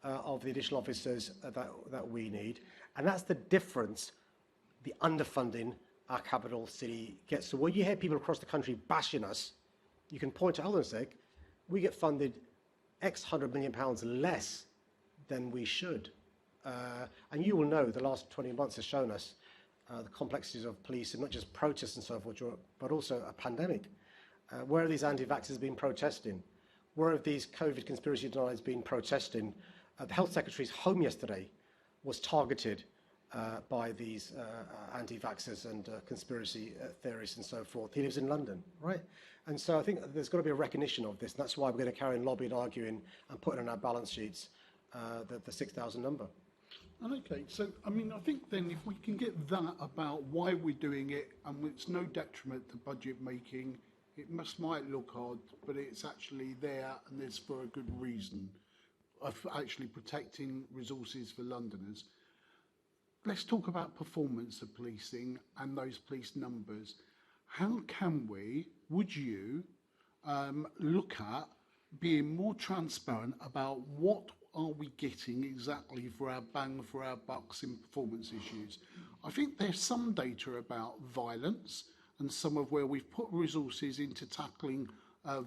of the additional officers that we need. And that's the difference, the underfunding our capital city gets. So when you hear people across the country bashing us, you can point to, hold on a sec, we get funded X £100 million less than we should. And you will know the last 20 months has shown us the complexities of police, and not just protests and so forth, but also a pandemic. Where have these anti-vaxxers been protesting? Where have these COVID conspiracy deniers been protesting? The Health Secretary's home yesterday was targeted by these anti-vaxxers and conspiracy theorists and so forth. He lives in London, right? And so I think there's got to be a recognition of this. And that's why we're going to carry on lobbying, arguing, and putting on our balance sheets the 6,000 number. Okay, so I think then if we can get that about why we're doing it, and it's no detriment to budget making, it might look odd, but it's actually there and it's for a good reason of actually protecting resources for Londoners. Let's talk about performance of policing and those police numbers. How can would you look at being more transparent about what are we getting exactly for our bang for our bucks in performance issues? I think there's some data about violence and some of where we've put resources into tackling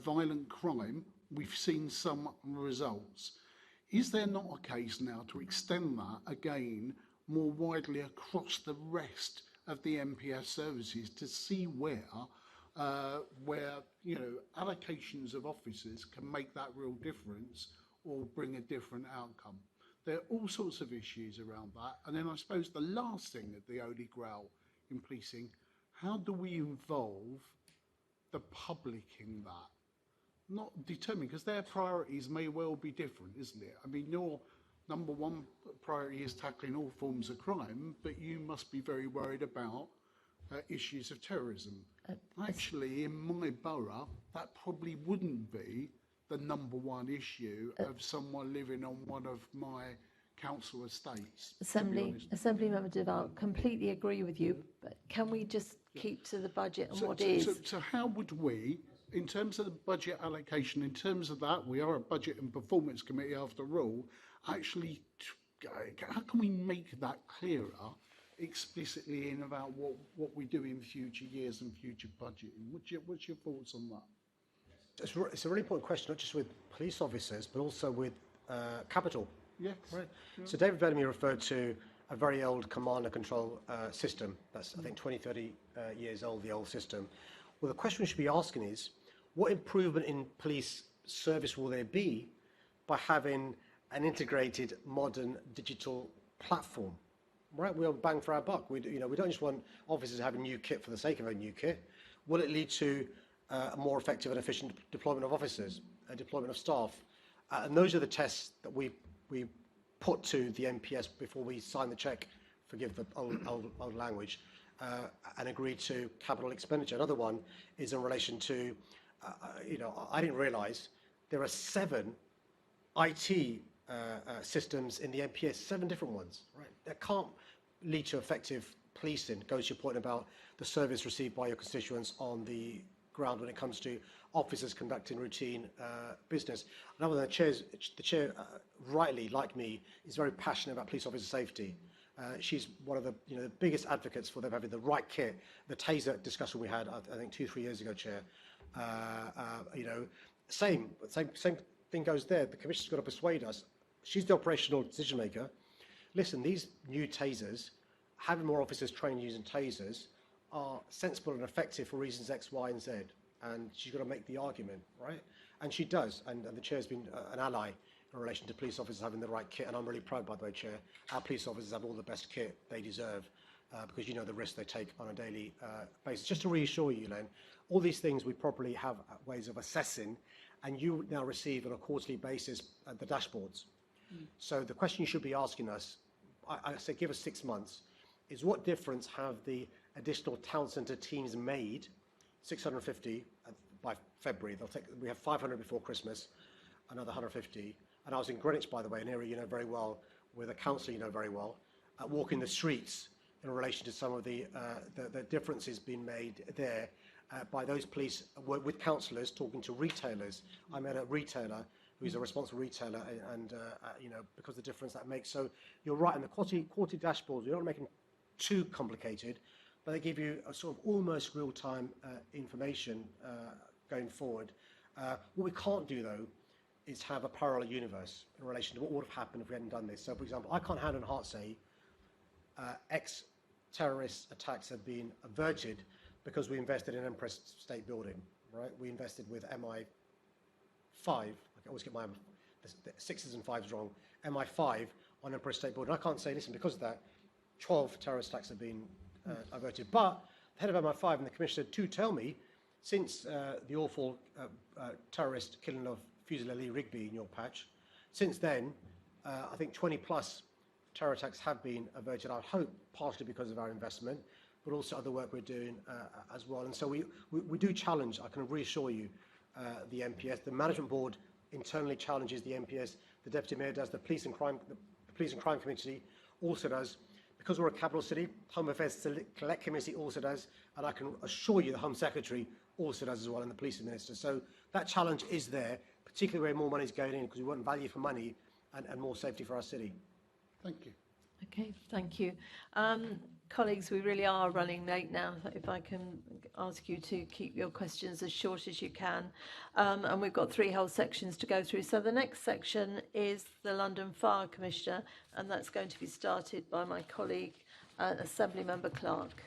violent crime, we've seen some results. Is there not a case now to extend that again more widely across the rest of the MPS services to see where allocations of officers can make that real difference or bring a different outcome? There are all sorts of issues around that. And then I suppose the last thing at the Holy Grail in policing, how do we involve the public in that? Not determined, because their priorities may well be different, isn't it? Your number one priority is tackling all forms of crime, but you must be very worried about issues of terrorism. Actually, in my borough, that probably wouldn't be the number one issue of someone living on one of my council estates. Assembly Member Duval, completely agree with you, but can we just keep to the budget and what is? So how would we, in terms of the budget allocation, in terms of that, we are a budget and performance committee after all, actually, how can we make that clearer explicitly in about what we do in future years and future budgeting? What's your thoughts on that? It's a really important question, not just with police officers, but also with capital. Yes. Right. Yeah. So David Bellamy referred to a very old command and control system. That's, I think, 20, 30 years old, the old system. Well, the question we should be asking is, what improvement in police service will there be by having an integrated, modern, digital platform? Right, we'll bang for our buck. We don't just want officers having new kit for the sake of a new kit. Will it lead to a more effective and efficient deployment of officers, a deployment of staff? And those are the tests that we put to the MPS before we sign the cheque, forgive the old language, and agree to capital expenditure. Another one is in relation to, I didn't realise there are 7 IT systems in the MPS, 7 different ones. Right, that can't lead to effective policing. Goes to your point about the service received by your constituents on the ground when it comes to officers conducting routine business. Another, the chair, rightly, like me, is very passionate about police officer safety. She's one of the the biggest advocates for them having the right kit. The taser discussion we had, I think 2-3 years ago, Chair. Same thing goes there. The Commissioner's got to persuade us. She's the operational decision maker. Listen, these new tasers, having more officers trained using tasers, are sensible and effective for reasons X, Y, and Z. And she's got to make the argument, right? And she does. And the Chair's been an ally in relation to police officers having the right kit. And I'm really proud, by the way, Chair, our police officers have all the best kit they deserve because you know the risk they take on a daily basis. Just to reassure you, Len, all these things we properly have ways of assessing, and you now receive on a quarterly basis the dashboards. So the question you should be asking us, I say give us 6 months, is what difference have the additional town centre teams made? 650 by February. We have 500 before Christmas, another 150. And I was in Greenwich, by the way, an area you know very well, with a councillor you know very well, walking the streets in relation to some of the differences being made there by those police with councillors talking to retailers. I met a retailer who's a responsible retailer, and because of the difference that makes. So you're right, and the quarterly dashboards, we don't make them too complicated, but they give you a sort of almost real-time information going forward. What we can't do, though, is have a parallel universe in relation to what would have happened if we hadn't done this. So, for example, I can't hand on heart say ex-terrorist attacks have been averted because we invested in Empress State Building, right? We invested with MI5, I always get my 6s and 5s wrong, MI5 on Empress State Building. I can't say, listen, because of that, 12 terrorist attacks have been averted. But the head of MI5 and the Commissioner do tell me, since the awful terrorist killing of Fusilier Rigby in your patch, since then, I think 20 plus terror attacks have been averted. I hope partially because of our investment, but also other work we're doing as well. And so we do challenge, I can reassure you, the MPS. The Management Board internally challenges the MPS. The Deputy Mayor does. The Police and Crime Committee also does. Because we're a capital city, Home Affairs Select Committee also does, and I can assure you the Home Secretary also does as well, and the Police Minister. So that challenge is there, particularly where more money is going in, because we want value for money and more safety for our city. Thank you. Okay, thank you. Colleagues, we really are running late now. If I can ask you to keep your questions as short as you can. And we've got 3 whole sections to go through. So the next section is the London Fire Commissioner, and that's going to be started by my colleague, Assembly Member Clark.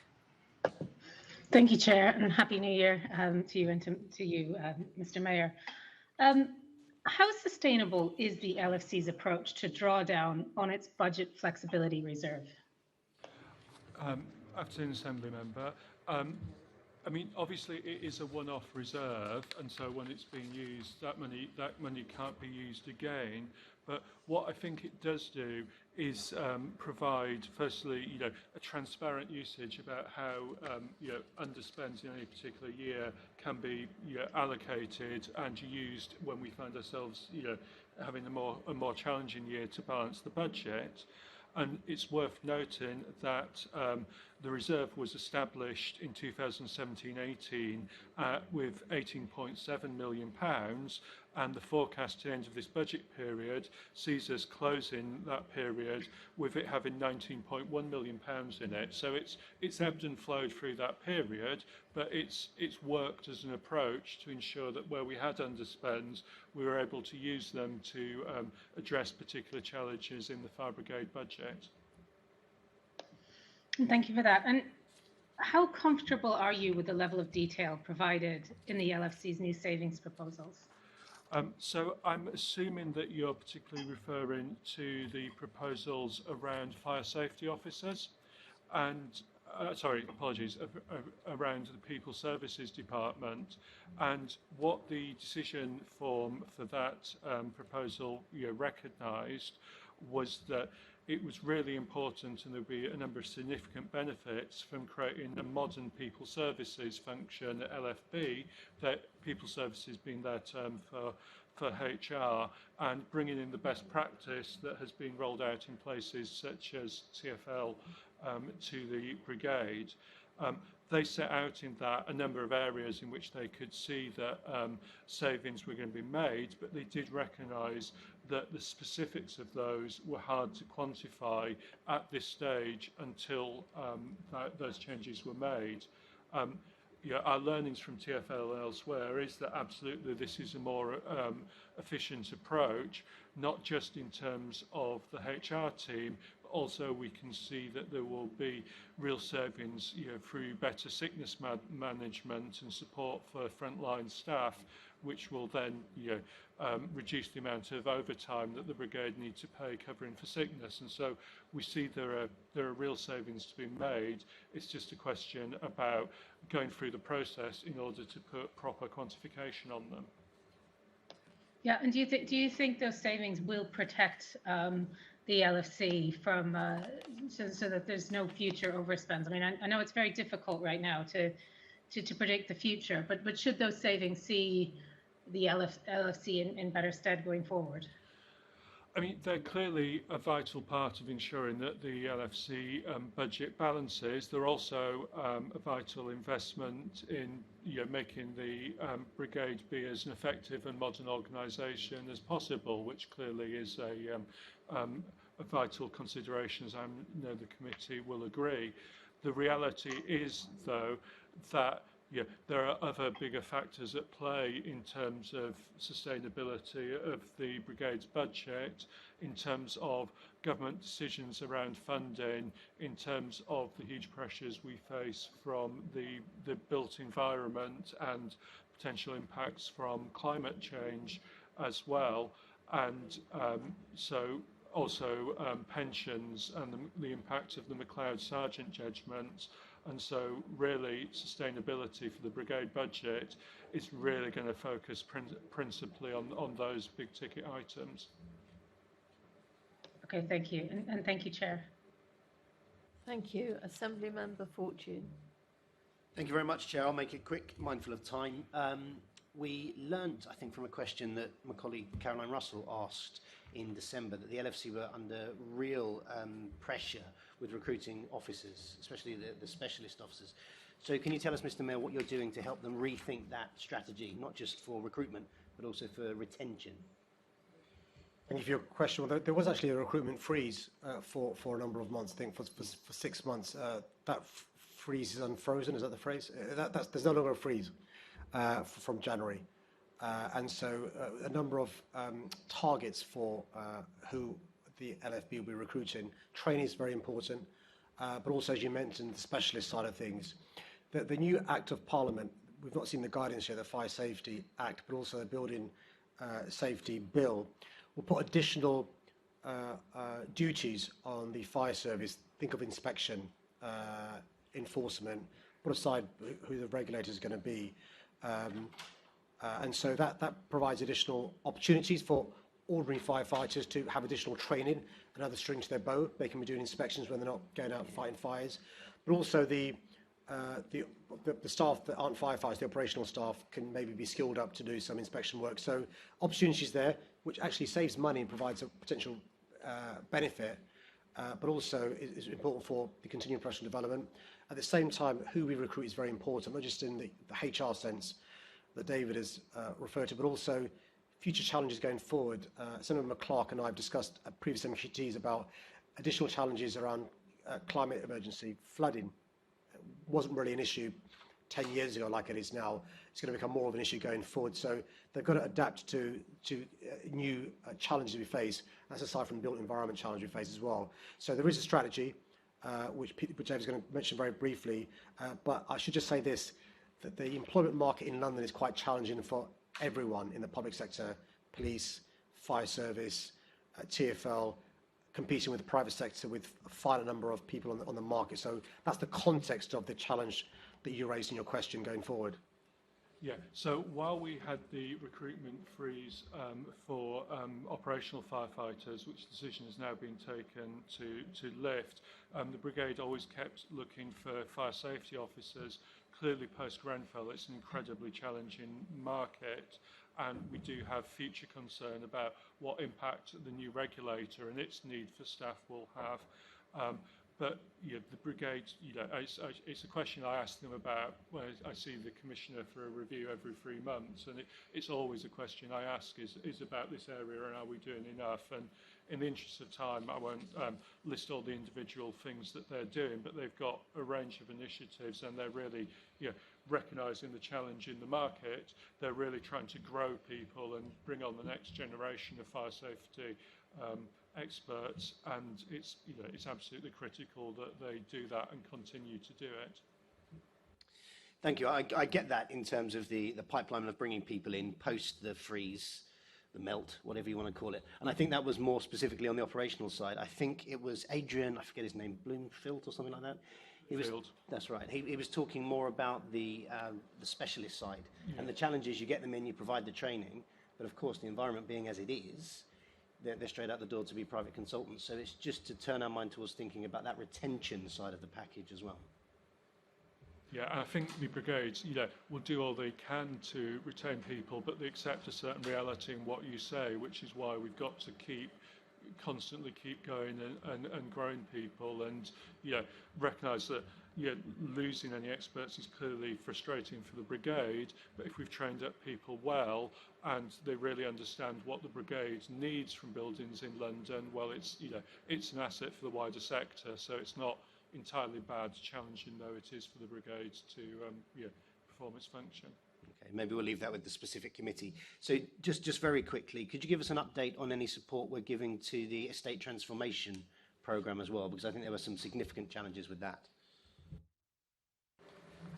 Thank you, Chair, and Happy New Year to you and to you, Mr. Mayor. How sustainable is the LFC's approach to draw down on its budget flexibility reserve? Afternoon, Assembly Member. I mean, obviously, it is a one-off reserve, and so when it's being used, that money can't be used again. But what I think it does do is provide, firstly, a transparent usage about how underspends in any particular year can be allocated and used when we find ourselves having a more challenging year to balance the budget. And it's worth noting that the reserve was established in 2017-18 with £18.7 million, and the forecast to the end of this budget period sees us closing that period with it having £19.1 million in it. So it's ebbed and flowed through that period, but it's worked as an approach to ensure that where we had underspends, we were able to use them to address particular challenges in the fire brigade budget. Thank you for that. And how comfortable are you with the level of detail provided in the LFC's new savings proposals? So I'm assuming that you're particularly referring to the proposals around fire safety officers and, sorry, apologies, around the People Services Department, and what the decision form for that proposal recognised was that it was really important, and there would be a number of significant benefits from creating a modern people services function at LFB, that people services being their term for HR, and bringing in the best practice that has been rolled out in places such as TfL to the brigade. They set out in that a number of areas in which they could see that savings were going to be made, but they did recognise that the specifics of those were hard to quantify at this stage until those changes were made. Our learnings from TfL and elsewhere is that absolutely this is a more efficient approach, not just in terms of the HR team, but also we can see that there will be real savings through better sickness management and support for frontline staff, which will then reduce the amount of overtime that the brigade need to pay covering for sickness. And so we see there are real savings to be made. It's just a question about going through the process in order to put proper quantification on them. Yeah, and do you think those savings will protect the LFC from so that there's no future overspends? I mean, I know it's very difficult right now to predict the future, but should those savings see the LFC in better stead going forward? I mean, they're clearly a vital part of ensuring that the LFC budget balances. They're also a vital investment in making the brigade be as an effective and modern organisation as possible, which clearly is a vital consideration, as I know the committee will agree. The reality is, though, that there are other bigger factors at play in terms of sustainability of the brigade's budget, in terms of government decisions around funding, in terms of the huge pressures we face from the built environment and potential impacts from climate change as well, and so also pensions and the impact of the MacLeod Sargent judgment. And so really sustainability for the brigade budget is really going to focus principally on those big ticket items. Okay, thank you. And thank you, Chair. Thank you. Assembly Member Fortune. Thank you very much, Chair. I'll make it quick, mindful of time. We learnt, I think, from a question that my colleague Caroline Russell asked in December, that the LFC were under real pressure with recruiting officers, especially the specialist officers. So can you tell us, Mr. Mayor, what you're doing to help them rethink that strategy, not just for recruitment, but also for retention? Thank you for your question. Well, there was actually a recruitment freeze for a number of months, I think for 6 months. That freeze is unfrozen, is that the phrase? There's no longer a freeze from January. And so a number of targets for who the LFB will be recruiting. Training is very important, but also, as you mentioned, the specialist side of things. The new Act of Parliament, we've not seen the guidance here, the Fire Safety Act, but also the Building Safety Bill, will put additional duties on the fire service. Think of inspection, enforcement, but put aside who the regulator is going to be. And so that provides additional opportunities for ordinary firefighters to have additional training, another string to their bow. They can be doing inspections when they're not going out fighting fires. But also the staff that aren't firefighters, the operational staff, can maybe be skilled up to do some inspection work. So opportunities there, which actually saves money and provides a potential benefit, but also is important for the continuing professional development. At the same time, who we recruit is very important, not just in the HR sense that David has referred to, but also future challenges going forward. Senator Clark and I have discussed at previous MQTs about additional challenges around climate emergency. Flooding wasn't really an issue 10 years ago like it is now. It's going to become more of an issue going forward. So they've got to adapt to new challenges we face. That's aside from the built environment challenge we face as well. So there is a strategy, which David's going to mention very briefly. But I should just say this, that the employment market in London is quite challenging for everyone in the public sector, police, fire service, TfL, competing with the private sector with a finite number of people on the market. So that's the context of the challenge that you raised in your question going forward. Yeah, so while we had the recruitment freeze for operational firefighters, which decision has now been taken to lift, the brigade always kept looking for fire safety officers. Clearly, post-Grenfell, it's an incredibly challenging market, and we do have future concern about what impact the new regulator and its need for staff will have. But the brigade, it's a question I ask them about when I see the commissioner for a review every 3 months, and it's always a question I ask is about this area and are we doing enough? And in the interest of time, I won't list all the individual things that they're doing, but they've got a range of initiatives, and they're really recognising the challenge in the market. They're really trying to grow people and bring on the next generation of fire safety experts, and it's absolutely critical that they do that and continue to do it. Thank you. I get that in terms of the pipeline of bringing people in post the freeze, the melt, whatever you want to call it. And I think that was more specifically on the operational side. I think it was Adrian, I forget his name, Bloomfield or something like that. That's right. He was talking more about the specialist side. Yeah. And the challenge is you get them in, you provide the training, but of course the environment being as it is, they're straight out the door to be private consultants. So it's just to turn our mind towards thinking about that retention side of the package as well. Yeah, and I think the brigades, will do all they can to retain people, but they accept a certain reality in what you say, which is why we've got to constantly keep going and growing people, and recognise that losing any experts is clearly frustrating for the brigade, but if we've trained up people well and they really understand what the brigade needs from buildings in London, well, it's an asset for the wider sector, so it's not entirely bad, challenging though it is for the brigade to perform its function. Okay, maybe we'll leave that with the specific committee. So just very quickly, could you give us an update on any support we're giving to the estate transformation programme as well? Because I think there were some significant challenges with that.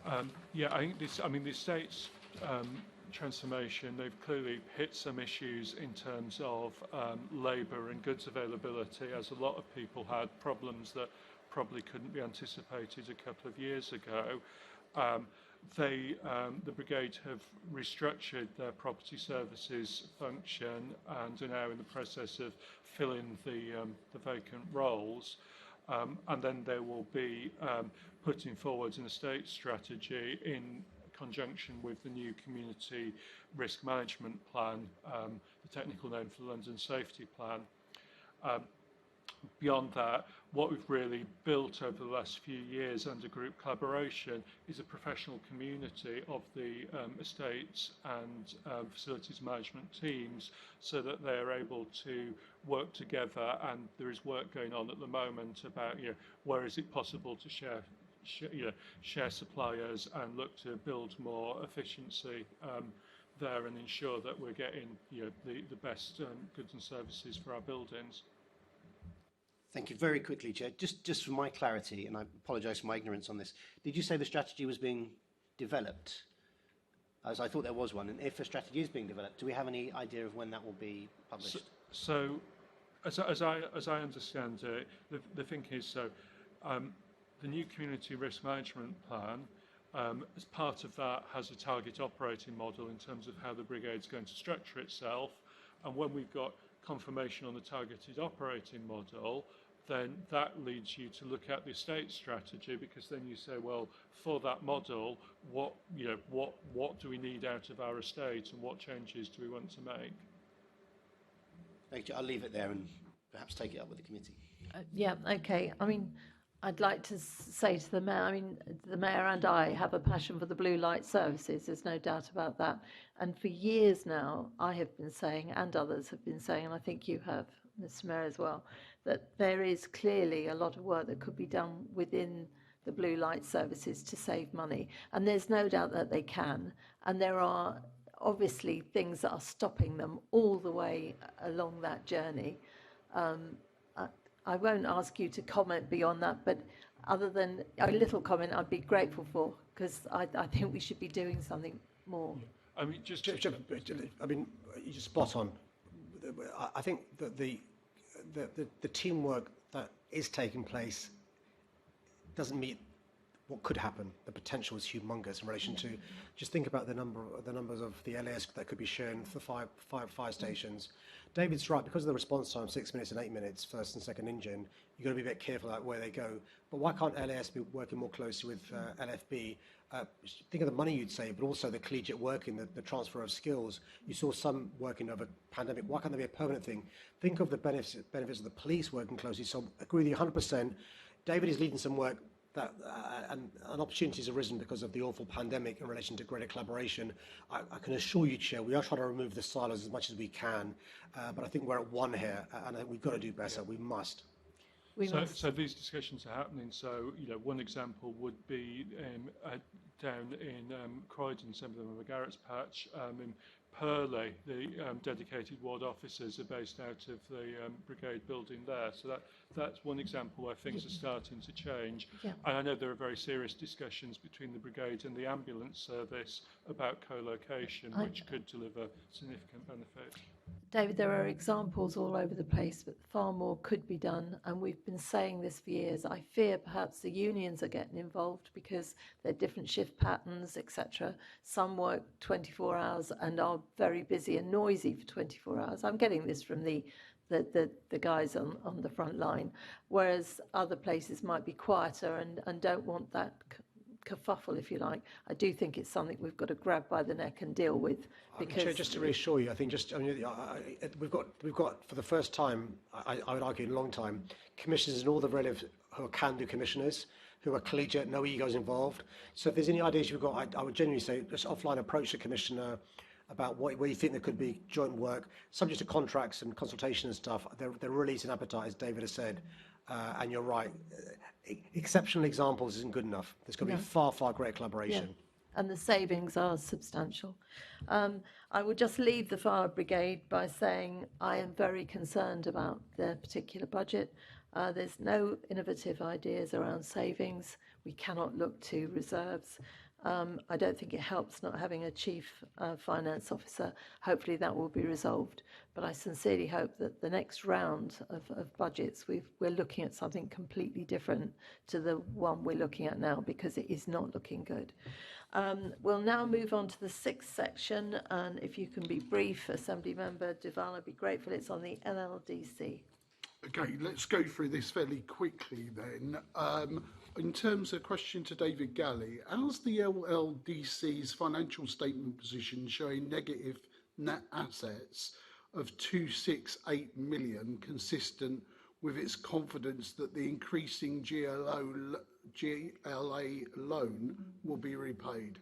I think the estate's transformation, they've clearly hit some issues in terms of labour and goods availability, as a lot of people had problems that probably couldn't be anticipated a couple of years ago. The brigade have restructured their property services function and are now in the process of filling the vacant roles. And then they will be putting forward an estate strategy in conjunction with the new community risk management plan, the technical name for the London Safety Plan. Beyond that, what we've really built over the last few years under group collaboration is a professional community of the estates and facilities management teams, so that they are able to work together, and there is work going on at the moment about where is it possible to share suppliers and look to build more efficiency there and ensure that we're getting the best goods and services for our buildings. Thank you. Very quickly, Chair, just for my clarity, and I apologise for my ignorance on this, did you say the strategy was being developed? As I thought there was one, and if a strategy is being developed, do we have any idea of when that will be published? So as I understand it, the thinking is the new community risk management plan as part of that has a target operating model in terms of how the brigade's going to structure itself. And when we've got confirmation on the targeted operating model, then that leads you to look at the estate strategy, because then you say, well, for that model, what do we need out of our estate and what changes do we want to make? Thank you. I'll leave it there and perhaps take it up with the committee. Yeah, okay. I mean, I'd like to say to the Mayor, I mean, the Mayor and I have a passion for the blue light services, there's no doubt about that. And for years now, I have been saying, and others have been saying, and I think you have, Mr. Mayor, as well, that there is clearly a lot of work that could be done within the blue light services to save money. And there's no doubt that they can. And there are obviously things that are stopping them all the way along that journey. I won't ask you to comment beyond that, but other than a little comment, I'd be grateful for, because I think we should be doing something more. I mean, I mean, you're spot on. I think that the teamwork that is taking place doesn't meet what could happen. The potential is humongous in relation to, just think about the numbers of the LAS that could be shown for five stations. David's right, because of the response time, 6 minutes and 8 minutes, first and second engine, you've got to be a bit careful about where they go. But why can't LAS be working more closely with LFB? Think of the money you'd save, but also the collegiate working, the transfer of skills. You saw some working over pandemic. Why can't there be a permanent thing? Think of the benefits of the police working closely. So I agree with you 100%. David is leading some work that and opportunities arisen because of the awful pandemic in relation to greater collaboration. I can assure you, Chair, we are trying to remove the silos as much as we can, but I think we're at one here, and we've got to do better. We must. So these discussions are happening. So, one example would be down in Croydon, some of them are Garrett's Patch, in Purley, the dedicated ward officers are based out of the brigade building there. So that's one example where things are starting to change. Yeah. And I know there are very serious discussions between the brigade and the ambulance service about co-location, which could deliver significant benefit. David, there are examples all over the place, but far more could be done. And we've been saying this for years. I fear perhaps the unions are getting involved because they're different shift patterns, etc. Some work 24 hours and are very busy and noisy for 24 hours. I'm getting this from the guys on the front line, whereas other places might be quieter and don't want that kerfuffle, if you like. I do think it's something we've got to grab by the neck and deal with. Because just to reassure you, I think we've got for the first time, I would argue in a long time, commissioners and all the relative who are can-do commissioners, who are collegiate, no egos involved. So if there's any ideas you've got, I would genuinely say just offline approach the commissioner about where you think there could be joint work, subject to contracts and consultation and stuff. There really is an appetite, as David has said, and you're right. Exceptional examples isn't good enough. There's got to be far greater collaboration. Yeah. And the savings are substantial. I would just leave the fire brigade by saying I am very concerned about their particular budget. There's no innovative ideas around savings. We cannot look to reserves. I don't think it helps not having a chief finance officer. Hopefully that will be resolved. But I sincerely hope that the next round of budgets, we're looking at something completely different to the one we're looking at now, because it is not looking good. We'll now move on to the sixth section, and if you can be brief, Assembly Member Duval, I'd be grateful. It's on the LLDC. Okay, let's go through this fairly quickly then. In terms of question to David Gallie, how's the LLDC's financial statement position showing negative net assets of 268 million consistent with its confidence that the increasing GLA loan will be repaid?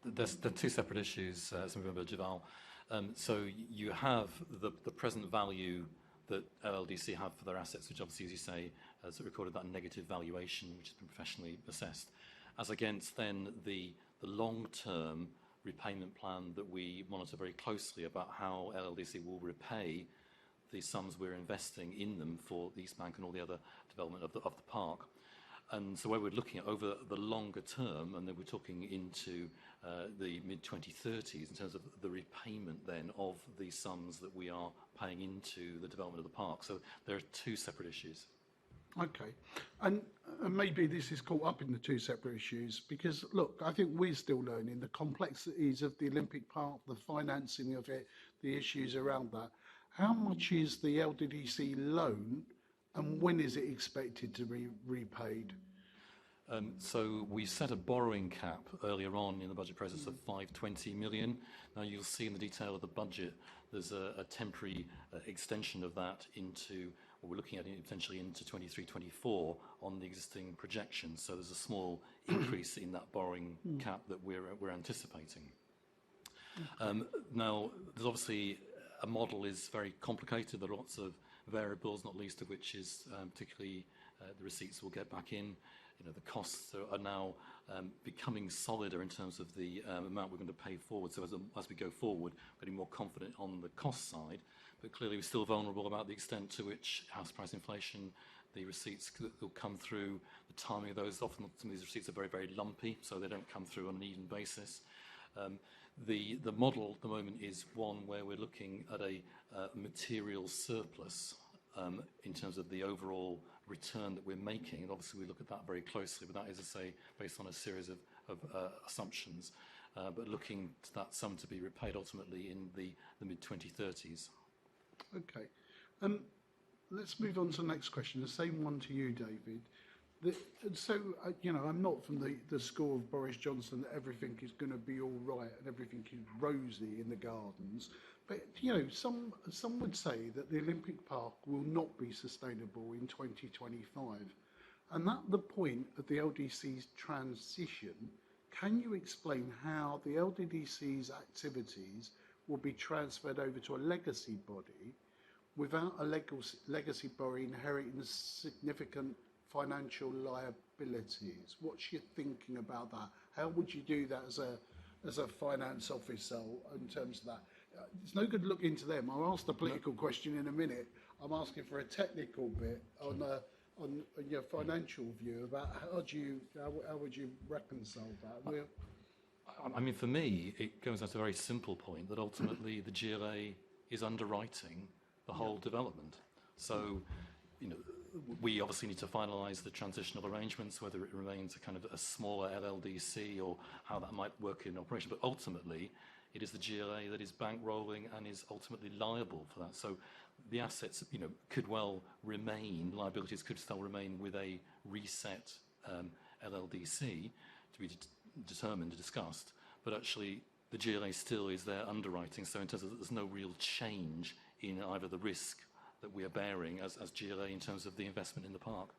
There's two separate issues, Assembly Duval. So you have the present value that LLDC have for their assets, which obviously, as you say, has recorded that negative valuation, which has been professionally assessed, as against then the long-term repayment plan that we monitor very closely about how LLDC will repay the sums we're investing in them for the East Bank and all the other development of the park. And so where we're looking at over the longer term, and then we're talking into the mid-2030s in terms of the repayment then of the sums that we are paying into the development of the park. So there are two separate issues. Okay. And maybe this is caught up in the two separate issues because, look, I think we're still learning the complexities of the Olympic Park, the financing of it, the issues around that. How much is the LDDC loan and when is it expected to be repaid? So we set a borrowing cap earlier on in the budget process of 520 million. Now you'll see in the detail of the budget there's a temporary extension of that into, or we're looking at it potentially into 23-24 on the existing projections. So there's a small increase in that borrowing cap that we're anticipating. Now there's obviously a model is very complicated. There are lots of variables, not least of which is particularly the receipts we'll get back in. You know, the costs are now becoming solider in terms of the amount we're going to pay forward. So as we go forward, getting more confident on the cost side, but clearly we're still vulnerable about the extent to which house price inflation, the receipts will come through, the timing of those. Often some of these receipts are very, very lumpy, so they don't come through on an even basis. The model at the moment is one where we're looking at a material surplus in terms of the overall return that we're making, and obviously we look at that very closely, but that is, as I say, based on a series of assumptions, but looking to that sum to be repaid ultimately in the mid-2030s. Okay. Let's move on to the next question, the same one to you, David. You know, I'm not from the school of Boris Johnson that everything is going to be all right and everything is rosy in the gardens. But, you know, some would say that the Olympic Park will not be sustainable in 2025. And at the point of the LDC's transition, can you explain how the LDDC's activities will be transferred over to a legacy body without a legacy body inheriting significant financial liabilities? What's your thinking about that? How would you do that as a finance officer in terms of that? It's no good looking to them. I'll ask the political question in a minute. I'm asking for a technical bit on your financial view about how would you reconcile that? I mean, for me, it goes down to a very simple point that ultimately the GLA is underwriting the whole development. So, you know, we obviously need to finalise the transitional arrangements, whether it remains a kind of a smaller LLDC or how that might work in operation. But ultimately, it is the GLA that is bankrolling and is ultimately liable for that. So the assets, you know, could well remain, liabilities could still remain with a reset LLDC to be determined, discussed. But actually, the GLA still is there underwriting. So in terms of there's no real change in either the risk that we are bearing as GLA in terms of the investment in the park.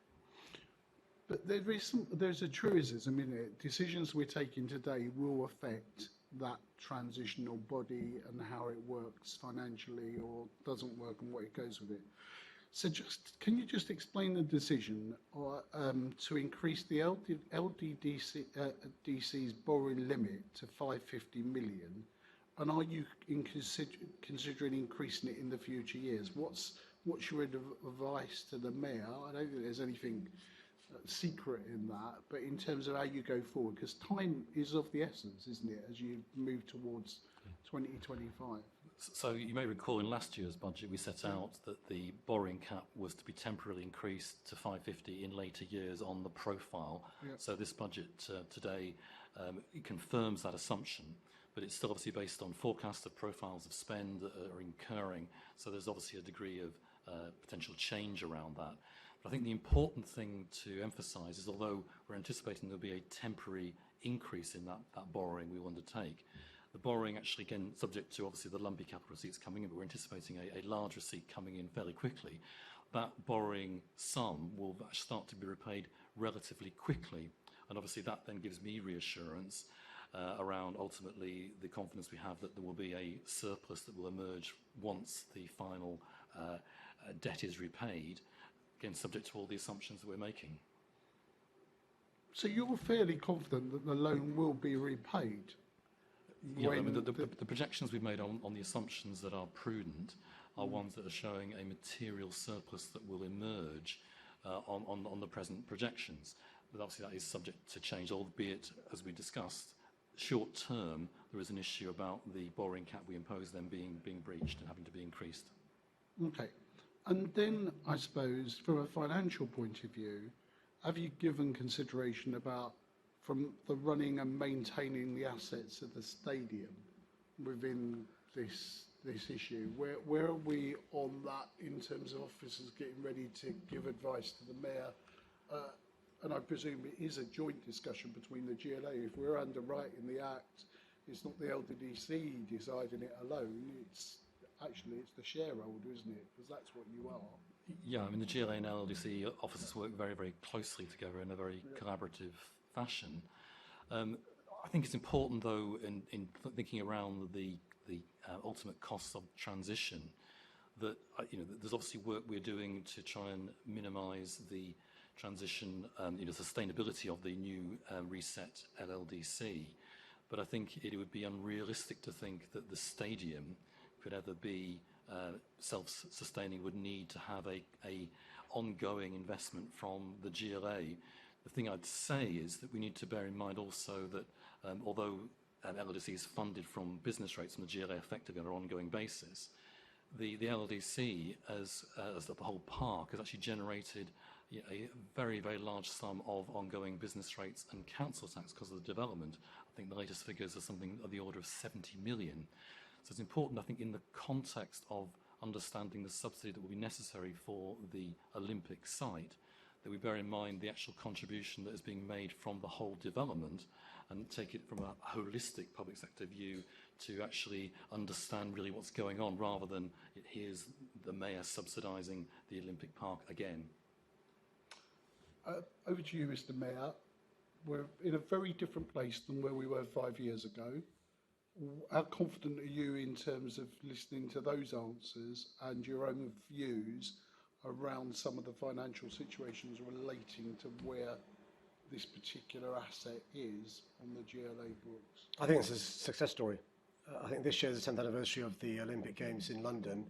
But there's a truism in it. Decisions we're taking today will affect that transitional body and how it works financially or doesn't work and what it goes with it. So can you just explain the decision to increase the LDDC's borrowing limit to 550 million? And are you considering increasing it in the future years? What's your advice to the mayor? I don't think there's anything secret in that, but in terms of how you go forward, because time is of the essence, isn't it, as you move towards 2025? So you may recall in last year's budget we set out that the borrowing cap was to be temporarily increased to 550 in later years on the profile. Yep. So this budget today it confirms that assumption, but it's still obviously based on forecasts of profiles of spend that are incurring. So there's obviously a degree of potential change around that. But I think the important thing to emphasise is, although we're anticipating there'll be a temporary increase in that borrowing we will undertake, the borrowing actually, again, subject to obviously the lumpy capital receipts coming in, but we're anticipating a large receipt coming in fairly quickly. That borrowing sum will start to be repaid relatively quickly. And obviously that then gives me reassurance around ultimately the confidence we have that there will be a surplus that will emerge once the final debt is repaid, again, subject to all the assumptions that we're making. So you're fairly confident that the loan will be repaid? Yeah, I mean, the projections we've made on the assumptions that are prudent are ones that are showing a material surplus that will emerge on the present projections. But obviously that is subject to change, albeit, as we discussed, short term, there is an issue about the borrowing cap we impose then being breached and having to be increased. Okay. And then, I suppose, from a financial point of view, have you given consideration about from the running and maintaining the assets of the stadium within this issue? Where are we on that in terms of officers getting ready to give advice to the mayor? And I presume it is a joint discussion between the GLA. If we're underwriting the Act, it's not the LDDC deciding it alone. It's the shareholder, isn't it? Because that's what you are. Yeah, I mean, the GLA and LDC officers work very, very closely together in a very collaborative fashion. I think it's important, though, in thinking around the ultimate costs of transition, that there's obviously work we're doing to try and minimise the transition, sustainability of the new reset LLDC. But I think it would be unrealistic to think that the stadium could ever be self-sustaining, would need to have a ongoing investment from the GLA. The thing I'd say is that we need to bear in mind also that although LLDC is funded from business rates and the GLA effectively on an ongoing basis, the LLDC as the whole park has actually generated a very, very large sum of ongoing business rates and council tax because of the development. I think the latest figures are something of the order of 70 million. So it's important, I think, in the context of understanding the subsidy that will be necessary for the Olympic site, that we bear in mind the actual contribution that is being made from the whole development and take it from a holistic public sector view to actually understand really what's going on, rather than here's the mayor subsidising the Olympic Park again. Over to you, Mr. Mayor. We're in a very different place than where we were 5 years ago. How confident are you in terms of listening to those answers and your own views around some of the financial situations relating to where this particular asset is on the GLA books? I think it's a success story. I think this year is the 10th anniversary of the Olympic Games in London.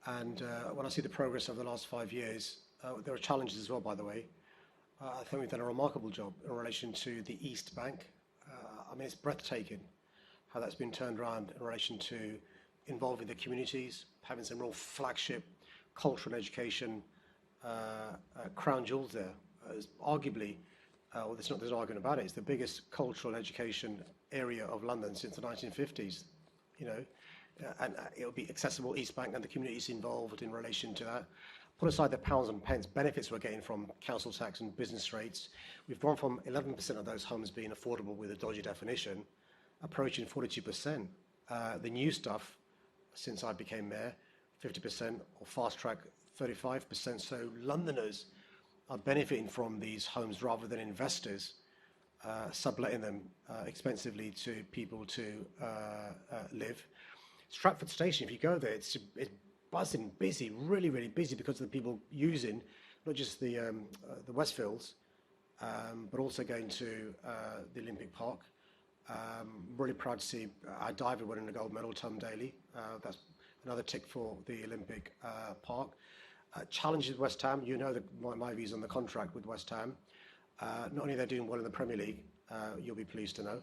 And when I see the progress over the last 5 years, there are challenges as well, by the way. I think we've done a remarkable job in relation to the East Bank. I mean, it's breathtaking how that's been turned around in relation to involving the communities, having some real flagship culture and education crown jewels there. It's arguably, there's no argument about it, it's the biggest cultural and education area of London since the 1950s, and it'll be accessible, East Bank and the communities involved in relation to that. Put aside the pounds and pence benefits we're getting from council tax and business rates. We've gone from 11% of those homes being affordable with a dodgy definition, approaching 42%. The new stuff, since I became mayor, 50%, or fast track, 35%. So Londoners are benefiting from these homes rather than investors subletting them expensively to people to live. Stratford Station, if you go there, it's buzzing, busy, really, really busy because of the people using not just the Westfields, but also going to the Olympic Park. Really proud to see our diver winning the gold medal, Tom Daly. That's another tick for the Olympic Park. Challenges West Ham. You know my views on the contract with West Ham. Not only they're doing well in the Premier League, you'll be pleased to know,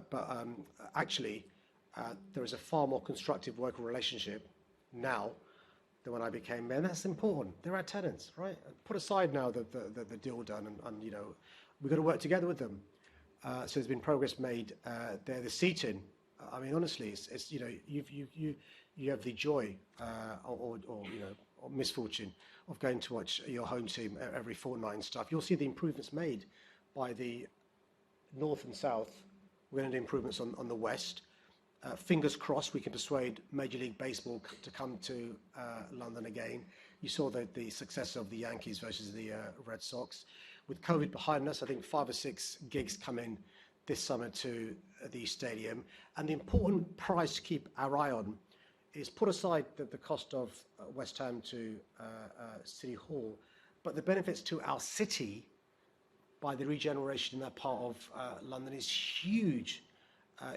but actually there is a far more constructive working relationship now than when I became mayor, and that's important. They're our tenants, right? Put aside now the deal done, and we've got to work together with them. So there's been progress made there. The seating, I mean, honestly, it's you have the joy or misfortune of going to watch your home team every fortnight and stuff. You'll see the improvements made by the north and south. We're going to do improvements on the west. Fingers crossed we can persuade Major League Baseball to come to London again. You saw the success of the Yankees versus the Red Sox. With COVID behind us, I think 5 or 6 gigs come in this summer to the stadium. And the important prize to keep our eye on is, put aside the cost of West Ham to City Hall, but the benefits to our city by the regeneration in that part of London is huge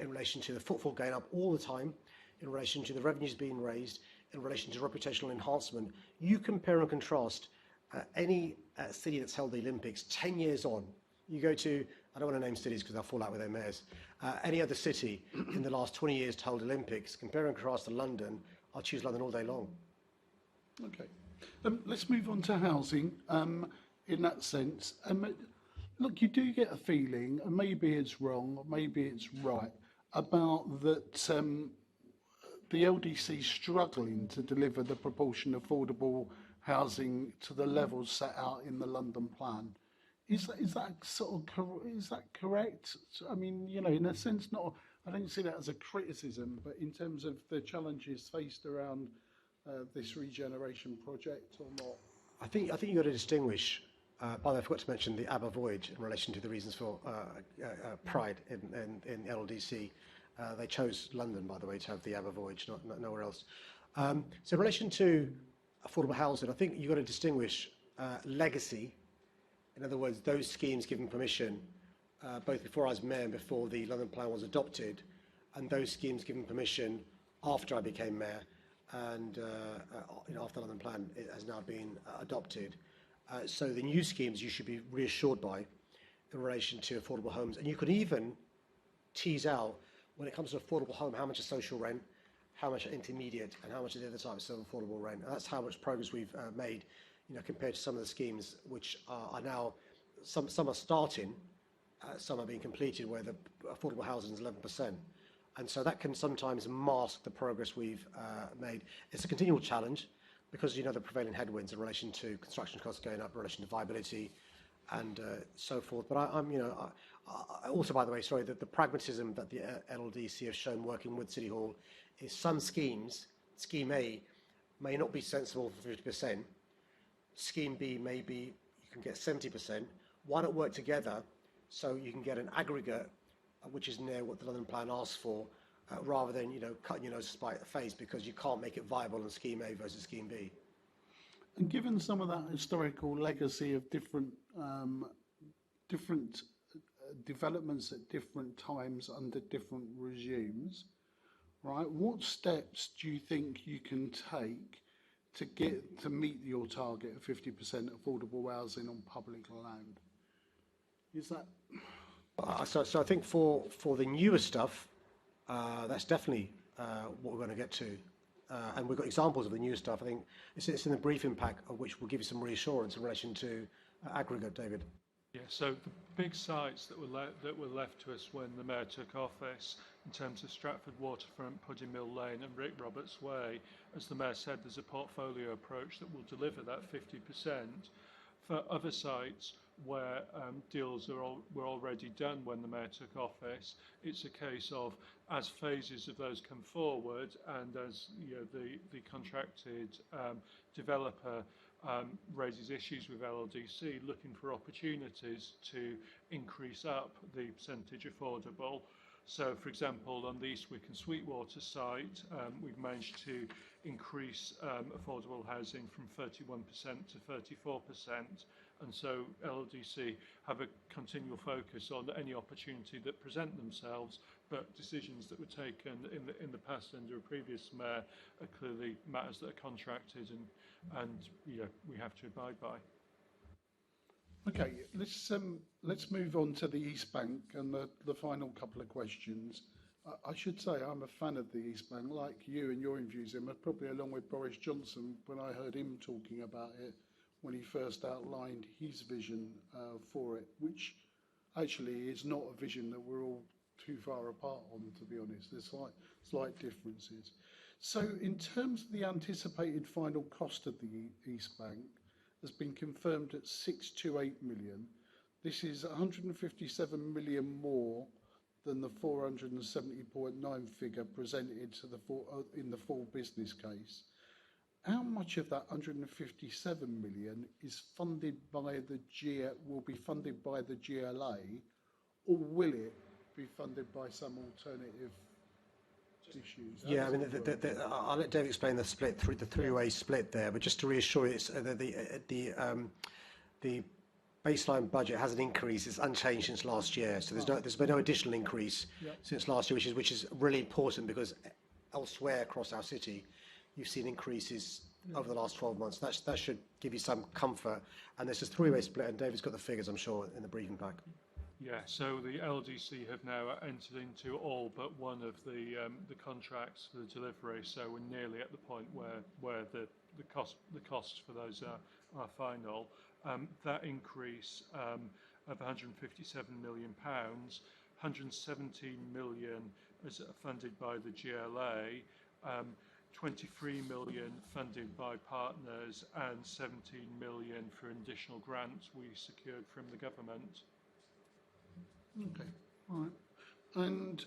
in relation to the footfall going up all the time, in relation to the revenues being raised, in relation to reputational enhancement. You compare and contrast any city that's held the Olympics 10 years on. You go to, I don't want to name cities because they'll fall out with their mayors, any other city in the last 20 years to hold Olympics, compare and contrast to London, I'll choose London all day long. Okay. Let's move on to housing. In that sense, look, you do get a feeling, and maybe it's wrong, or maybe it's right, about that the LDC struggling to deliver the proportion of affordable housing to the levels set out in the London plan. Is that is that correct? I mean, you know, in a sense, not. I don't see that as a criticism, but in terms of the challenges faced around this regeneration project, or not. I think you've got to distinguish. By the way, I forgot to mention the ABBA voyage in relation to the reasons for pride in LDC. They chose London, by the way, to have the ABBA voyage, not nowhere else. So in relation to affordable housing, I think you've got to distinguish legacy. In other words, those schemes given permission both before I was mayor and before the London plan was adopted, and those schemes given permission after I became mayor and after the London plan it has now been adopted. So the new schemes you should be reassured by in relation to affordable homes. And you could even tease out, when it comes to affordable home, how much is social rent, how much are intermediate, and how much are the other types of affordable rent. And that's how much progress we've made, compared to some of the schemes which are now, some are starting, some are being completed, where the affordable housing is 11%. And so that can sometimes mask the progress we've made. It's a continual challenge because, the prevailing headwinds in relation to construction costs going up, in relation to viability and so forth. But I also, by the way, sorry, that the pragmatism that the LDC have shown working with City Hall is some schemes, Scheme A, may not be sensible for 50%. Scheme B, maybe you can get 70%. Why not work together so you can get an aggregate which is near what the London plan asks for, rather than cutting your nose to spite the face because you can't make it viable in Scheme A versus Scheme B. And given some of that historical legacy of different developments at different times under different regimes, right? What steps do you think you can take to meet your target of 50% affordable housing on public land? Is that? So I think for the newer stuff, that's definitely what we're going to get to. And we've got examples of the new stuff. I think it's in the briefing pack, of which will give you some reassurance in relation to aggregate, David. Yeah, so the big sites that were left to us when the mayor took office, in terms of Stratford Waterfront, Pudding Mill Lane and Rick Roberts Way, as the mayor said, there's a portfolio approach that will deliver that 50%. For other sites where deals were already done when the mayor took office, it's a case of, as phases of those come forward and as the contracted developer raises issues with LDC, looking for opportunities to increase up the percentage affordable. So, for example, on the East Wick and Sweetwater site, we've managed to increase affordable housing from 31% to 34%. And so LDC have a continual focus on any opportunity that present themselves, but decisions that were taken in the past under a previous mayor are clearly matters that are contracted and we have to abide by. Okay, let's move on to the East Bank and the final couple of questions. I should say I'm a fan of the East Bank, like you and your enthusiasm, probably along with Boris Johnson when I heard him talking about it when he first outlined his vision for it, which actually is not a vision that we're all too far apart on, to be honest. There's slight differences. So in terms of the anticipated final cost of the East Bank, has been confirmed at 628 million. This is 157 million more than the 470.9 figure presented to in the full business case. How much of that 157 million is funded by will be funded by the GLA, or will it be funded by some alternative issues? Yeah, I mean, I'll let Dave explain the split, the three-way split there, but just to reassure you, it's, the baseline budget hasn't increased, it's unchanged since last year, so there's been no additional increase since last year, which is really important because elsewhere across our city, you've seen increases over the last 12 months. That should give you some comfort, and there's this three-way split, and David's got the figures, I'm sure, in the briefing pack. Yeah, so the LDC have now entered into all but one of the contracts for the delivery, so we're nearly at the point where the the costs for those are final. That increase of 157 million pounds, 117 million is funded by the GLA, 23 million funded by partners, and 17 million for additional grants we secured from the government. Okay, all right. And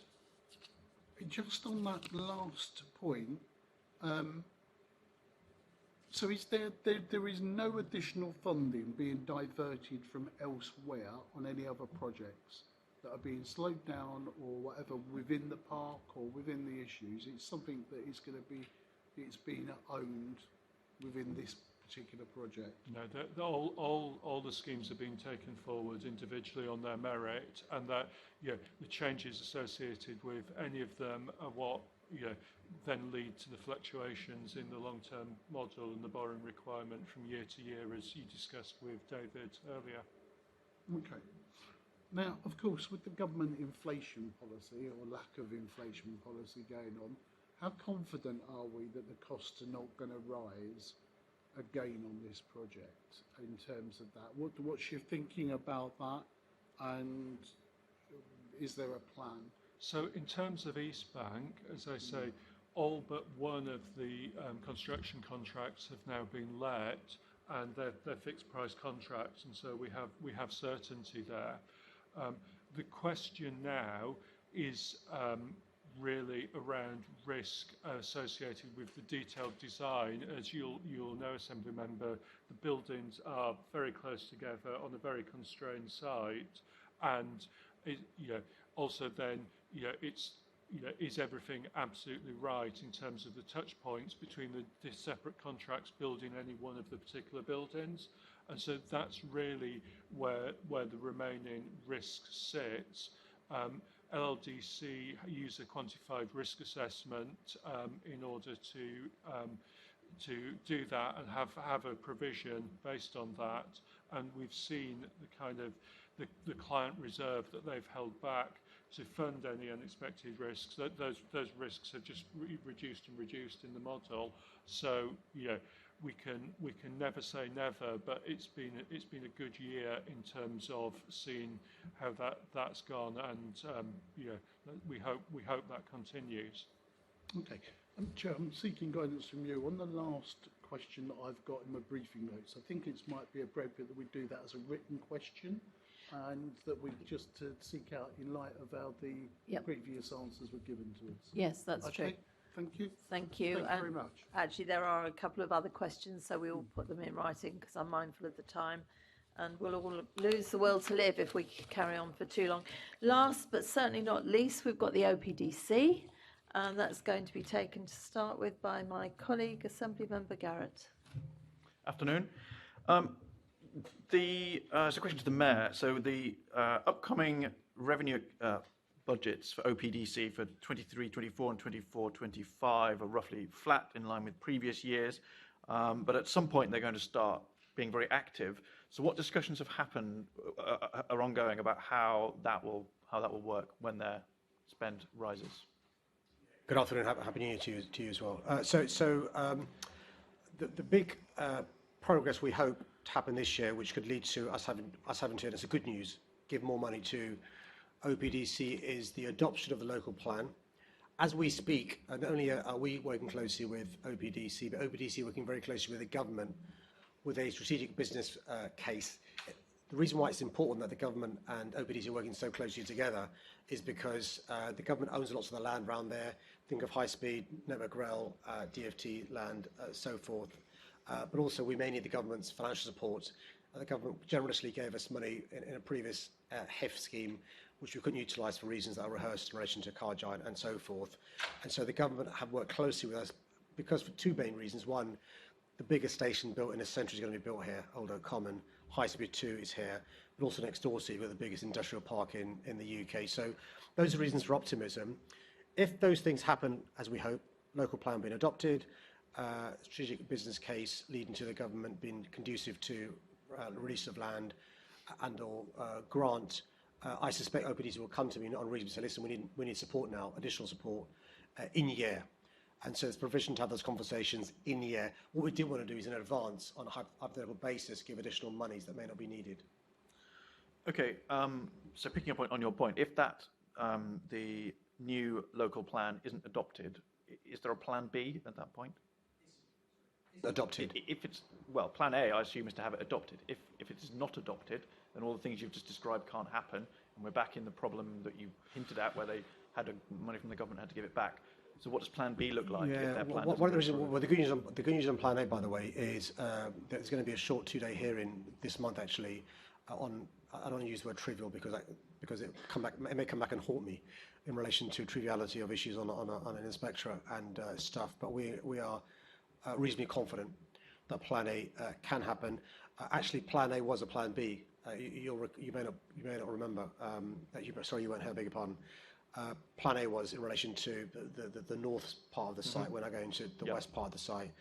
just on that last point, so is there is no additional funding being diverted from elsewhere on any other projects that are being slowed down or whatever within the park or within the issues? It's something that is going to be, it's being owned within this particular project. No, all the schemes are being taken forward individually on their merit, and that the changes associated with any of them are what then lead to the fluctuations in the long-term model and the borrowing requirement from year to year, as you discussed with David earlier. Okay. Now, of course, with the government inflation policy or lack of inflation policy going on, how confident are we that the costs are not going to rise again on this project in terms of that? What's your thinking about that, and is there a plan? So in terms of East Bank, as I say, all but one of the construction contracts have now been let, and they're fixed price contracts, and so we have certainty there. The question now is really around risk associated with the detailed design. As you'll know, Assembly Member, the buildings are very close together on a very constrained site, and also then it's is everything absolutely right in terms of the touch points between the separate contracts building any one of the particular buildings? And so that's really where the remaining risk sits. LLDC use a quantified risk assessment in order to do that and have a provision based on that. And we've seen the kind of the client reserve that they've held back to fund any unexpected risks. Those risks have just reduced in the model. So we can never say never, but it's been a good year in terms of seeing how that's gone, and we hope that continues. Okay, Chair, I'm seeking guidance from you on the last question that I've got in my briefing notes. I think it might be appropriate that we do that as a written question, and that we just to seek out in light of how the previous answers were given to us. Yes, that's true. Thank you. Thank you. Thank you very much. Actually, there are a couple of other questions, so we will put them in writing because I'm mindful of the time, and we'll all lose the will to live if we carry on for too long. Last but certainly not least, we've got the OPDC, and that's going to be taken to start with by my colleague, Assembly Member Garrett. Afternoon. It's a question to the Mayor. So the upcoming revenue budgets for OPDC for 23-24 and 24-25 are roughly flat in line with previous years, but at some point they're going to start being very active. So what discussions have happened are ongoing about how that will work when their spend rises? Good afternoon. Happy New Year to you as well. The big progress we hope to happen this year, which could lead to us having to, and it's a good news, give more money to OPDC, is the adoption of the local plan. As we speak, not only are we working closely with OPDC, but OPDC working very closely with the government with a strategic business case. The reason why it's important that the government and OPDC are working so closely together is because the government owns lots of the land around there. Think of high-speed network rail, DFT land, so forth. But also we may need the government's financial support. The government generously gave us money in a previous HEF scheme, which we couldn't utilise for reasons that are rehearsed in relation to Car Giant and so forth. And so the government have worked closely with us because for two main reasons. One, the biggest station built in this century is going to be built here, Old Oak Common. High Speed 2 is here, but also next door to you, we've got the biggest industrial park in the UK. So those are reasons for optimism. If those things happen, as we hope, local plan being adopted, strategic business case leading to the government being conducive to release of land and or grant, I suspect OPDC will come to me on reason to say, listen, we need support now, additional support in year. And so it's provision to have those conversations in the year. What we did want to do is in advance, on a hypothetical basis, give additional monies that may not be needed. Okay, so picking up on your point, if that the new local plan isn't adopted, is there a plan B at that point? Adopted. If it's, well, plan A, I assume, is to have it adopted. If it's not adopted, then all the things you've just described can't happen, and we're back in the problem that you hinted at, where they had money from the government, had to give it back. So what does plan B look like? Yeah, if plan the good news on plan A, by the way, is there's going to be a short 2-day hearing this month, actually, on, I don't want to use the word trivial because it may come back and haunt me in relation to triviality of issues on an inspectorate and stuff, but we are reasonably confident that plan A can happen. Actually, plan A was a plan B. You may not remember. Sorry, you weren't here. Beg your pardon. Plan A was in relation to the north part of the site. We're now going to the west part of the site,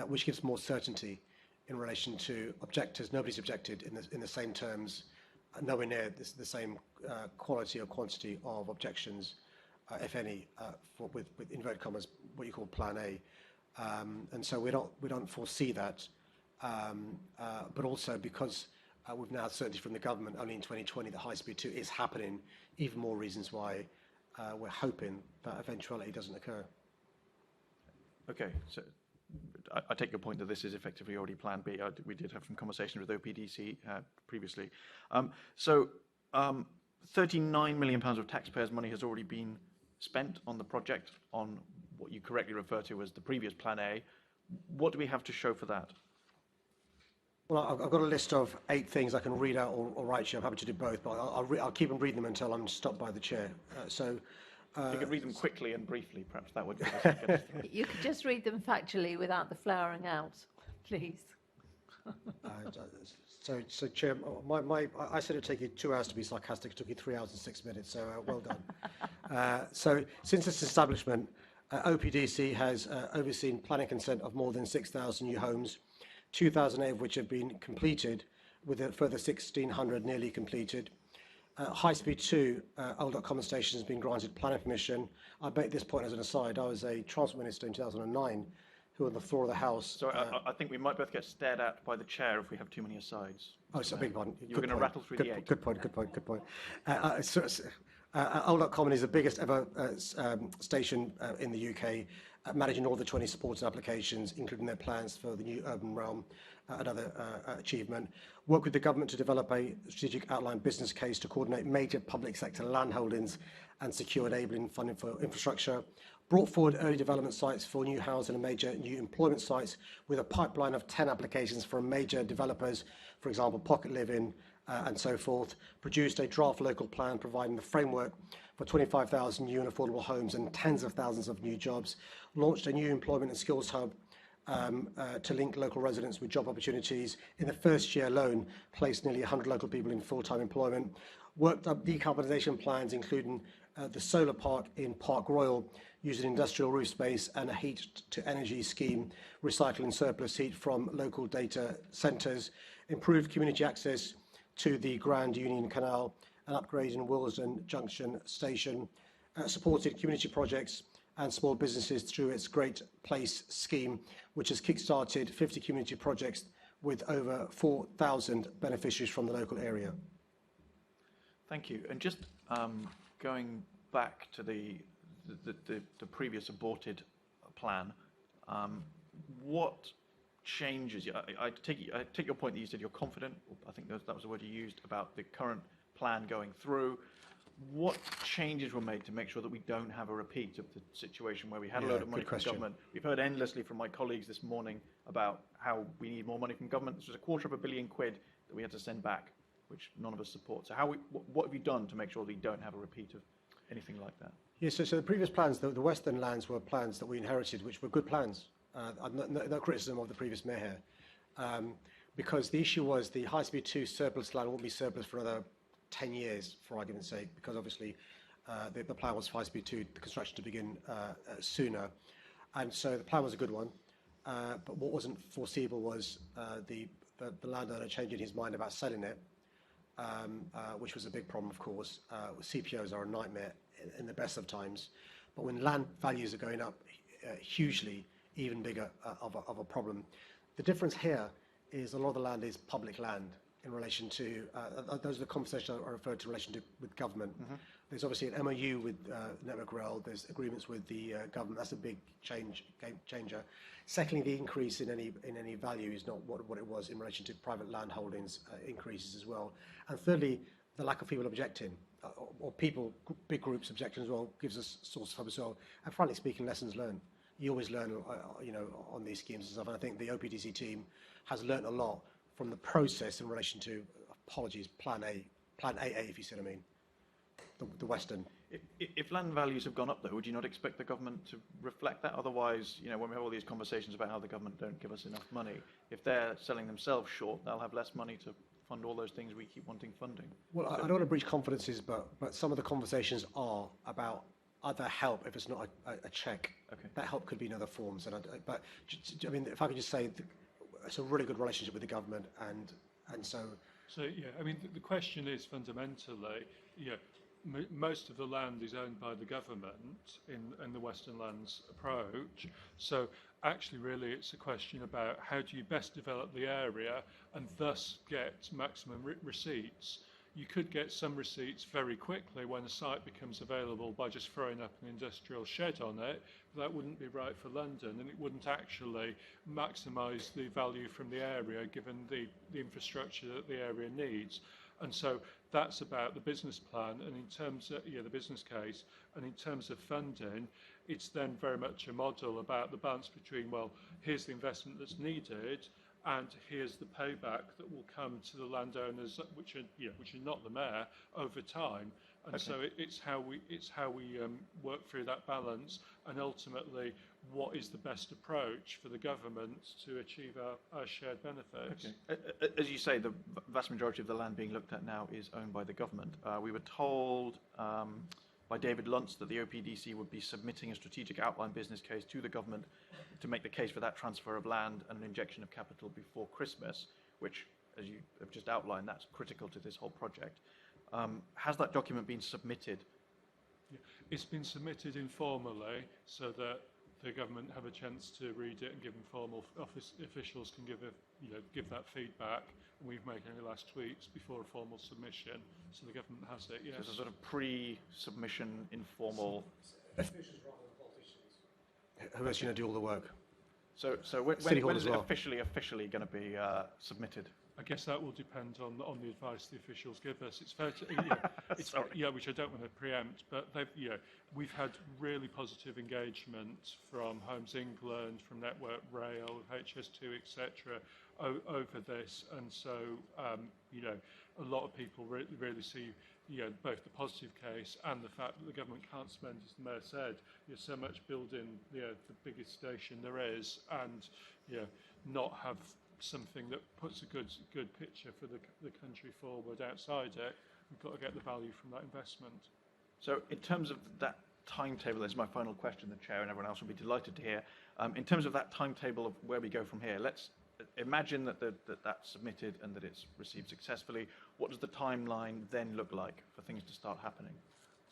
which gives more certainty in relation to objectors. Nobody's objected in the same terms, nowhere near the same quality or quantity of objections, if any, with inverted commas, what you call plan A. And so we don't foresee that, but also because we've now had certainty from the government only in 2020 that High Speed 2 is happening, even more reasons why we're hoping that eventuality doesn't occur. Okay, so I take your point that this is effectively already plan B. We did have some conversations with OPDC previously. So £39 million of taxpayers' money has already been spent on the project, on what you correctly refer to as the previous plan A. What do we have to show for that? Well, I've got a list of 8 things I can read out or write to you. I'm happy to do both, but I'll keep on reading them until I'm stopped by the chair. If you could read them quickly and briefly, perhaps that would give us a good. You could just read them factually without the flowering out, please. So Chair, I said it'd take you 2 hours to be sarcastic. It took you 3 hours and 6 minutes, so well done. So since its establishment, OPDC has overseen planning consent of more than 6,000 new homes, 2,008 of which have been completed, with a further 1,600 nearly completed. High Speed 2, Old Dock Common Station, has been granted planning permission. I make this point as an aside. I was a Transport Minister in 2009, who on the floor of the House... So I think we might both get stared at by the chair if we have too many asides. Oh, so beg your pardon. You're going to rattle through the 8. Good point. Old Dock Common is the biggest ever station in the UK, managing all the 20 supported applications, including their plans for the new urban realm, another achievement. Work with the government to develop a strategic outline business case to coordinate major public sector land holdings and secure enabling funding for infrastructure. Brought forward early development sites for new housing and major new employment sites with a pipeline of 10 applications from major developers, for example, Pocket Living and so forth. Produced a draft local plan providing the framework for 25,000 new and affordable homes and tens of thousands of new jobs. Launched a new employment and skills hub to link local residents with job opportunities. In the first year alone, placed nearly 100 local people in full-time employment. Worked up decarbonisation plans, including the solar park in Park Royal, using industrial roof space and a heat-to-energy scheme, recycling surplus heat from local data centres. Improved community access to the Grand Union Canal and upgrading Willesden Junction Station. Supported community projects and small businesses through its Great Place scheme, which has kick-started 50 community projects with over 4,000 beneficiaries from the local area. Thank you. And just going back to the previous aborted plan, what changes? I take your point that you said you're confident. I think that was the word you used about the current plan going through. What changes were made to make sure that we don't have a repeat of the situation where we had a load of money from government? We've heard endlessly from my colleagues this morning about how we need more money from government. This was £250 million that we had to send back, which none of us support. So what have you done to make sure that we don't have a repeat of anything like that? Yes, so the previous plans, the Western lands were plans that we inherited, which were good plans. No criticism of the previous mayor here. Because the issue was the High Speed 2 surplus land won't be surplus for another 10 years, for argument's sake, because obviously the plan was for High Speed 2, the construction to begin sooner. And so the plan was a good one. But what wasn't foreseeable was the landowner changing his mind about selling it, which was a big problem, of course. CPOs are a nightmare in the best of times. But when land values are going up hugely even bigger of a problem. The difference here is a lot of the land is public land in relation to, those are the conversations I referred to in relation to with government. There's obviously an MOU with Network Rail, there's agreements with the government, that's a big game changer. Secondly, the increase in any value is not what it was in relation to private land holdings increases as well. And thirdly, the lack of people objecting, or people, big groups objecting as well, gives us source of hope as well. And frankly speaking, lessons learned. You always learn, on these schemes and stuff. And I think the OPDC team has learned a lot from the process in relation to, apologies, Plan AA, if you see what I mean, the Western. If land values have gone up, though, would you not expect the government to reflect that? Otherwise, when we have all these conversations about how the government don't give us enough money, if they're selling themselves short, they'll have less money to fund all those things we keep wanting funding. Well, I don't want to breach confidences, but some of the conversations are about other help if it's not a check. Okay. That help could be in other forms. But if I could just say, it's a really good relationship with the government, and so. So yeah, the question is fundamentally, most of the land is owned by the government in the Western Lands approach. So actually, really, it's a question about how do you best develop the area and thus get maximum receipts. You could get some receipts very quickly when a site becomes available by just throwing up an industrial shed on it. That wouldn't be right for London, and it wouldn't actually maximise the value from the area given the infrastructure that the area needs. And so that's about the business plan, and in terms of the business case, and in terms of funding, it's then very much a model about the balance between, well, here's the investment that's needed, and here's the payback that will come to the landowners, which are not the mayor, over time. And Okay. so it's how we work through that balance, and ultimately what is the best approach for the government to achieve our shared benefits. Okay. As you say, the vast majority of the land being looked at now is owned by the government. We were told by David Luntz that the OPDC would be submitting a strategic outline business case to the government to make the case for that transfer of land and an injection of capital before Christmas, which, as you have just outlined, that's critical to this whole project. Has that document been submitted? Yeah. It's been submitted informally so that the government have a chance to read it and give informal office officials can give that feedback. And we've made any last tweaks before a formal submission, so the government has it. Yes. So it's a sort of pre-submission informal. Officials rather than politicians. Who else going to do all the work? So when is it officially going to be submitted? I guess that will depend on the advice the officials give us. It's fair to, which I don't want to preempt, but we've had really positive engagement from Homes England, from Network Rail, HS2, etc. over this, and so a lot of people really see both the positive case and the fact that the government can't spend, as the mayor said, so much building the biggest station there is, and not have something that puts a good picture for the country forward outside it. We've got to get the value from that investment. So in terms of that timetable, this is my final question, the Chair and everyone else will be delighted to hear. In terms of that timetable of where we go from here, let's imagine that that's submitted and that it's received successfully. What does the timeline then look like for things to start happening?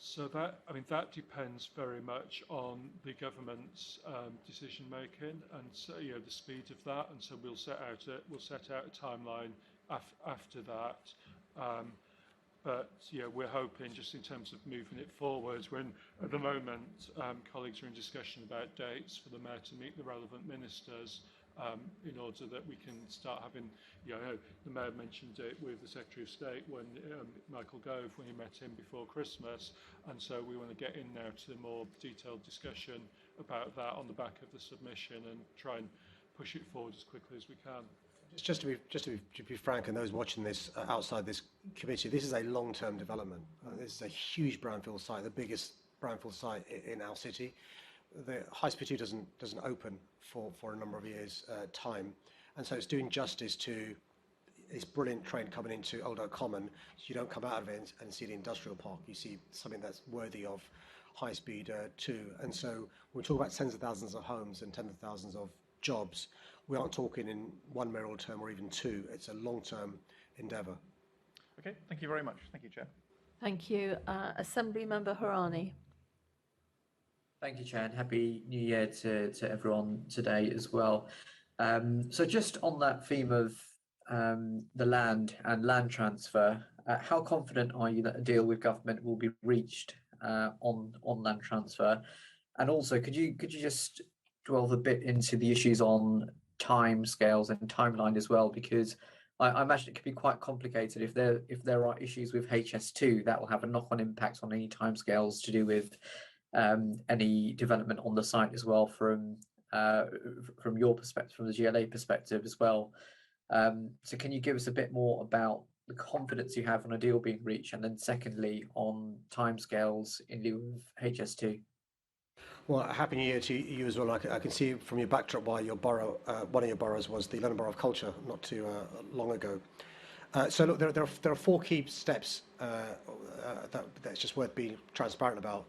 So that depends very much on the government's decision making and the speed of that. And so we'll set out a timeline after that. But we're hoping, just in terms of moving it forward, when at the moment colleagues are in discussion about dates for the mayor to meet the relevant ministers. In order that we can start having, the mayor mentioned it with the Secretary of State when Michael Gove, when he met him before Christmas, and so we want to get in now to a more detailed discussion about that on the back of the submission and try and push it forward as quickly as we can. Just to be frank, and those watching this outside this committee, this is a long-term development. This is a huge brownfield site, the biggest brownfield site in our city. The High Speed 2 doesn't open for a number of years' time, and so it's doing justice to this brilliant train coming into Old Oak Common. So you don't come out of it and see the industrial park. You see something that's worthy of High Speed 2. And so when we talk about tens of thousands of homes and tens of thousands of jobs, we aren't talking in one mayoral term or even two. It's a long-term endeavour. Okay, thank you very much. Thank you, Chair. Thank you. Assembly Member Harani. Thank you, Chair, and Happy New Year to everyone today as well. So just on that theme of the land and land transfer, how confident are you that a deal with government will be reached on land transfer? And also, could you just delve a bit into the issues on time scales and timeline as well? Because I imagine it could be quite complicated if there are issues with HS2 that will have a knock-on impact on any timescales to do with any development on the site as well from your perspective, from the GLA perspective as well. So can you give us a bit more about the confidence you have on a deal being reached, and then secondly on timescales in lieu of HS2? Well, Happy New Year to you as well. I can see from your backdrop why your borough, one of your boroughs was the London Borough of Culture not too long ago. So look, there are four key steps that's just worth being transparent about.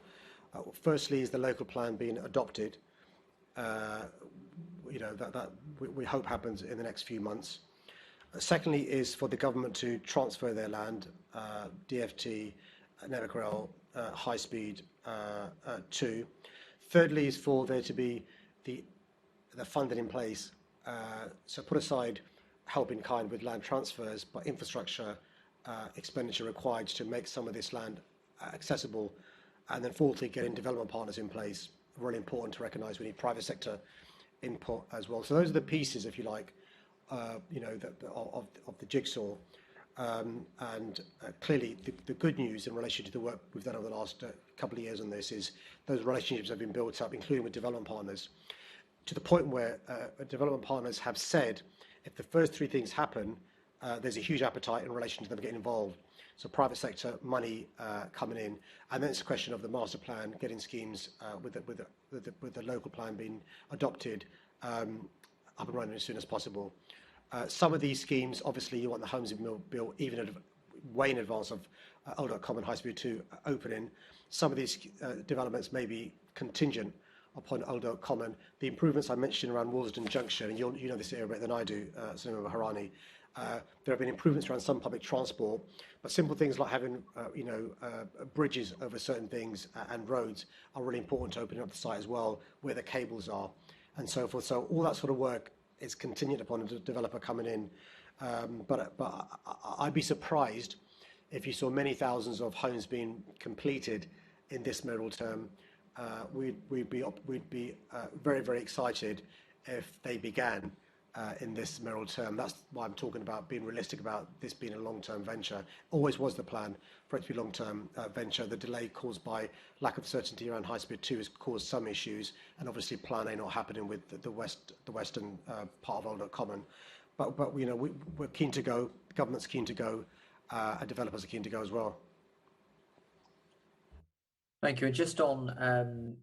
Firstly is the local plan being adopted. That we hope happens in the next few months. Secondly is for the government to transfer their land, DFT, Network Rail, High Speed 2. Thirdly is for there to be the funding in place. So put aside help in kind with land transfers, but infrastructure expenditure required to make some of this land accessible. And then fourthly, getting development partners in place. Really important to recognise we need private sector input as well. So those are the pieces, if you like, of the jigsaw. Clearly, the good news in relation to the work we've done over the last couple of years on this is those relationships have been built up, including with development partners, to the point where development partners have said if the first three things happen, there's a huge appetite in relation to them getting involved. So private sector money coming in, and then it's a question of the master plan, getting schemes with the local plan being adopted up and running as soon as possible. Some of these schemes, obviously, you want the homes built even way in advance of Old Common High Speed 2 opening. Some of these developments may be contingent upon Old Common. The improvements I mentioned around Wolselden Junction, and you know this area better than I do, Senator Harani. There have been improvements around some public transport, but simple things like having bridges over certain things and roads are really important to opening up the site as well, where the cables are and so forth. So all that sort of work is contingent upon a developer coming in. But I'd be surprised if you saw many thousands of homes being completed in this middle term. We'd be very, very excited if they began in this middle term. That's why I'm talking about being realistic about this being a long-term venture. Always was the plan for it to be a long-term venture. The delay caused by lack of certainty around High Speed 2 has caused some issues, and obviously Plan A not happening with the western part of Old Common. But we're keen to go. The government's keen to go, and developers are keen to go as well. Thank you. And just on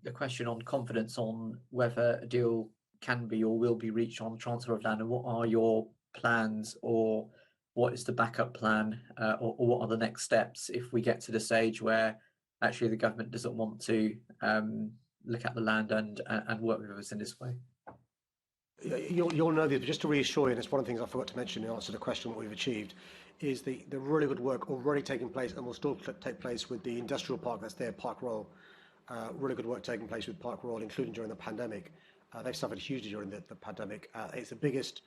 the question on confidence on whether a deal can be or will be reached on transfer of land, and what are your plans, or what is the backup plan, or what are the next steps if we get to the stage where actually the government doesn't want to look at the land and work with us in this way? You'll know this, but just to reassure you, and it's one of the things I forgot to mention in answer to the question what we've achieved, is the really good work already taking place and will still take place with the industrial park that's there, Park Royal. Really good work taking place with Park Royal, including during the pandemic. They've suffered hugely during the pandemic. It's the biggest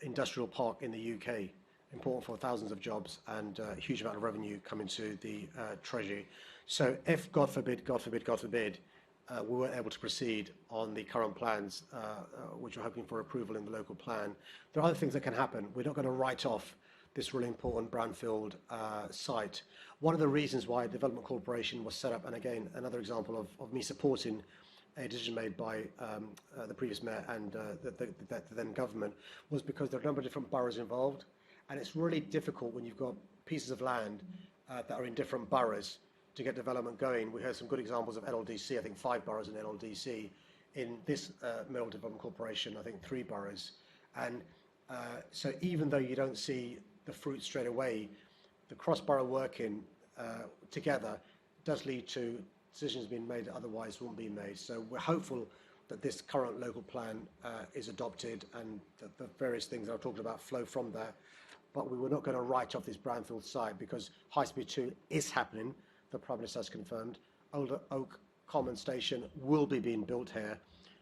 industrial park in the UK, important for thousands of jobs and a huge amount of revenue coming to the Treasury. So if, God forbid, we weren't able to proceed on the current plans, which we're hoping for approval in the local plan, there are other things that can happen. We're not going to write off this really important brownfield site. One of the reasons why Development Corporation was set up, and again, another example of me supporting a decision made by the previous mayor and the then government, was because there are a number of different boroughs involved, and it's really difficult when you've got pieces of land that are in different boroughs to get development going. We heard some good examples of LLDC, I think 5 boroughs in LLDC. In this Middle Development Corporation, I think 3 boroughs. And so even though you don't see the fruit straight away, the cross-borough working together does lead to decisions being made that otherwise won't be made. So we're hopeful that this current local plan is adopted and that the various things that I've talked about flow from there. But we were not going to write off this brownfield site because High Speed 2 is happening. The Prime Minister has confirmed. Old Oak common station will be being built here.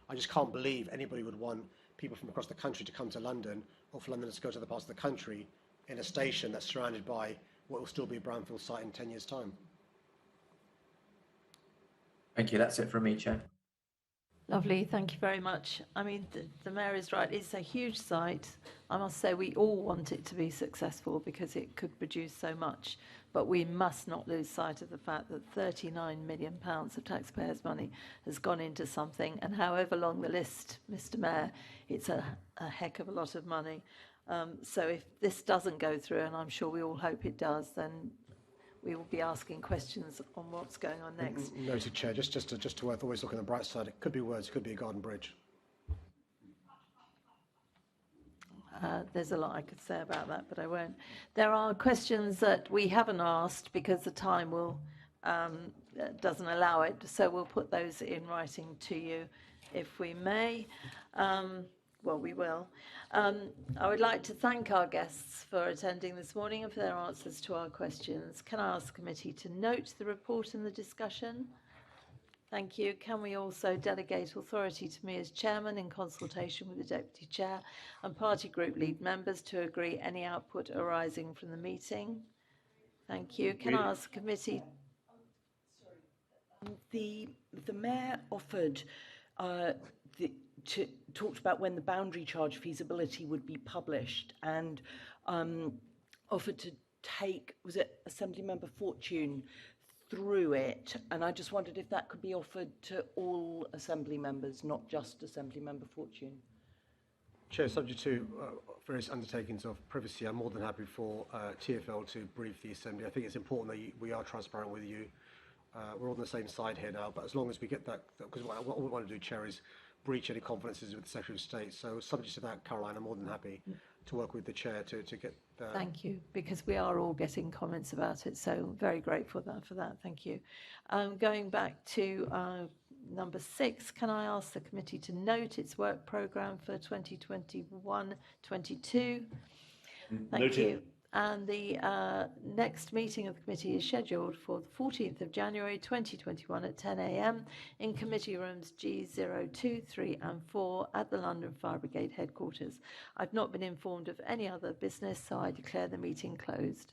I just can't believe anybody would want people from across the country to come to London, or for Londoners to go to other parts of the country in a station that's surrounded by what will still be a brownfield site in 10 years' time. Thank you. That's it from me, Chair. Lovely, thank you very much. I mean, the Mayor is right, it's a huge site. I must say we all want it to be successful because it could produce so much, but we must not lose sight of the fact that £39 million of taxpayers' money has gone into something, and however long the list, Mr. Mayor, it's a heck of a lot of money. So if this doesn't go through, and I'm sure we all hope it does, then we will be asking questions on what's going on next. Noted, Chair. Just to worth always looking on the bright side. It could be words, it could be a garden bridge. There's a lot I could say about that, but I won't. There are questions that we haven't asked because the time will doesn't allow it, so we'll put those in writing to you if we may. Well, we will. I would like to thank our guests for attending this morning and for their answers to our questions. Can I ask the committee to note the report and the discussion? Thank you. Can we also delegate authority to me as chairman in consultation with the deputy chair and party group lead members to agree any output arising from the meeting? Thank you. Can I ask the committee? The Mayor offered talked about when the boundary charge feasibility would be published, and offered to take, was it Assemblymember Fortune through it, and I just wondered if that could be offered to all Assembly members, not just Assemblymember Fortune. Chair, subject to various undertakings of privacy, I'm more than happy for TfL to brief the Assembly. I think it's important that we are transparent with you. We're on the same side here now, but as long as we get that, because what we want to do, Chair, is breach any confidences with the Secretary of State. So subject to that, Caroline, I'm more than happy to work with the Chair to get... Thank you, because we are all getting comments about it, so very grateful for that. Thank you. Going back to number 6, can I ask the committee to note its work programme for 2021-22? Thank you. And the next meeting of the committee is scheduled for the 14th of January 2021 at 10 a.m. in committee rooms G02, 3 and 4 at the London Fire Brigade headquarters. I've not been informed of any other business, so I declare the meeting closed.